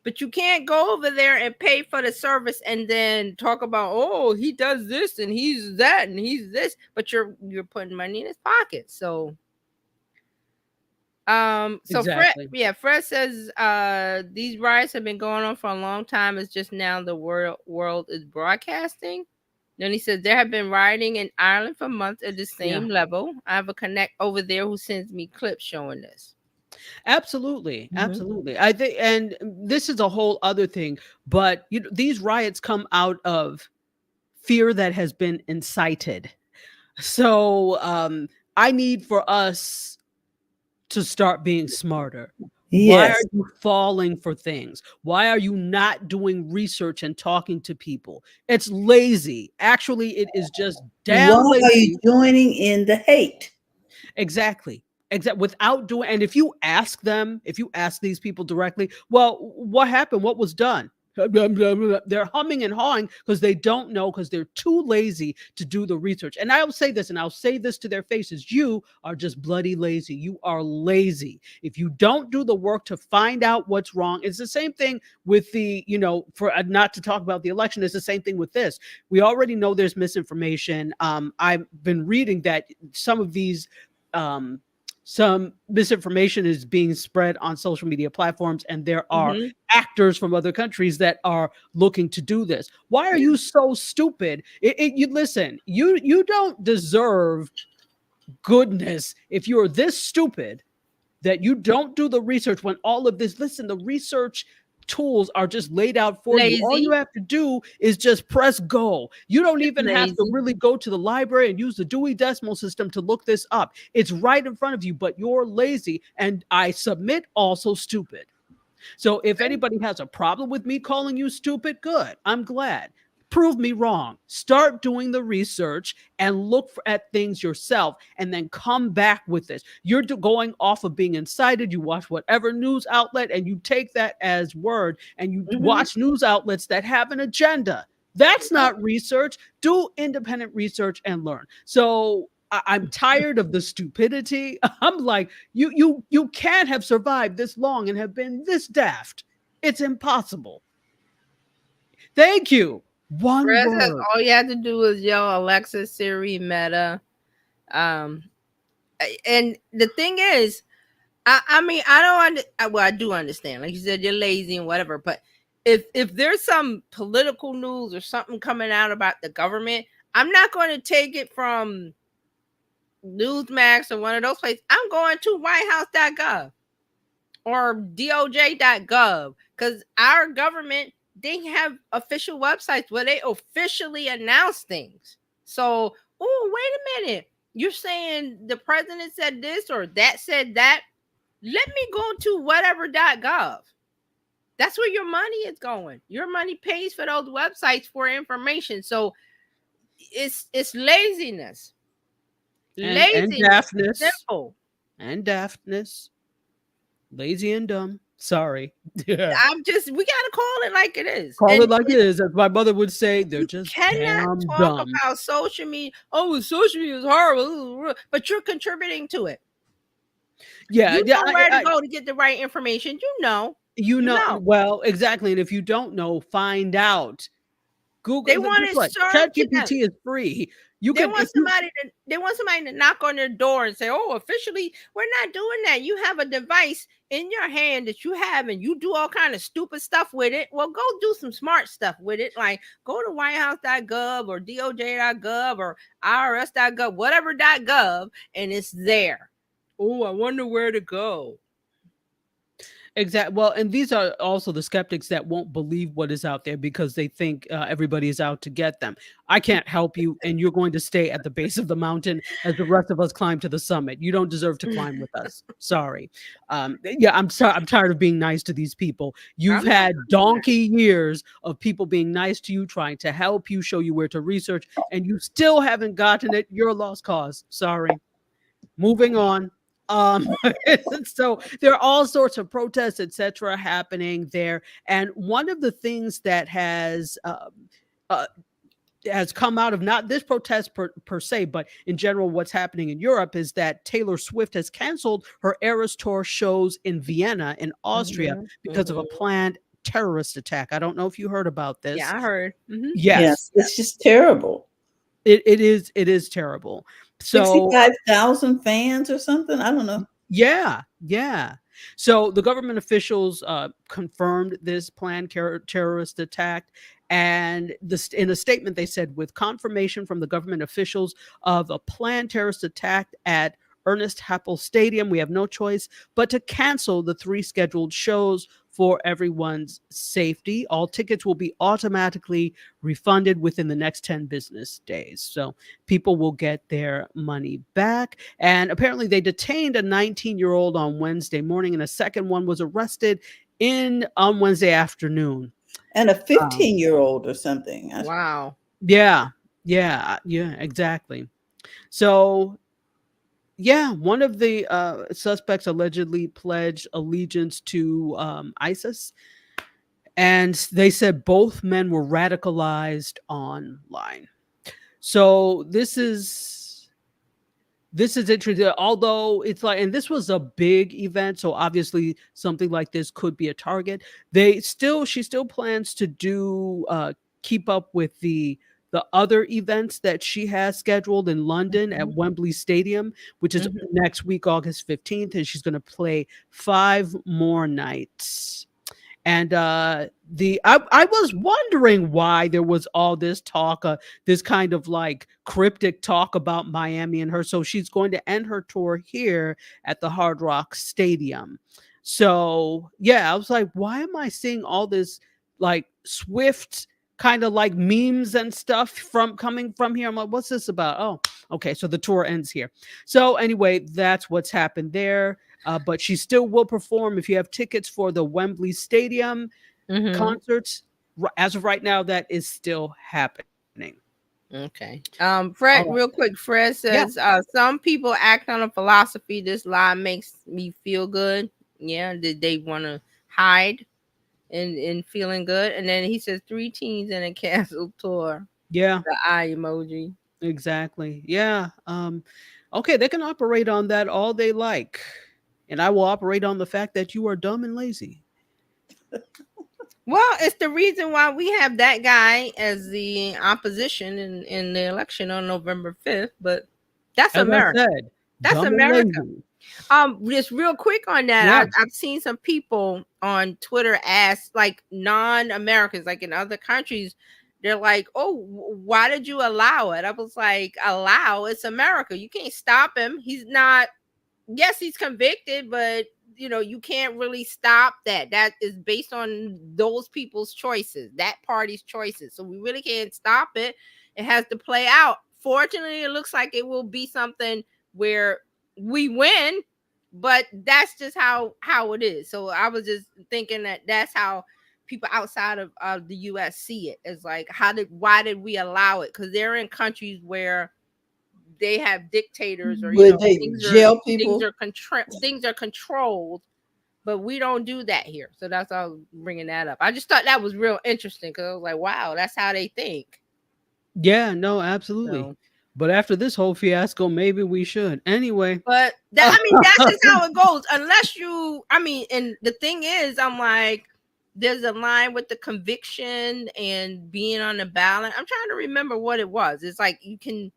But you can't go over there and pay for the service and then talk about, oh, he does this and he's that and he's this, but you're putting money in his pocket. So Exactly. Fred says these riots have been going on for a long time. It's just now the world is broadcasting. Then he says there have been rioting in Ireland for months at the same level. I have a connect over there who sends me clips showing this. Absolutely. I think, and this is a whole other thing, but these riots come out of fear that has been incited. So I need for us to start being smarter. Yes. Why are you falling for things? Why are you not doing research and talking to people? It's lazy. Actually, it is just damn Why lazy. are you joining in the hate? Exactly. Without doing, and if you ask these people directly, well, what happened? What was done? They're humming and hawing because they don't know, because they're too lazy to do the research. And I'll say this, and I'll say this to their faces: you are just bloody lazy. You are lazy. If you don't do the work to find out what's wrong, it's the same thing with the, for not to talk about the election, it's the same thing with this. We already know there's misinformation. I've been reading that some of these some misinformation is being spread on social media platforms, and there are actors from other countries that are looking to do this. Why are you so stupid? You listen, you don't deserve goodness if you're this stupid that you don't do the research when all of this, listen, the research tools are just laid out for you. All you have to do is just press go. You don't even have to really go to the library and use the Dewey Decimal System to look this up. It's right in front of you, but you're lazy, and I submit also stupid. So if anybody has a problem with me calling you stupid, good. I'm glad. Prove me wrong. Start doing the research and look at things yourself, and then come back with this. You're going off of being incited. You watch whatever news outlet and you take that as word, and you watch news outlets that have an agenda. That's not research. Do independent research and learn. So I'm tired of the stupidity. I'm like, you can't have survived this long and have been this daft. It's impossible. Thank you. One word. Says all you have to do is yell Alexa, Siri, Meta. And the thing is, I mean, I do understand. Like you said, you're lazy and whatever, but if there's some political news or something coming out about the government, I'm not going to take it from Newsmax or one of those places. I'm going to whitehouse.gov or doj.gov, because our government they have official websites where they officially announce things. So, oh, wait a minute. You're saying the president said this or that said that? Let me go to whatever.gov. That's where your money is going. Your money pays for those websites for information. So it's laziness. And daftness. Simple. And daftness. Lazy and dumb. Sorry. Yeah. We gotta call it like it is. Call it like it is. As my mother would say, they're just cannot damn talk dumb. about social media. Oh, social media is horrible, but you're contributing to it. Yeah, you know where to go to get the right information. You know. Well, exactly. And if you don't know, find out. Google. They want to search. ChatGPT is free. They want somebody to knock on their door and say, "Oh, officially, we're not doing that. You have a device in your hand that you have, and you do all kind of stupid stuff with it. Well, go do some smart stuff with it. Like go to WhiteHouse.gov or DOJ.gov or IRS.gov, whatever.gov, and it's there. Oh, I wonder where to go." Exactly. Well, and these are also the skeptics that won't believe what is out there because they think everybody is out to get them. I can't help you, and you're going to stay at the base of the mountain as the rest of us climb to the summit. You don't deserve to climb with us. Sorry. Yeah, I'm sorry. I'm tired of being nice to these people. You've had donkey years of people being nice to you, trying to help you, show you where to research, and you still haven't gotten it. You're a lost cause. Sorry. Moving on. So there are all sorts of protests, etc., happening there. And one of the things that has come out of not this protest per se, but in general, what's happening in Europe is that Taylor Swift has canceled her Eras Tour shows in Vienna, in Austria, because of a planned terrorist attack. I don't know if you heard about this. Yeah, I heard. Yes, it's just terrible. It is terrible. So 65,000 fans or something. I don't know. Yeah. So the government officials confirmed this planned terrorist attack. And in a statement, they said, with confirmation from the government officials of a planned terrorist attack at Ernest Happel Stadium, we have no choice but to cancel the 3 scheduled shows for everyone's safety. All tickets will be automatically refunded within the next 10 business days. So people will get their money back. And apparently they detained a 19-year-old on Wednesday morning, and a second one was arrested on Wednesday afternoon. And a 15-year-old or something. Wow. Yeah, exactly. So yeah, one of the suspects allegedly pledged allegiance to ISIS, and they said both men were radicalized online. So this is interesting. Although it's like, and this was a big event, so obviously something like this could be a target. She still plans to do keep up with the other events that she has scheduled in London at Wembley Stadium, which is next week, August 15th, and she's going to play 5 more nights. And I was wondering why there was all this talk, this kind of like cryptic talk about Miami and her. So she's going to end her tour here at the Hard Rock Stadium. So yeah, I was like, why am I seeing all this like Swift kind of like memes and stuff coming from here? I'm like, what's this about? Oh, okay. So the tour ends here. So anyway, that's what's happened there. But she still will perform. If you have tickets for the Wembley Stadium concerts, as of right now, that is still happening. Okay. Fred, real quick, Fred says, some people act on a philosophy. This lie makes me feel good. Yeah. Did they want to hide in feeling good? And then he says 3 teens in a canceled tour. Yeah. The eye emoji. Exactly. Yeah. Okay. They can operate on that all they like. And I will operate on the fact that you are dumb and lazy. Well, it's the reason why we have that guy as the opposition in the election on November 5th. But that's As America. I said, That's dumb and America. lazy. Just real quick on that, Yeah. I've seen some people on Twitter ask, like non-Americans, like in other countries, they're like, "Oh, why did you allow it?" I was like, "Allow? It's America. You can't stop him. He's not. Yes, he's convicted, but you can't really stop that. That is based on those people's choices, that party's choices. So we really can't stop it. It has to play out. Fortunately, it looks like it will be something where we win, but that's just how it is. So I was just thinking that that's how people outside of the US see it. It's like, why did we allow it? Because they're in countries where they have dictators, or Would they jail people? Things are controlled, but we don't do that here. So that's why I was bringing that up. I just thought that was real interesting, because I was like, wow, that's how they think. Yeah, no, absolutely. So, But after this whole fiasco, maybe we should. Anyway. but that's just how it goes. Unless and the thing is, I'm like, there's a line with the conviction and being on the ballot. I'm trying to remember what it was. It's like you can't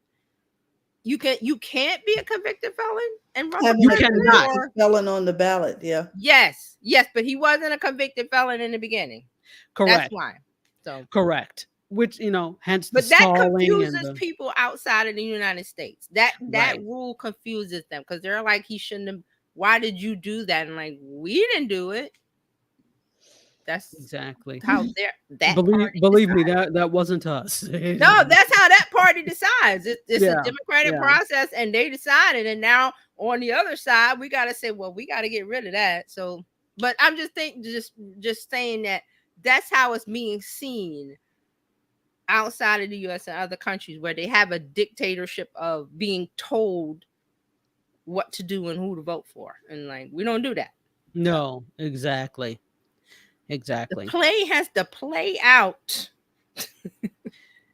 be a convicted felon and run. You cannot. Felon on the ballot. Yeah. Yes, but he wasn't a convicted felon in the beginning. Correct. That's why. So correct. Which, hence the but that stalling confuses people outside of the United States. That Right. rule confuses them, because they're like, he shouldn't have. Why did you do that? And like, we didn't do it. That's exactly how that believe me, that wasn't us. No, that's how that party decides. It's Yeah, a democratic process, and they decided. And now on the other side, we got to say, well, we got to get rid of that. So, but I'm just saying that that's how it's being seen outside of the U.S. and other countries, where they have a dictatorship of being told what to do and who to vote for. And like, we don't do that. No, exactly. The play has to play out.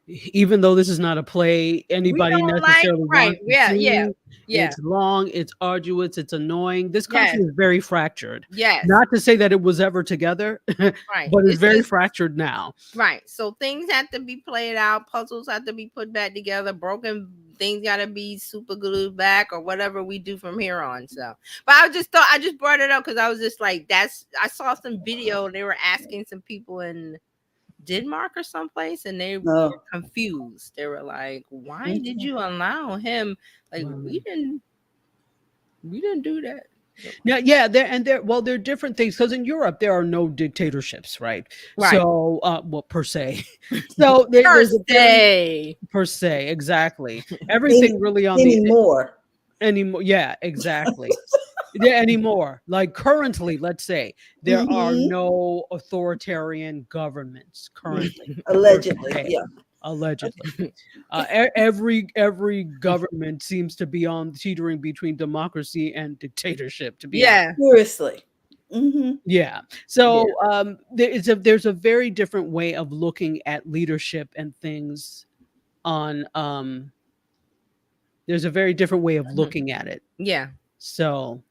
Even though this is not a play anybody necessarily wants to see. Yeah. It's long, it's arduous, it's annoying. This country is very fractured. Yes. Not to say that it was ever together, right. But it's very fractured now. Right. So things have to be played out. Puzzles have to be put back together. Broken things got to be super glued back, or whatever we do from here on. So, but I just brought it up because I was just like, I saw some video and they were asking some people in Denmark or someplace, and they were confused. They were like, why did you allow him? Like, we didn't do that. Yeah, there are different things, because in Europe there are no dictatorships, right? So, per se. So per se, exactly. Everything really on anymore. Yeah, exactly. Yeah, anymore. Like currently, let's say there are no authoritarian governments currently. Allegedly, yeah. Allegedly. Every government seems to be teetering between democracy and dictatorship, to be honest. Seriously. Yeah. So there's a very different way of looking at leadership and things on there's a very different way of looking at it. Yeah. So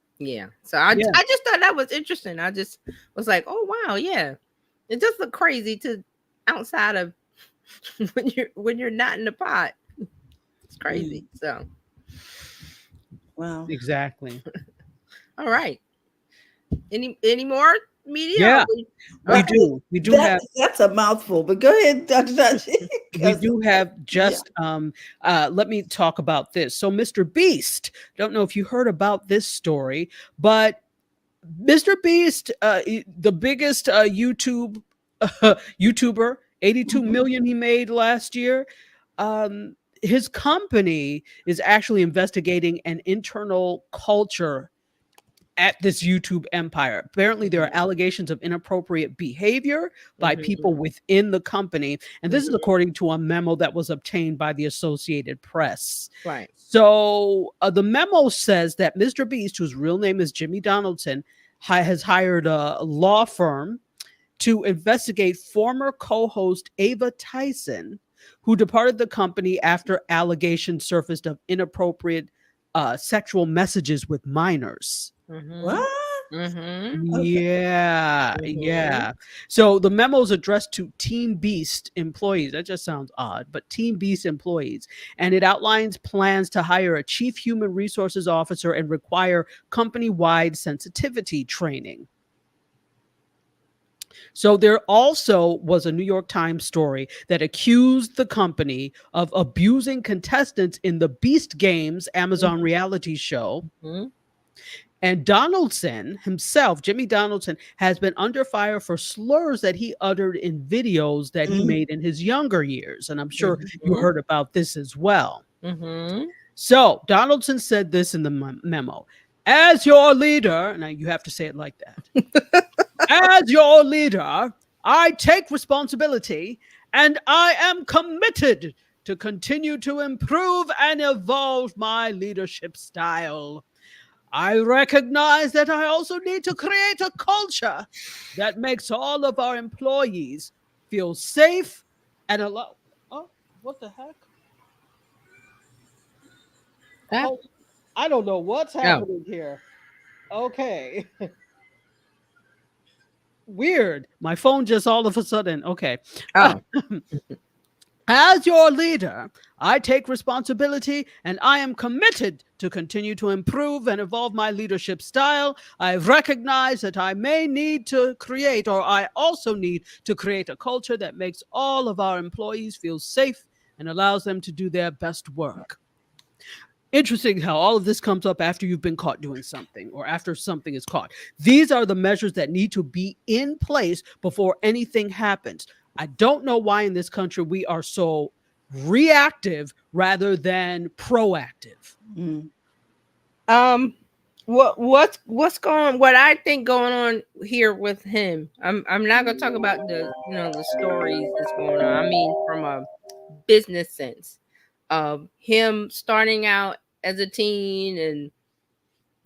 So I just thought that was interesting. I just was like, oh wow, yeah. It does look crazy to outside of when you're not in the pot. It's crazy. So wow. Exactly. All right. Any more media? Yeah. We do have that's a mouthful, but go ahead, Dr. Taji. We do have just let me talk about this. So Mr. Beast, don't know if you heard about this story, but Mr. Beast, the biggest YouTuber, 82 million he made last year. His company is actually investigating an internal culture at this YouTube empire. Apparently, there are allegations of inappropriate behavior by people within the company. And this is according to a memo that was obtained by the Associated Press. Right. So the memo says that Mr. Beast, whose real name is Jimmy Donaldson, has hired a law firm to investigate former co-host Ava Tyson, who departed the company after allegations surfaced of inappropriate sexual messages with minors. What? Yeah. So the memo is addressed to Team Beast employees. That just sounds odd, but Team Beast employees. And it outlines plans to hire a chief human resources officer and require company-wide sensitivity training. So there also was a New York Times story that accused the company of abusing contestants in the Beast Games Amazon reality show. And Donaldson himself, Jimmy Donaldson, has been under fire for slurs that he uttered in videos that he Mhm. made in his younger years. And I'm sure you Mhm. heard about this as well. Mm-hmm. So Donaldson said this in the memo. As your leader, now you have to say it like that. As your leader, I take responsibility and I am committed to continue to improve and evolve my leadership style. I recognize that I also need to create a culture that makes all of our employees feel safe and allow. Oh, what the heck? Oh, I don't know what's happening here. Okay. Weird. My phone just all of a sudden. Okay. Oh. As your leader, I take responsibility and I am committed to continue to improve and evolve my leadership style. I recognize that I may need to create, or I also need to create a culture that makes all of our employees feel safe and allows them to do their best work. Interesting how all of this comes up after you've been caught doing something or after something is caught. These are the measures that need to be in place before anything happens. I don't know why in this country we are so reactive rather than proactive. Mm. What I think going on here with him, I'm not gonna talk about the stories that's going on. I mean, from a business sense of him starting out as a teen and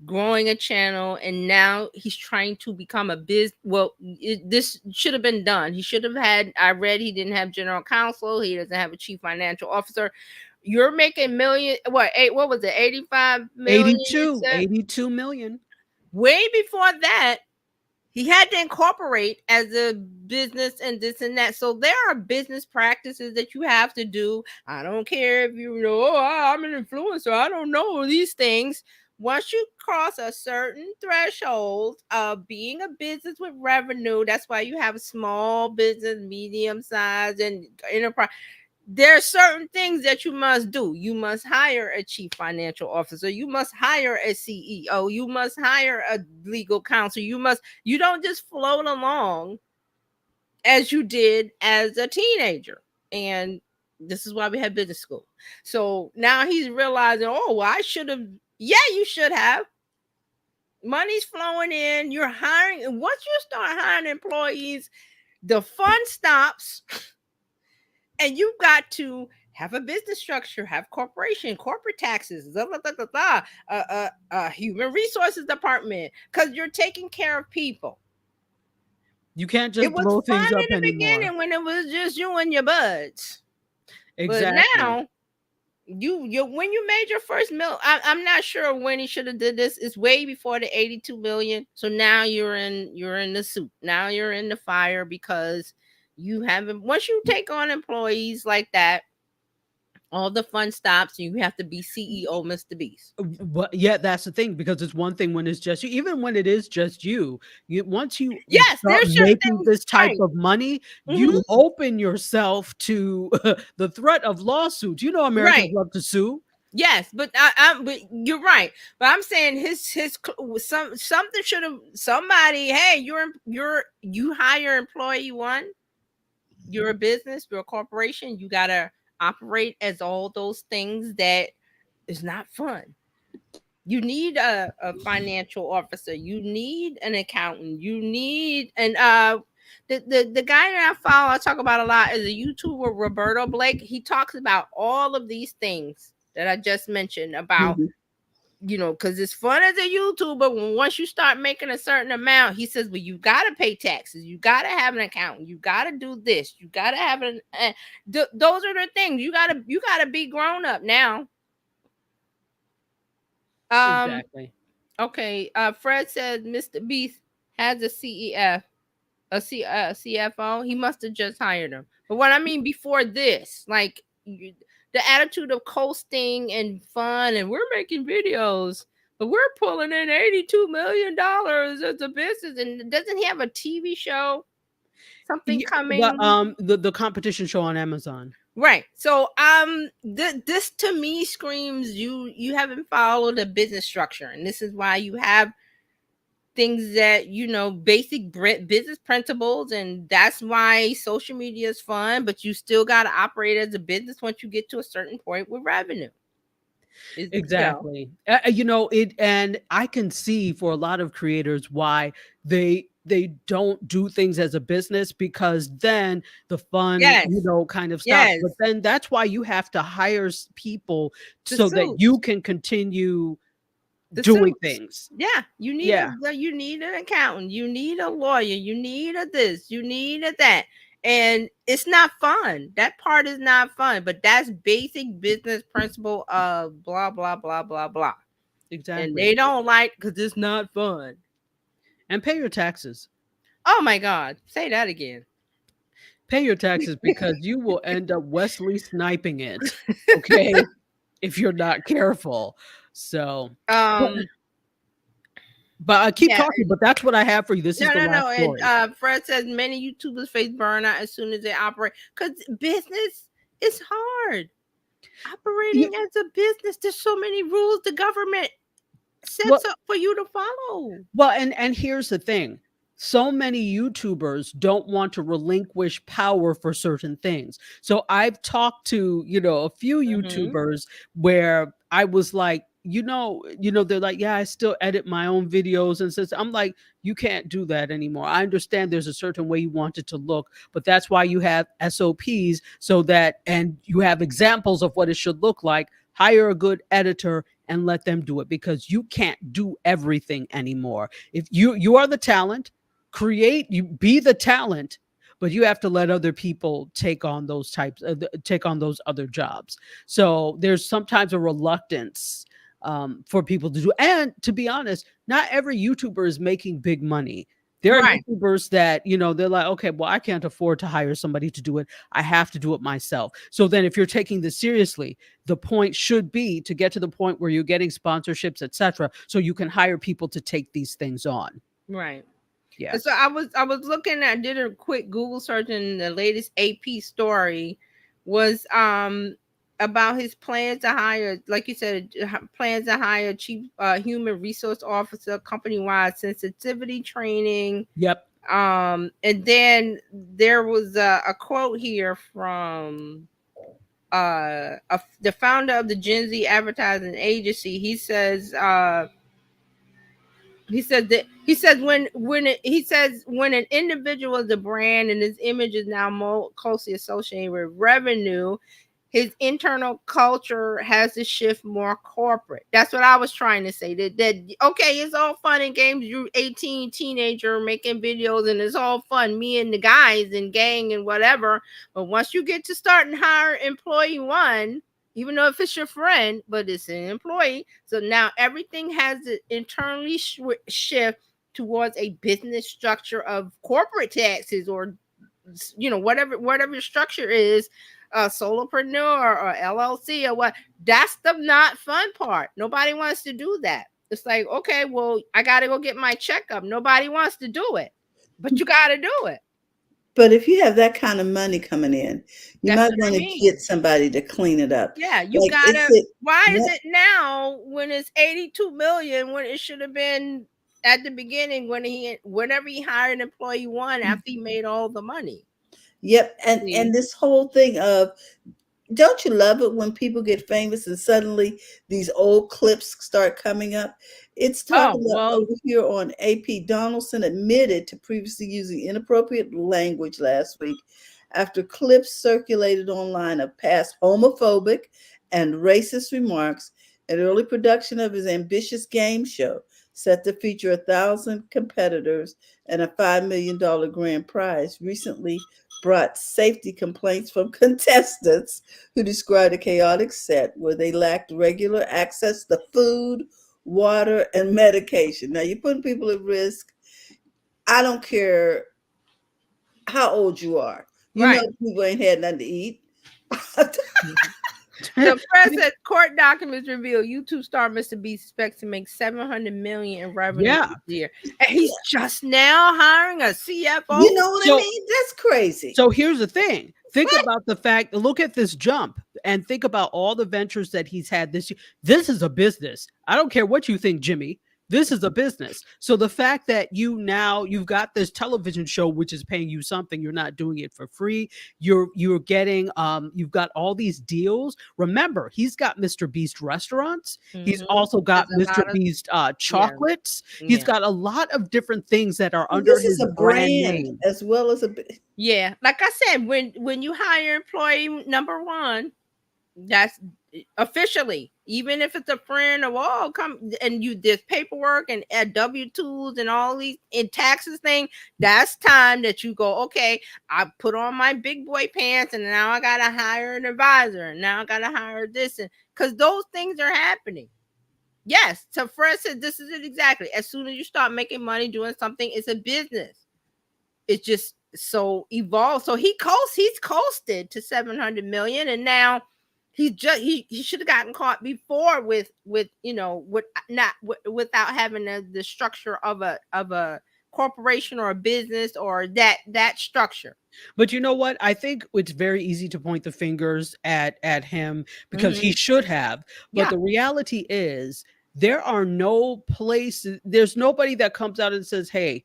growing a channel, and now he's trying to become a this should have been done. He should have had, I read he didn't have general counsel, he doesn't have a chief financial officer. You're making what was it, 85 million? 82 million. Way before that, he had to incorporate as a business and this and that. So there are business practices that you have to do. I don't care if you know, I'm an influencer, I don't know these things. Once you cross a certain threshold of being a business with revenue, that's why you have a small business, medium size, and enterprise. There are certain things that you must do. You must hire a chief financial officer. You must hire a CEO. You must hire a legal counsel. You don't just float along as you did as a teenager. And this is why we have business school. So now he's realizing, oh, well, I should have. Yeah, you should have. Money's flowing in. You're hiring. And once you start hiring employees, the fun stops. And you've got to have a business structure, have corporate taxes, human resources department, because you're taking care of people. You can't just blow things up in the anymore. beginning when it was just you and your buds. Exactly. But now, you when you made your first I'm not sure when he should have did this. It's way before the 82 million. So now you're in the soup. Now you're in the fire because you haven't. Once you take on employees like that, all the fun stops. You have to be CEO, Mr. Beast. But yeah, that's the thing, because it's one thing when it's just you. Even when it is just you, once you start making this type of money, you open yourself to the threat of lawsuits. You know, Americans love to sue. Yes, but but you're right. But I'm saying something should have somebody. Hey, you hire employee one. You're a business. You're a corporation. You gotta operate as all those things that is not fun. You need a financial officer. You need an accountant. You need the guy that I follow, I talk about a lot, is a YouTuber, Roberto Blake. He talks about all of these things that I just mentioned about, because it's fun as a YouTuber. Once you start making a certain amount, he says, well, you got to pay taxes. You got to have an accountant. You got to do this. You got to have those are the things. You got to be grown up now. Exactly. Okay. Fred says Mr. Beast has a CFO. He must have just hired him. But what I mean before this, like the attitude of coasting and fun, and we're making videos, but we're pulling in $82 million as a business. And doesn't he have a TV show? Something coming? The competition show on Amazon. Right. So this to me screams you haven't followed a business structure, and this is why you have things that, basic business principles, and that's why social media is fun, but you still got to operate as a business once you get to a certain point with revenue. Exactly. And I can see for a lot of creators why they don't do things as a business, because then the fun, Yes. kind of stops. Yes. But then that's why you have to hire people The so that suits. you can continue The doing suits. things. Yeah, you need you need an accountant, you need a lawyer, you need a this, you need a that. And it's not fun. That part is not fun, but that's basic business principle of blah blah blah blah blah. Exactly. And they don't like because it's not fun. And pay your taxes. Oh my God. Say that again. Pay your taxes, because you will end up Wesley sniping it. Okay. If you're not careful. So but keep talking, but that's what I have for you. This is the last story. And Fred says many YouTubers face burnout as soon as they operate, because business is hard. Operating as a business, there's so many rules the government sets up for you to follow. Well, and here's the thing. So many YouTubers don't want to relinquish power for certain things. So I've talked to, a few YouTubers where I was like, they're like, yeah, I still edit my own videos. And says, I'm like, you can't do that anymore. I understand there's a certain way you want it to look, but that's why you have SOPs, so that, and you have examples of what it should look like. Hire a good editor and let them do it, because you can't do everything anymore. If you are the talent, be the talent, but you have to let other people take on those other jobs. So there's sometimes a reluctance for people to do. And to be honest, not every YouTuber is making big money. There are YouTubers that, they're like, okay, well, I can't afford to hire somebody to do it. I have to do it myself. So then if you're taking this seriously, the point should be to get to the point where you're getting sponsorships, etc., so you can hire people to take these things on. Right. Yeah. So I was looking at, did a quick Google search, and the latest AP story was about his plans to hire, like you said, plans to hire chief human resource officer, company-wide sensitivity training. Yep. And then there was a quote here from the founder of the Gen Z advertising agency. He says when an individual is a brand and his image is now more closely associated with revenue, his internal culture has to shift more corporate. That's what I was trying to say. That okay, it's all fun and games. You're 18, teenager making videos, and it's all fun. Me and the guys and gang and whatever. But once you get to start and hire employee one, even though if it's your friend, but it's an employee. So now everything has to internally shift towards a business structure of corporate taxes, or whatever your structure is. Solopreneur or LLC or what, that's the not fun part. Nobody wants to do that. It's like, okay, well, I got to go get my checkup. Nobody wants to do it, but you got to do it. But if you have that kind of money coming in, you might want to get somebody to clean it up. Yeah, you gotta. Why is it now when it's 82 million when it should have been at the beginning whenever he hired employee one after he made all the money? Yep. And this whole thing of, don't you love it when people get famous and suddenly these old clips start coming up? It's talking about over here on AP. Donaldson admitted to previously using inappropriate language last week after clips circulated online of past homophobic and racist remarks. An early production of his ambitious game show set to feature 1,000 competitors and a $5 million grand prize recently brought safety complaints from contestants who described a chaotic set where they lacked regular access to food, water, and medication. Now, you're putting people at risk. I don't care how old you are. You know people ain't had nothing to eat. The press said court documents reveal YouTube star Mr. Beast expects to make $700 million in revenue this year. And he's just now hiring a CFO. You know what I mean? That's crazy. So here's the thing. Think about the fact, look at this jump and think about all the ventures that he's had this year. This is a business. I don't care what you think, Jimmy. This is a business. So the fact that you've got this television show which is paying you something, you're not doing it for free. You're getting you've got all these deals. Remember, he's got Mr. Beast restaurants. He's Mhm. also got There's a Mr. lot of Beast yeah, chocolates. He's yeah. got a lot of different things that are Well, under this is his a brand brand name. as well as Yeah, like I said, when you hire employee number one, that's officially, even if it's a friend or oh come and you there's paperwork and W-2s and all these in taxes thing, that's time that you go, okay, I put on my big boy pants and now I gotta hire an advisor and now I gotta hire this, and because those things are happening. Yes, so Fred said this is it exactly. As soon as you start making money doing something, it's a business. It's just so evolved. So he's coasted to 700 million, and now he should have gotten caught before with with not without having the structure of a corporation or a business or that structure. But you know what? I think it's very easy to point the fingers at him because he Mhm. should have. But Yeah. the reality is there are no places, there's nobody that comes out and says, "Hey,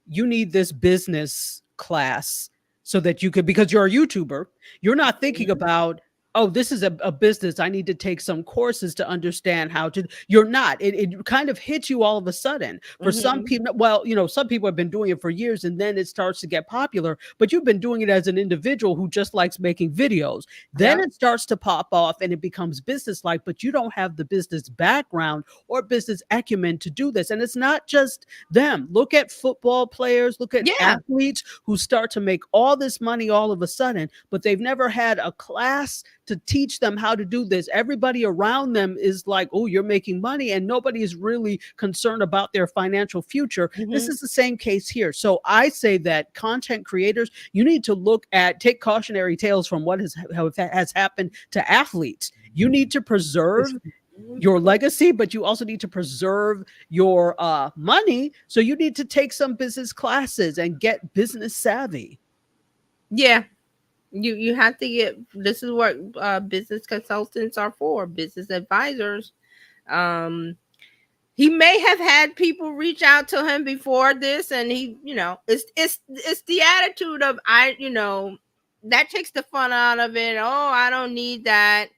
you need this business class so that you could," because you're a YouTuber, you're not thinking Mhm. about, oh, this is a business. I need to take some courses to understand how to. You're not. It kind of hits you all of a sudden. For some Mhm. people, well, some people have been doing it for years and then it starts to get popular, but you've been doing it as an individual who just likes making videos. Then Yeah. it starts to pop off and it becomes business-like, but you don't have the business background or business acumen to do this. And it's not just them. Look at football players, look at Yeah. athletes who start to make all this money all of a sudden, but they've never had a class to teach them how to do this. Everybody around them is like, oh, you're making money, and nobody is really concerned about their financial future. This Mhm. is the same case here. So I say that content creators, you need to take cautionary tales from what has happened to athletes. You need to preserve your legacy, but you also need to preserve your money. So you need to take some business classes and get business savvy. Yeah. You have to get, this is what business consultants are for, business advisors. um he may have had people reach out to him before this, and he, it's the attitude of that takes the fun out of it. Oh, I don't need that.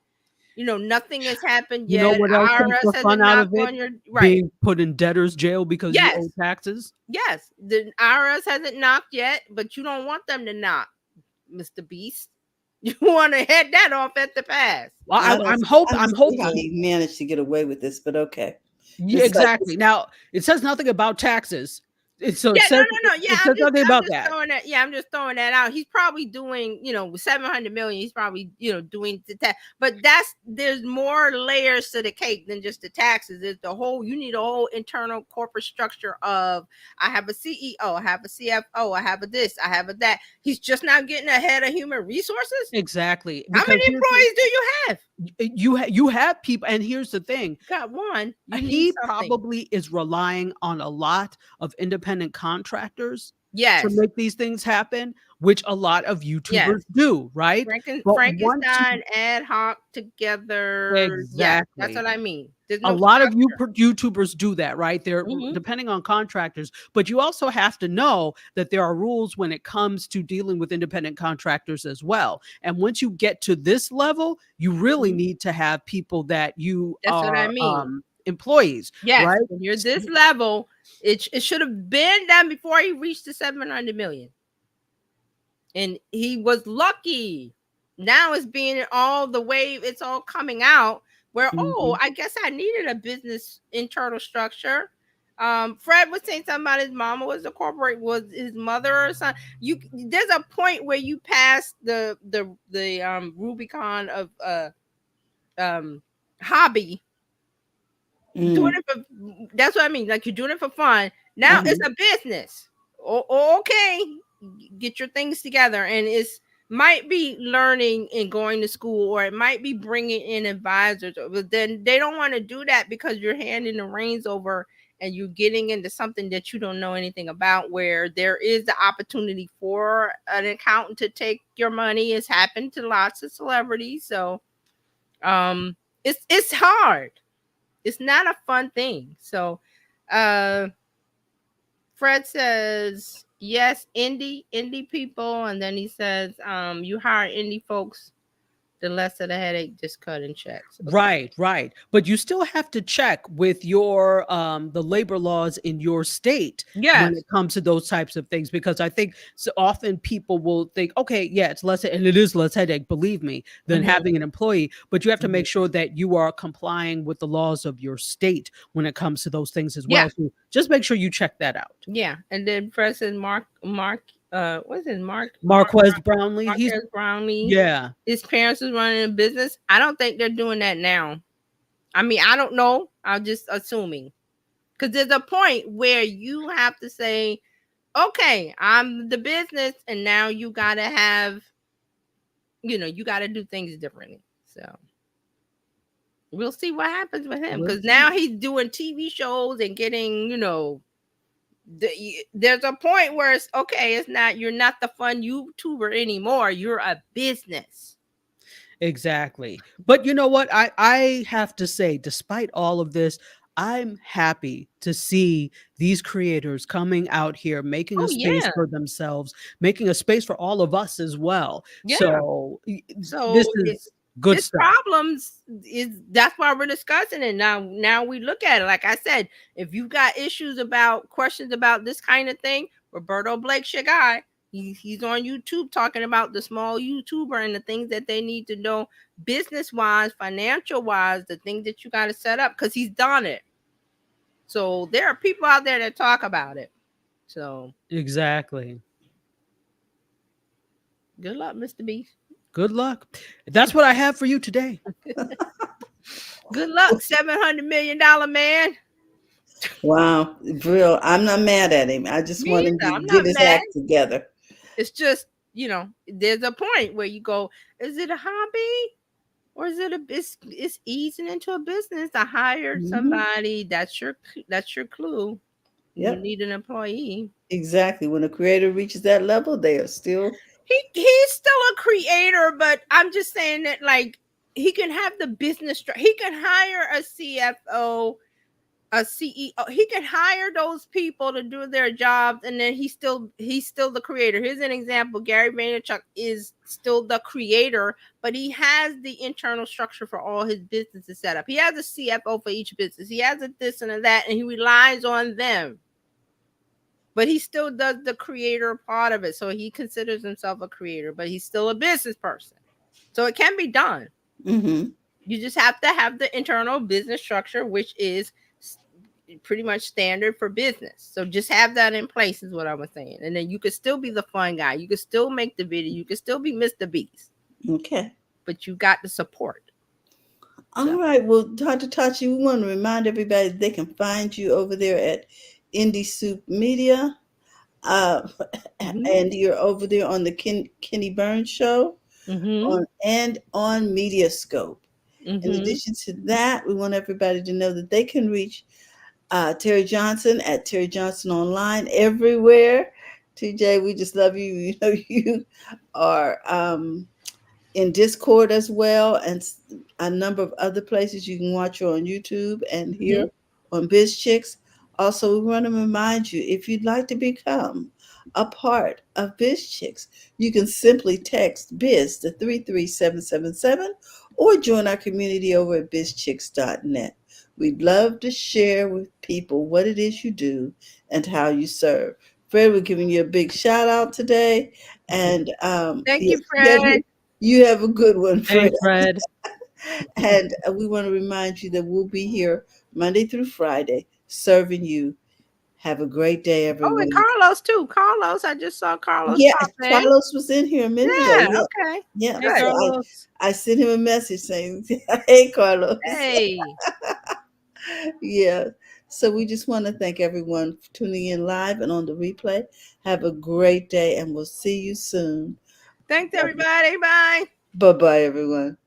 Nothing has happened You know yet. what else takes IRS the fun hasn't out of knocked it? on your right. Being put in debtor's jail because you owe Yes, taxes. yes. The IRS hasn't knocked yet, but you don't want them to knock, Mr. Beast. You want to head that off at the pass. Well, I don't I'm see how hopeful. he managed to get away with this, but okay. Yeah, It's like exactly. Now it says nothing about taxes. It Yeah, says no. Yeah, it says nothing I'm about just that. throwing that. Yeah, I'm just throwing that out. He's probably doing, with 700 million, he's probably, doing the tax. But there's more layers to the cake than just the taxes. There's you need a whole internal corporate structure of, I have a CEO, I have a CFO, I have a this, I have a that. He's just not getting ahead of human resources. Exactly. How Because many employees do you have? you have people, and here's the thing. Got one. You need He something. probably is relying on a lot of independent contractors to Yes. make these things happen, which a lot of YouTubers Yes. do, right? But once you Frankenstein ad hoc together. Yeah, that's exactly. what I mean. There's A no lot of structure. YouTubers do that, right? They're Mhm. depending on contractors, but you also have to know that there are rules when it comes to dealing with independent contractors as well. And once you get to this level, you really Mhm. need to have people that you That's what I are mean. employees, Yes, right? when you're this level, it should have been done before he reached the 700 million. And he was lucky. Now it's being all the way, it's all coming out where, oh, Mhm. I guess I needed a business internal structure. Fred was saying something about his mama was a corporate, was his mother or something. There's a point where you pass the Rubicon of hobby. Doing it for, that's what I mean. Like, you're doing it for fun. Now it's a business. Okay, get your things together, and it's might be learning and going to school, or it might be bringing in advisors. But then they don't want to do that because you're handing the reins over, and you're getting into something that you don't know anything about. Where there is the opportunity for an accountant to take your money. It's happened to lots of celebrities, so it's hard. It's not a fun thing. So Fred says yes, indie people, and then he says, you hire indie folks, the less of the headache, just cutting checks. Okay. Right. But you still have to check with your the labor laws in your state when Yes. it comes to those types of things, because I think so often people will think, okay, yeah, it's less, and it is less headache, believe me, than Mhm. having an employee. But you have to Mhm. make sure that you are complying with the laws of your state when it comes to those things as Yeah. well. So just make sure you check that out. Yeah, and then Fred says Mark, what's his Marquez Brownlee, he's Marquez Brownlee. yeah. His parents was running a business. I don't think they're doing that now. I mean, I don't know. I'm just assuming. Because there's a point where you have to say, okay, I'm the business, and now you gotta have, you gotta do things differently. So we'll see what happens with him. Because now he's doing TV shows and getting, there's a point where it's okay, you're not the fun YouTuber anymore. You're a business. Exactly. But you know what? I have to say, despite all of this, I'm happy to see these creators coming out here, making Oh, a space yeah. for themselves, making a space for all of us as well. Yeah. So So this is good this stuff. problems that's why we're discussing it now. We look at it, like I said, if you've got questions about this kind of thing, Roberto Blake's your guy. He's on YouTube talking about the small YouTuber and the things that they need to know business wise, financial wise, the things that you got to set up, because he's done it. So there are people out there that talk about it. So Exactly. good luck, Mr. Beast. Good luck. That's what I have for you today. Good luck, $700 million man. Wow, real. I'm not mad at him. I just Me want him either. to I'm get not his mad. act together. It's just, there's a point where you go, is it a hobby or is it it's easing into a business? I hired Mhm. somebody. That's your clue. Yep. You need an employee. Exactly. When a creator reaches that level, they are still. He's still a creator, but I'm just saying that, like, he can have the business. He can hire a CFO, a CEO. He can hire those people to do their jobs, and then he's still the creator. Here's an example: Gary Vaynerchuk is still the creator, but he has the internal structure for all his businesses set up. He has a CFO for each business. He has a this and a that, and he relies on them. But he still does the creator part of it, so he considers himself a creator, but he's still a business person. So it can be done. Mm-hmm. You just have to have the internal business structure, which is pretty much standard for business. So just have that in place is what I was saying. And then you could still be the fun guy. You could still make the video. You could still be Mr. Beast. Okay. But you got the support. All right. Well, Dr. Tachi, we want to remind everybody they can find you over there at Indie Soup Media. And you're over there on the Kenny Burns Show and on Mediascope. In addition to that, we want everybody to know that they can reach Terry Johnson at Terry Johnson Online everywhere. TJ, we just love you. You know, you are in Discord as well, and a number of other places you can watch her on YouTube and here on BizChix. Also, we want to remind you, if you'd like to become a part of BizChix, you can simply text biz to 33777 or join our community over at bizchix.net. We'd love to share with people what it is you do and how you serve. Fred, we're giving you a big shout out today. And thank you, Fred. You have a good one, Fred. Thanks, Fred. And we want to remind you that we'll be here Monday through Friday serving you. Have a great day, everyone. Oh, and Carlos too. Carlos, I just saw Carlos. Yeah, Carlos was in here a minute ago. Yeah, okay. Yeah, Hey, Carlos. I sent him a message saying, "Hey, Carlos." Hey. Yeah. So we just want to thank everyone for tuning in live and on the replay. Have a great day, and we'll see you soon. Thanks, everybody. Bye. Bye-bye, everyone.